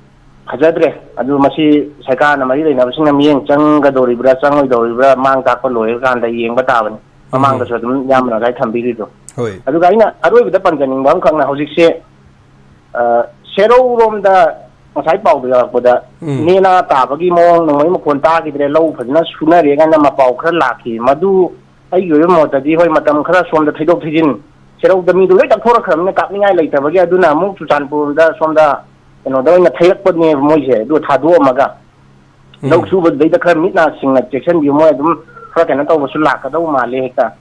ꯐꯖꯗ꯭ꯔꯦ ꯑꯗꯨ ꯃꯁꯤ ꯁꯔꯀꯥꯔꯅ ꯃꯔꯤ ꯂꯩꯅꯕꯁꯤꯡꯅ ꯃꯤꯠꯌꯦꯡ ꯆꯪꯒꯗꯧꯔꯤꯕ꯭ꯔꯥ ꯆꯪꯉꯣꯏꯗꯧꯔꯤꯕ꯭ꯔꯥ ꯃꯥꯡ ꯇꯥꯛꯄ ꯂꯣꯏꯔꯀꯥꯟꯗ ꯌꯦꯡꯕ ꯇꯥꯕꯅꯤ ꯃꯃꯥꯡꯗꯁꯨ ꯑꯗꯨꯝ ꯌꯥꯝꯅ ꯉꯁꯥꯏ ꯊꯝꯕꯤꯔꯤꯗꯣ ꯑꯗꯨꯒ ꯑꯩꯅ ꯑꯔꯣꯏꯕꯗ ꯄꯟꯖꯅꯤꯡꯕ ꯑꯃꯈꯛꯅ ꯍꯧꯖꯤꯛꯁꯦ ꯁꯦꯔꯧꯔꯣꯝꯗ ꯉꯁꯥꯏ ꯄꯥꯎꯗ ꯌꯥꯎꯔꯛꯄꯗ ꯅꯦꯅꯥ ꯇꯥꯕꯒꯤ ꯃꯑꯣꯡ ꯅꯣꯡꯃꯩ ꯃꯈꯣꯟ ꯇꯥꯈꯤꯗ꯭ꯔꯦ ꯂꯧ ꯐꯖꯅ ꯁꯨꯅꯔꯦ ꯀꯥꯏꯅ ꯃꯄꯥꯎ ꯈꯔ ꯂꯥꯛꯈꯤ ꯃꯗꯨ ꯑꯩꯒꯤ ꯑꯣꯏꯕ ꯃꯣꯠꯇꯗꯤ ꯍꯣꯏ ꯃꯇꯝ ꯈꯔ ꯁꯣꯝꯗ ꯊꯩꯗꯣꯛ ꯊꯩꯖꯤꯟ ꯁꯦꯔꯧꯗ ꯃꯤꯗꯣ ꯂꯣꯏ ꯇꯛꯊꯣꯔꯛꯈ꯭ꯔꯕꯅꯤꯅ ꯀꯥꯞꯅꯤꯡꯉꯥꯏ ꯂꯩꯇꯕꯒꯤ ꯑꯗꯨꯅ ꯑꯃꯨꯛ ꯆꯨꯔꯆꯥꯟꯄꯨꯔꯗ ꯁꯣꯝꯗ ꯀꯩꯅꯣꯗ ꯑꯣꯏꯅ ꯊꯩꯔꯛꯄꯅꯦꯕ ꯃꯣꯏꯁꯦ ꯑꯗꯨ ꯊꯥꯗꯣꯛꯑꯝꯃꯒ ꯂꯧ ꯁꯨꯕꯗꯩꯗ ꯈꯔ ꯃꯤꯠ ꯁꯤꯡꯅ ꯆꯦꯛꯁꯤꯟꯕꯤꯌꯨ ꯃꯣꯏ ꯑꯗꯨꯝ ꯈꯔ ꯀꯩꯅꯣ ꯇꯧꯕꯁꯨ ꯂꯥꯛꯀꯗꯧ ꯃꯥꯜꯂꯦ ꯍꯦꯛꯇ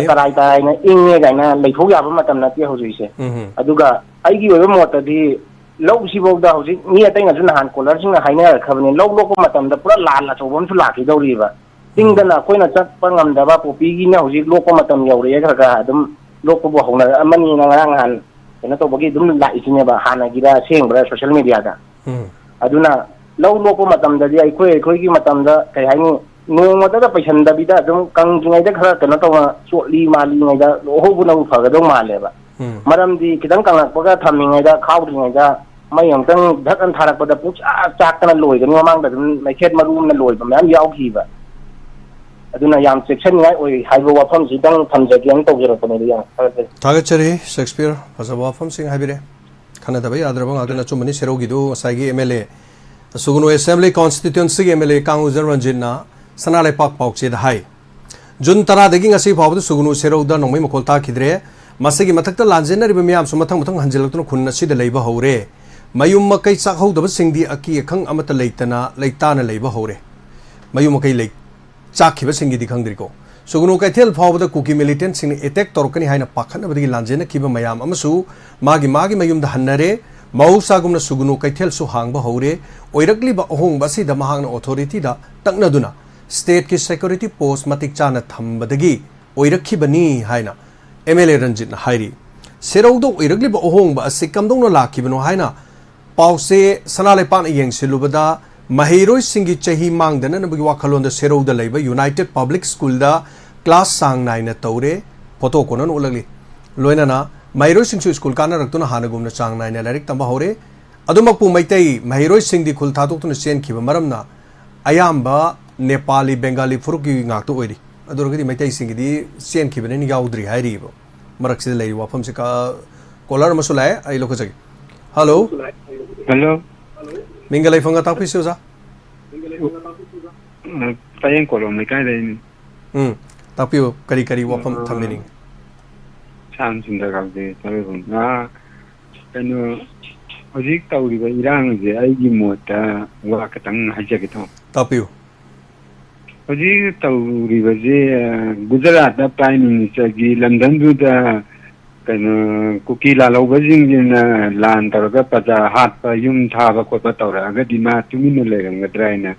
ꯇꯔꯥꯏ ꯇꯔꯥꯏꯅ ꯏꯪꯉꯦ ꯀꯥꯏꯅ ꯂꯩꯊꯣꯛ ꯌꯥꯕ ꯃꯇꯝ ꯅꯠꯇꯦ ꯍꯧꯖꯤꯛꯁꯦ ꯑꯗꯨꯒ ꯑꯩꯒꯤ ꯑꯣꯏꯕ ꯃꯣꯠꯇꯗꯤ ꯂꯧꯁꯤꯐꯧꯗ ꯍꯧꯖꯤꯛ ꯃꯤ ꯑꯇꯩꯅꯁꯨ ꯅꯍꯥꯟ ꯀꯣꯂꯔꯁꯤꯡꯅ ꯍꯥꯏꯅꯔꯛꯈ꯭ꯔꯕꯅꯤ ꯂꯧ ꯂꯣꯛꯄ ꯃꯇꯝꯗ ꯄꯨꯔꯥ ꯂꯥꯟ ꯑꯆꯧꯕ ꯑꯃꯁꯨ ꯂꯥꯛꯈꯤꯗꯧꯔꯤꯕ ꯆꯤꯡꯗꯅ ꯑꯩꯈꯣꯏꯅ ꯆꯠꯄ ꯉꯝꯗꯕ ꯄꯣꯄꯤꯒꯤꯅ ꯍꯧꯖꯤꯛ ꯂꯣꯛꯄ ꯃꯇꯝ ꯌꯧꯔꯛꯑꯦ ꯈꯔ ꯑꯗꯨꯝ ꯂꯣꯛꯄꯕꯨ ꯍꯧꯅꯔꯛꯑꯃꯅꯤꯅ ꯉꯔꯥꯡ ꯅꯍꯥꯟ ꯀꯩꯅꯣ ꯇꯧꯕꯒꯤ ꯑꯗꯨꯝ ꯂꯥꯛꯏꯁꯤꯅꯦꯕ ꯍꯥꯟꯅꯒꯤꯗ ꯑꯁꯦꯡꯕ꯭ꯔꯥ ꯁꯣꯁꯤꯌꯦꯜ ꯃꯦꯗꯤꯌꯥꯗ ꯑꯗꯨꯅ ꯂꯧ ꯂꯣꯛꯄ ꯃꯇꯝꯗꯗꯤ ꯑꯩꯈꯣꯏꯒꯤ ꯃꯇꯝꯗ ꯀꯩ ꯍꯥꯏꯅꯤ ꯅꯣꯡꯃꯗꯒ ꯄꯩꯁꯟꯗꯕꯤꯗ ꯑꯗꯨꯝ ꯀꯪꯗ꯭ꯔꯤꯉꯩꯗ ꯈꯔ ꯀꯩꯅꯣ ꯇꯧꯅ ꯆꯣꯠꯂꯤ ꯃꯥꯜꯂꯤꯉꯩꯗ ꯂꯣꯛꯍꯧꯕꯅꯕꯨ ꯐꯒꯗꯧ ꯃꯥꯜꯂꯦꯕ ꯃꯔꯝꯗꯤ ꯈꯤꯇꯪ ꯀꯪꯉꯛꯄꯒ ꯊꯝꯃꯤꯉꯩꯗ ꯈꯥꯎꯗ꯭ꯔꯤꯉꯩꯗ ꯃꯩ ꯑꯃꯨꯛꯇꯪ ꯙꯛ ꯊꯥꯔꯛꯄꯗ ꯆꯥꯛꯇꯅ ꯂꯣꯏꯒꯅꯤ ꯃꯃꯥꯡꯗ ꯑꯗꯨꯝ ꯃꯩꯈꯦꯠ ꯃꯔꯨꯅ ꯂꯣꯏꯕ ꯃꯌꯥꯝ ꯌꯥꯎꯈꯤꯕ ꯑꯗꯨꯅ ꯌꯥꯝ ꯆꯦꯛꯁꯤꯟꯅꯤꯡꯉꯥꯏ ꯑꯣꯏ ꯍꯥꯏꯕ ꯋꯥꯐꯝꯁꯤꯗꯪ ꯊꯝꯖꯒꯦꯅ ꯇꯧꯖꯔꯛꯄꯅꯦ ꯌꯥꯝ ꯊꯥꯒꯠꯆꯔꯤ ꯁꯦꯛꯁꯄꯤꯌꯔ ꯐꯖꯕ ꯋꯥꯐꯝꯁꯤꯡ ꯍꯥꯏꯕꯤꯔꯦ ꯈꯟꯅꯗꯕ ꯌꯥꯗ꯭ꯔꯕ ꯉꯥꯛꯇꯅ ꯑꯆꯨꯝꯕꯅꯤ ꯁꯦꯔꯧꯒꯤꯗꯨ ꯉꯁꯥꯏꯒꯤ MLA ꯁꯨꯒꯨꯅꯨ ꯑꯦꯁꯦꯝꯕ꯭ꯂꯤ ꯀꯣꯟꯁꯇꯤꯇ꯭ꯌꯨꯟꯁꯤꯒꯤ MLA ꯀꯥꯡꯎꯖꯔ ꯔꯟꯖꯤꯠꯅ ꯁꯅꯥꯂꯩꯄꯥꯛ ꯄꯥꯎꯆꯦꯗ ꯍꯥꯏ ꯖꯨꯟ 10ꯗꯒꯤ ꯉꯁꯤ ꯐꯥꯎꯕꯗ ꯁꯨꯒꯨꯅꯨ ꯁꯦꯔꯧꯗ ꯅꯣꯡꯃꯩ ꯃꯈꯣꯜ ꯇꯥꯈꯤꯗ꯭ꯔꯦ ꯃꯁꯤꯒꯤ ꯃꯊꯛꯇ ꯂꯥꯟꯖꯦꯟꯅꯔꯤꯕ ꯃꯤꯌꯥꯝꯁꯨ ꯃꯊꯪ ꯍꯟꯖꯤꯜꯂꯛꯇꯨꯅ ꯈꯨꯟ ꯑꯁꯤꯗ ꯂꯩꯕ ꯍꯧꯔꯦ ꯃꯌꯨꯝ ꯃꯀꯩ ꯆꯥꯛꯍꯧꯗꯕꯁꯤꯡꯗꯤ ꯑꯀꯤ ꯑꯈꯪ ꯑꯃꯠꯇ ꯂꯩꯇꯅ ꯂꯩꯇꯥꯅ ꯂꯩꯕ ꯍꯧꯔꯦ ꯃꯌꯨꯝ ꯃꯀꯩ ꯆꯥꯛꯈꯤꯕꯁꯤꯡꯒꯤꯗꯤ ꯈꯪꯗ꯭ꯔꯤꯀꯣ सुगुनु कैथेल फावबदा कुकी मिलिटेंट सिंह एटेक तौरकनी हाइना पाखनबदगी लांजेना किबा मयाम अमसु मागी मयुमदा हन्नरे मौसागुमना सुगुनु कैथेल सु हांगबा हौरे ओइरकलिबा अहोंगबा सिदा महांगना अथॉरिटी दा तकनदुना स्टेट की सिक्योरिटी पोस्ट मतिक चाना थंबदगी ओइरखिबनी हाइना एमएलए रंजित हाइरी सेरौदो ओइरकलिबा अहोंगबा असि कमदोंनो लाखिबनो हाइना पाउसे सनालेपान येंगसिलुबदा महिरोई सिंगी चही मांगदना नबगी वाखलोंदा सेरौदा लेबा यूनाइटेड पब्लिक स्कूल दा क्लास सांग नाइना तौरे फोटो कोनन उलगली लोइनाना महिरोई सिंगसु स्कूल काना रक्तुना हानगुमना चांग नाइना लाइरिक तंबा हौरे अदुमकपु मैतै महिरोई सिंगदी खुल थादोक्तुना चेनखिबा मरमना अयाम्बा नेपाली बेंगाली फुरुकी ngakto oiri aduragadi मैतै सिंगदी चेनखिबने नि याउद्री हाइरिबो मरक्सिदा लेरि वाफमसे का कॉलर मसुलाय आई लोकजगी हेलो हेलो मिंगलाई फंगा तापिसो जा तयें कोलो में काय देनी तापियो करी करी वाफम थमबिनी सान सुंदर गावदे तबे ना कनो हजिक तौरिबा इरांग जे आइगी मोता वा खतंग हाइजगे तो तापियो हजिक तौरिबा जे गुजरात दा प्राइम मिनिस्टर की लंदन दुदा कनो कुकी लालौबजिंगिना लान तौरगा पजा हात प युम थाबा खोपा तौरागा दिमा तुमिन लेरंगद्राइना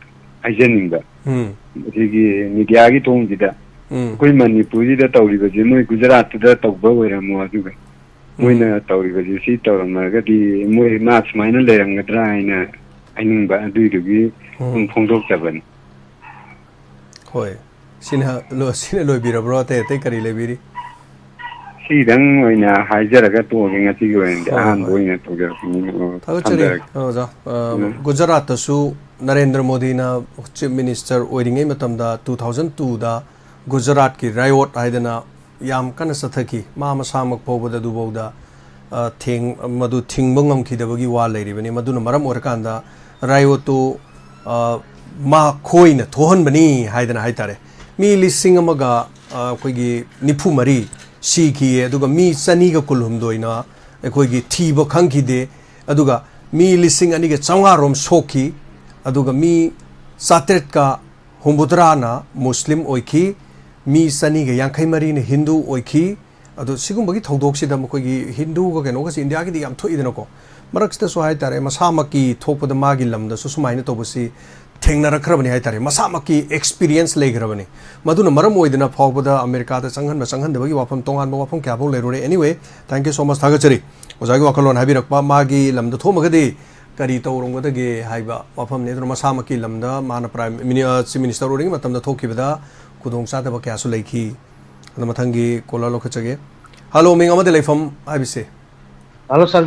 हाइजनिंगा जिगी मीडिया की थोंगिदा कोई मणिपुरी दा तौरिबा जे मोय गुजरात दा तौबा ओइरमो अदुगा मोयना तौरिबा जे सी तौरमगदी मोय मास माइना लेरंगद्राइना आइनिंबा अदुइदुगी फोंदोक्तबन होय सिना लोइबिरब्रो ते करी लेबिरी सीदंग ओइना हाइजरगा तोगे ngati ओइना आन ओइना तोगे थागचरी जा गुजरात सु नरेंद्र मोदी ना चीफ मिनिस्टर ओइरिंगे मतमदा 2002 दा गुजरात की रायोट हाइदना याम कन सथकी मा मसामक पोबदा दुबौदा थेंग मदु थिंगबंगम खिदबगी वा लेरिबनी मदुना मरम ओरकांदा रायोतो मा खोइन थोहनबनी हाइदना हाइतारे मी लिसिंग अमगा कोइगी निफु मरी सीखी अदुगा मी चनीगा कुलहुमदोइना अखोइगी थीबो खंखिदे अदुगा मी लिसिंग अनिगे चंगारोम सोखी अदुगा मी सात्रेट का हुंबुद्राना मुस्लिम ओइखी मी चनीगा यांखै मरीने हिंदू ओइखी अदु सिगुंबगी थौदोक्सिदा मखोइगी हिंदू गा केनोगसि इंडिया गिदि याम थोइदनको मरक्सदा सो हाइतारे मसामकी थोपदा मागी लमदा सो सुमाइना तोबसी थेंगनरखरबनी हाइतारे मसामकी एक्सपीरियंस लेखरबनी मदुना मरम ओइदना फावबदा अमेरिका दा संघनदबगी वाफम तोंगानबा वाफम क्याबो लेरोरे anyway thank you so much थागचरी ओजागी वाखलोन हाबिरकपा मागी लमदा थोमगदी करी तौरंगदगे हाइबा वाफम नेदुना मसामकी लमदा माना प्राइम चीफ मिनिस्टर ओरिंग मतमदा थोखिबदा खुदोंग चादबा क्यासु लेखी मथंगी कोला लोखचगे हेलो मिंग अमदे लेफम हाबिसे हेलो सर